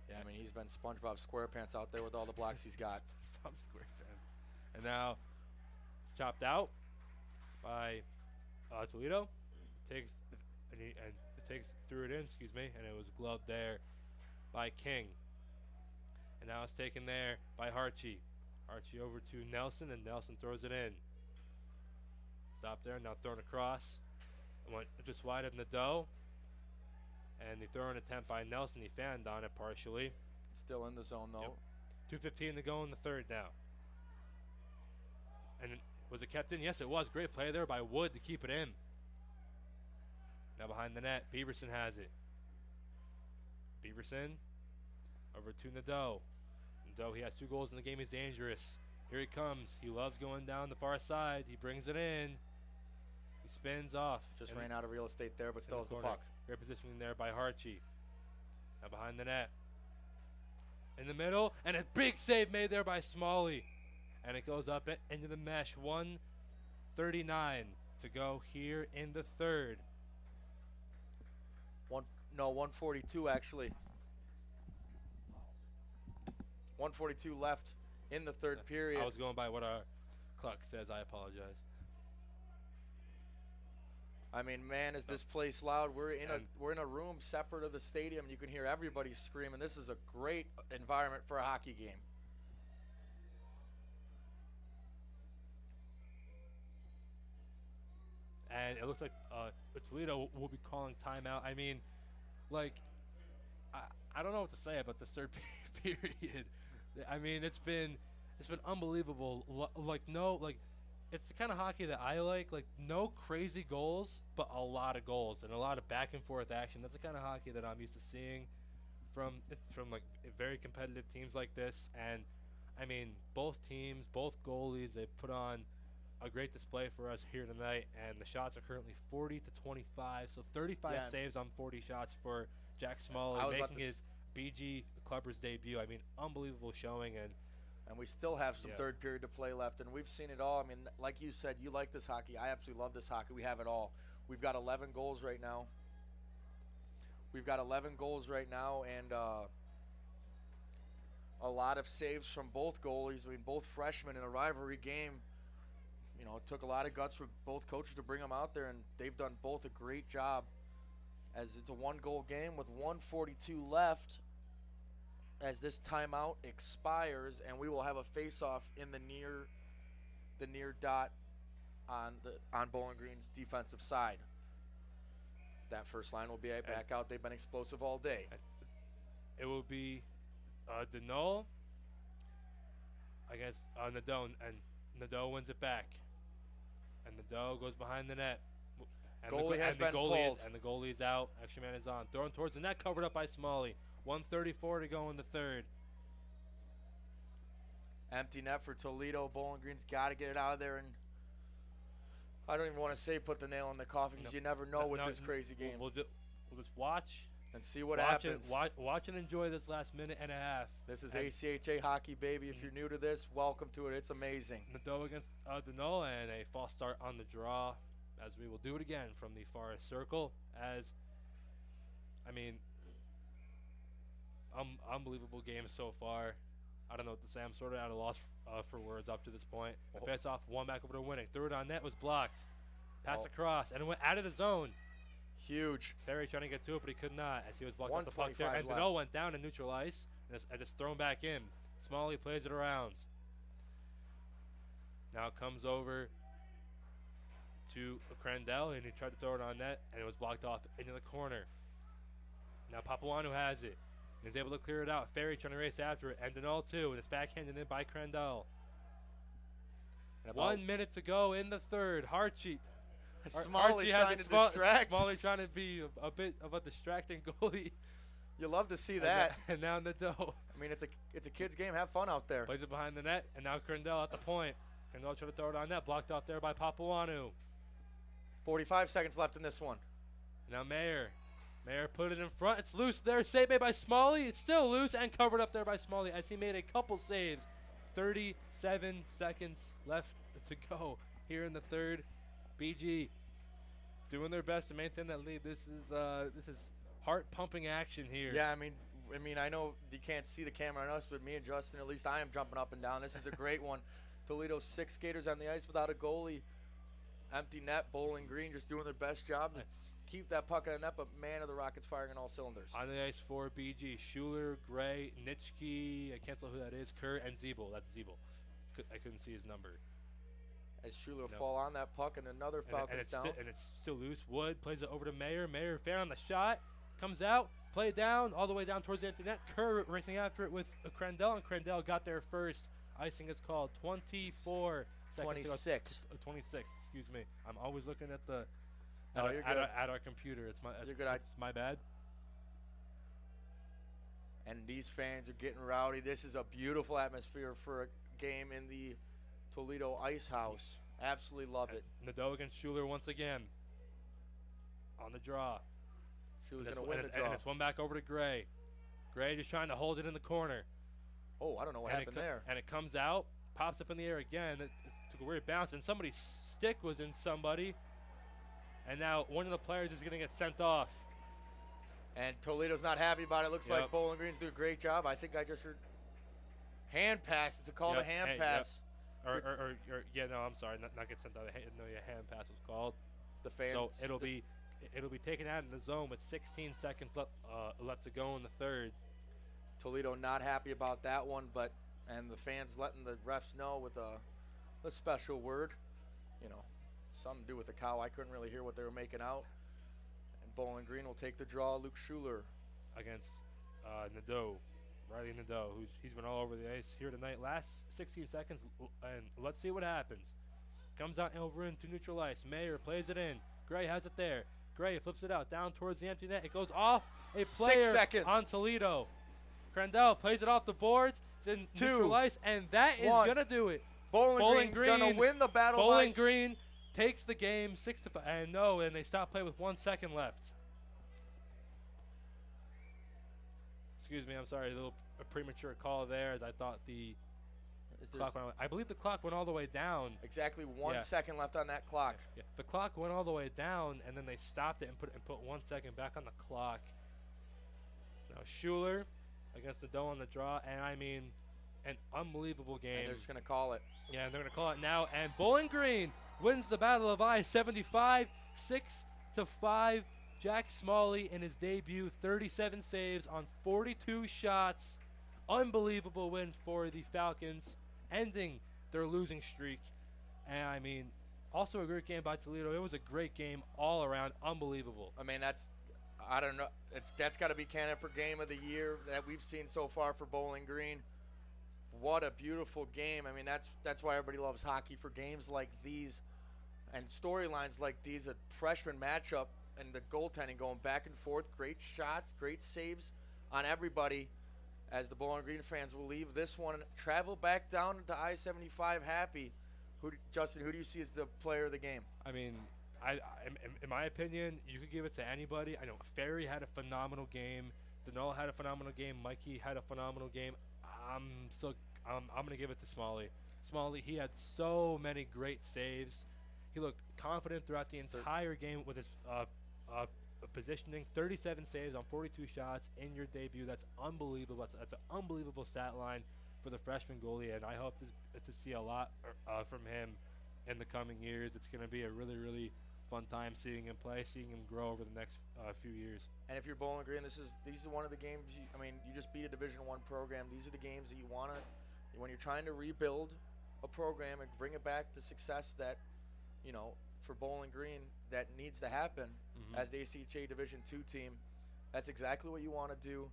Yeah, I mean, he's been SpongeBob SquarePants out there with all the blocks he's got. SpongeBob SquarePants. And now chopped out by Toledo. Threw it in, and it was gloved there by King. And now it's taken there by Harchie. Harchie over to Nelson, and Nelson throws it in. Stop there, now thrown across. Went just wide of Nadeau. And the throw-in attempt by Nelson, he fanned on it partially. Still in the zone, though. Yep. 2:15 to go in the third now. And was it kept in? Yes, it was. Great play there by Wood to keep it in. Now behind the net, Beaverson has it. Beaverson over to Nadeau. Nadeau, he has 2 goals in the game. He's dangerous. Here he comes. He loves going down the far side. He brings it in. He spins off. Just ran out of real estate there, but still has the puck. Great positioning there by Harchie. Now behind the net. In the middle, and a big save made there by Smalley. And it goes up into the mesh. 1:39 to go here in the third. 1:42 actually. 1:42 left in the third period. I was going by what our clock says. I apologize. I mean, man, is this place loud? We're in a room separate of the stadium. You can hear everybody screaming. This is a great environment for a hockey game. And it looks like Toledo will be calling timeout. I mean, like, I don't know what to say about this third period. I mean, it's been unbelievable. It's the kind of hockey that I like. Like, no crazy goals, but a lot of goals and a lot of back and forth action. That's the kind of hockey that I'm used to seeing from like very competitive teams like this. And I mean, both teams, both goalies, they put on a great display for us here tonight, and the shots are currently 40 to 25, so 35 saves on 40 shots for Jack Smalley, making his BG Clubbers debut. I mean, unbelievable showing, and we still have some third period to play left, and we've seen it all. I mean, like you said, you like this hockey. I absolutely love this hockey. We have it all. We've got 11 goals right now. And a lot of saves from both goalies. I mean, both freshmen in a rivalry game. You know, it took a lot of guts for both coaches to bring them out there, and they've done both a great job. As it's a one-goal game with 1:42 left, as this timeout expires, and we will have a face-off in the near dot on Bowling Green's defensive side. That first line will be back out. They've been explosive all day. It will be Denault against Nadeau, and Nadeau wins it back. And Nadeau goes behind the net. And goalie has been pulled. And the goalie is out. Extra man is on. Thrown towards the net, covered up by Smalley. 1:34 to go in the third. Empty net for Toledo. Bowling Green's got to get it out of there. And I don't even want to say put the nail in the coffin because you never know with this crazy game. We'll just watch. And see what happens. Watch and enjoy this last minute and a half. This is ACHA hockey, baby. If you're new to this, welcome to it. It's amazing. Nadeau against Denault, and a false start on the draw, as we will do it again from the far circle. Unbelievable game so far. I don't know what to say. I'm sort of at a loss for words up to this point. The face-off, one back over to Winning. Threw it on net, was blocked. Pass across, and it went out of the zone. Huge. Ferry trying to get to it, but he could not as he was blocked off the puck there. And Denault went down and neutral ice and just thrown back in. Smalley plays it around. Now it comes over to Crandell, and he tried to throw it on net, and it was blocked off into the corner. Now Papuanu has it. He's able to clear it out. Ferry trying to race after it, and Denault too, and it's backhanded in by Crandell. 1 minute to go in the third. Harchie. Smalley trying to distract. Smalley trying to be a bit of a distracting goalie. You love to see that. And now Nadeau. I mean, it's a kid's game. Have fun out there. Plays it behind the net, and now Crandell at the point. Crandell trying to throw it on net, blocked off there by Papuanu. 45 seconds left in this one. Now Mayer put it in front. It's loose there. Save made by Smalley. It's still loose and covered up there by Smalley as he made a couple saves. 37 seconds left to go here in the third. BG doing their best to maintain that lead. This is heart-pumping action here. Yeah, I mean, I know you can't see the camera on us, but me and Justin, at least I am jumping up and down. This is a great one. Toledo's 6 skaters on the ice without a goalie. Empty net. Bowling Green just doing their best job to keep that puck in the net, but man, are the Rockets firing on all cylinders. On the ice for BG, Schuler, Gray, Nitschke, I can't tell who that is, Kerr, and Zeeble. That's Zeeble. I couldn't see his number. As Schuler fall on that puck, and another Falcons down. And it's still loose. Wood plays it over to Mayer. Mayer fair on the shot. Comes out. Play down. All the way down towards the empty net. Kerr racing after it with Crandell, and Crandell got there first. Icing is called. 24 seconds. 26, excuse me. I'm always looking at the at our computer. It's my bad. And these fans are getting rowdy. This is a beautiful atmosphere for a game in the Toledo Ice House. Absolutely love it. Nadeau against Schuler once again. On the draw. Schuler's going to win the draw. And it's one back over to Gray. Gray just trying to hold it in the corner. Oh, I don't know what happened there. And it comes out, pops up in the air again. It took a weird bounce, and somebody's stick was in somebody. And now one of the players is going to get sent off. And Toledo's not happy about it. Looks like Bowling Green's doing a great job. I think I just heard hand pass. It's called a hand pass. No, I'm sorry, not get sent out. Hand pass was called. The fans. So it'll be taken out in the zone with 16 seconds left to go in the third. Toledo not happy about that one, and the fans letting the refs know with a special word, something to do with the cow. I couldn't really hear what they were making out. And Bowling Green will take the draw. Luke Schuler against Nadeau. Riley Nadeau, he's been all over the ice here tonight. Last 16 seconds, and let's see what happens. Comes out over into neutral ice. Mayer plays it in. Gray has it there. Gray flips it out down towards the empty net. It goes off a player 6 seconds on Toledo. Crandell plays it off the boards. It's in neutral ice, and that is going to do it. Bowling Green's going to win the battle. Bowling Green takes the game 6-5. And they stop play with 1 second left. Excuse me, I'm sorry, a premature call there, as I thought the clock went. I believe the clock went all the way down. Exactly 1 second left on that clock. Yeah. The clock went all the way down, and then they stopped it and put 1 second back on the clock. So Schuler against the dough on the draw, and I mean, an unbelievable game. And they're just going to call it. Yeah, and they're going to call it now. And Bowling Green wins the Battle of I-75, 6-5. Jack Smalley in his debut, 37 saves on 42 shots. Unbelievable win for the Falcons, ending their losing streak. And I mean, also a great game by Toledo. It was a great game all around. Unbelievable. I mean, I don't know. That's got to be candidate for game of the year that we've seen so far for Bowling Green. What a beautiful game. I mean, that's why everybody loves hockey, for games like these and storylines like these. A freshman matchup and the goaltending going back and forth. Great shots, great saves on everybody, as the Bowling Green fans will leave this one and travel back down to I-75 happy. Justin, who do you see as the player of the game? I mean, in my opinion, you could give it to anybody. I know Ferry had a phenomenal game. Denal had a phenomenal game. Mikey had a phenomenal game. I'm going to give it to Smalley. Smalley, he had so many great saves. He looked confident throughout the entire game with his positioning. 37 saves on 42 shots in your debut. That's unbelievable. That's an unbelievable stat line for the freshman goalie, and I hope to see a lot from him in the coming years. It's going to be a really, really fun time seeing him play, seeing him grow over the next few years. And if you're Bowling Green, these are one of the games. You just beat a Division I program. These are the games that you want to, when you're trying to rebuild a program and bring it back to success, that, for Bowling Green, that needs to happen as the ACHA Division II team. That's exactly what you want to do.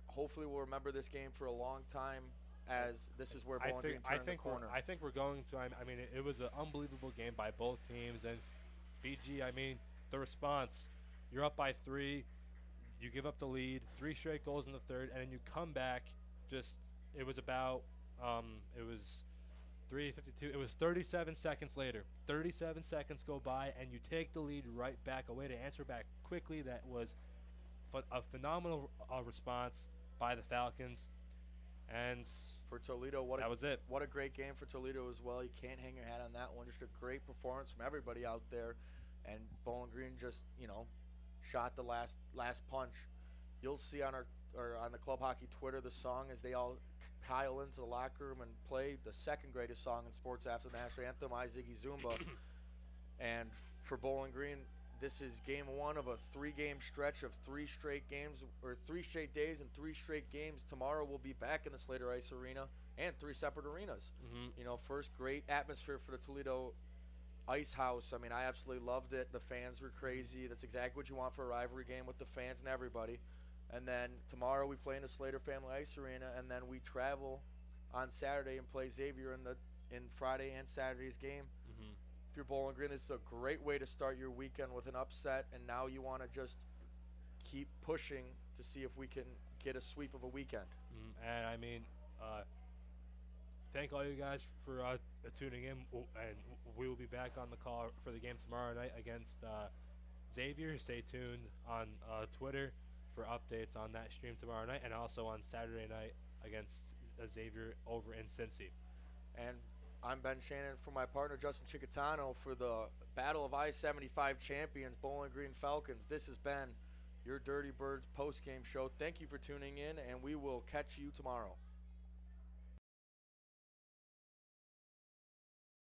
Hopefully we'll remember this game for a long time, as this is where Bowling Green turned the corner. I think we're going to. I mean, it was an unbelievable game by both teams. And BG, I mean, the response, you're up by 3, you give up the lead, 3 straight goals in the third, and then you come back. It was about, it was 3:52. It was 37 seconds later. 37 seconds go by, and you take the lead right back. A way to answer back quickly. That was a phenomenal response by the Falcons. And for Toledo, that was it. What a great game for Toledo as well. You can't hang your hat on that one. Just a great performance from everybody out there. And Bowling Green just, shot the last punch. You'll see on on the Club Hockey Twitter the song as they all pile into the locker room and play the second greatest song in sports after the national anthem, I Ziggy Zumba. And for Bowling Green, this is game 1 of a 3-game stretch of 3 straight games, or 3 straight days and 3 straight games. Tomorrow we'll be back in the Slater Ice Arena, and 3 separate arenas. First great atmosphere for the Toledo Ice House. I mean, I absolutely loved it. The fans were crazy. That's exactly what you want for a rivalry game, with the fans and everybody. And then tomorrow we play in the Slater Family Ice Arena, and then we travel on Saturday and play Xavier in Friday and Saturday's game. If you're Bowling Green, this is a great way to start your weekend with an upset, and now you want to just keep pushing to see if we can get a sweep of a weekend. And I mean, thank all you guys for tuning in, and we will be back on the call for the game tomorrow night against Xavier. Stay tuned on Twitter for updates on that stream tomorrow night, and also on Saturday night against Xavier over in Cincy. And I'm Ben Shannon for my partner Justin Chicatano for the Battle of I-75 champions, Bowling Green Falcons. This has been your Dirty Birds post-game show. Thank you for tuning in, and we will catch you tomorrow.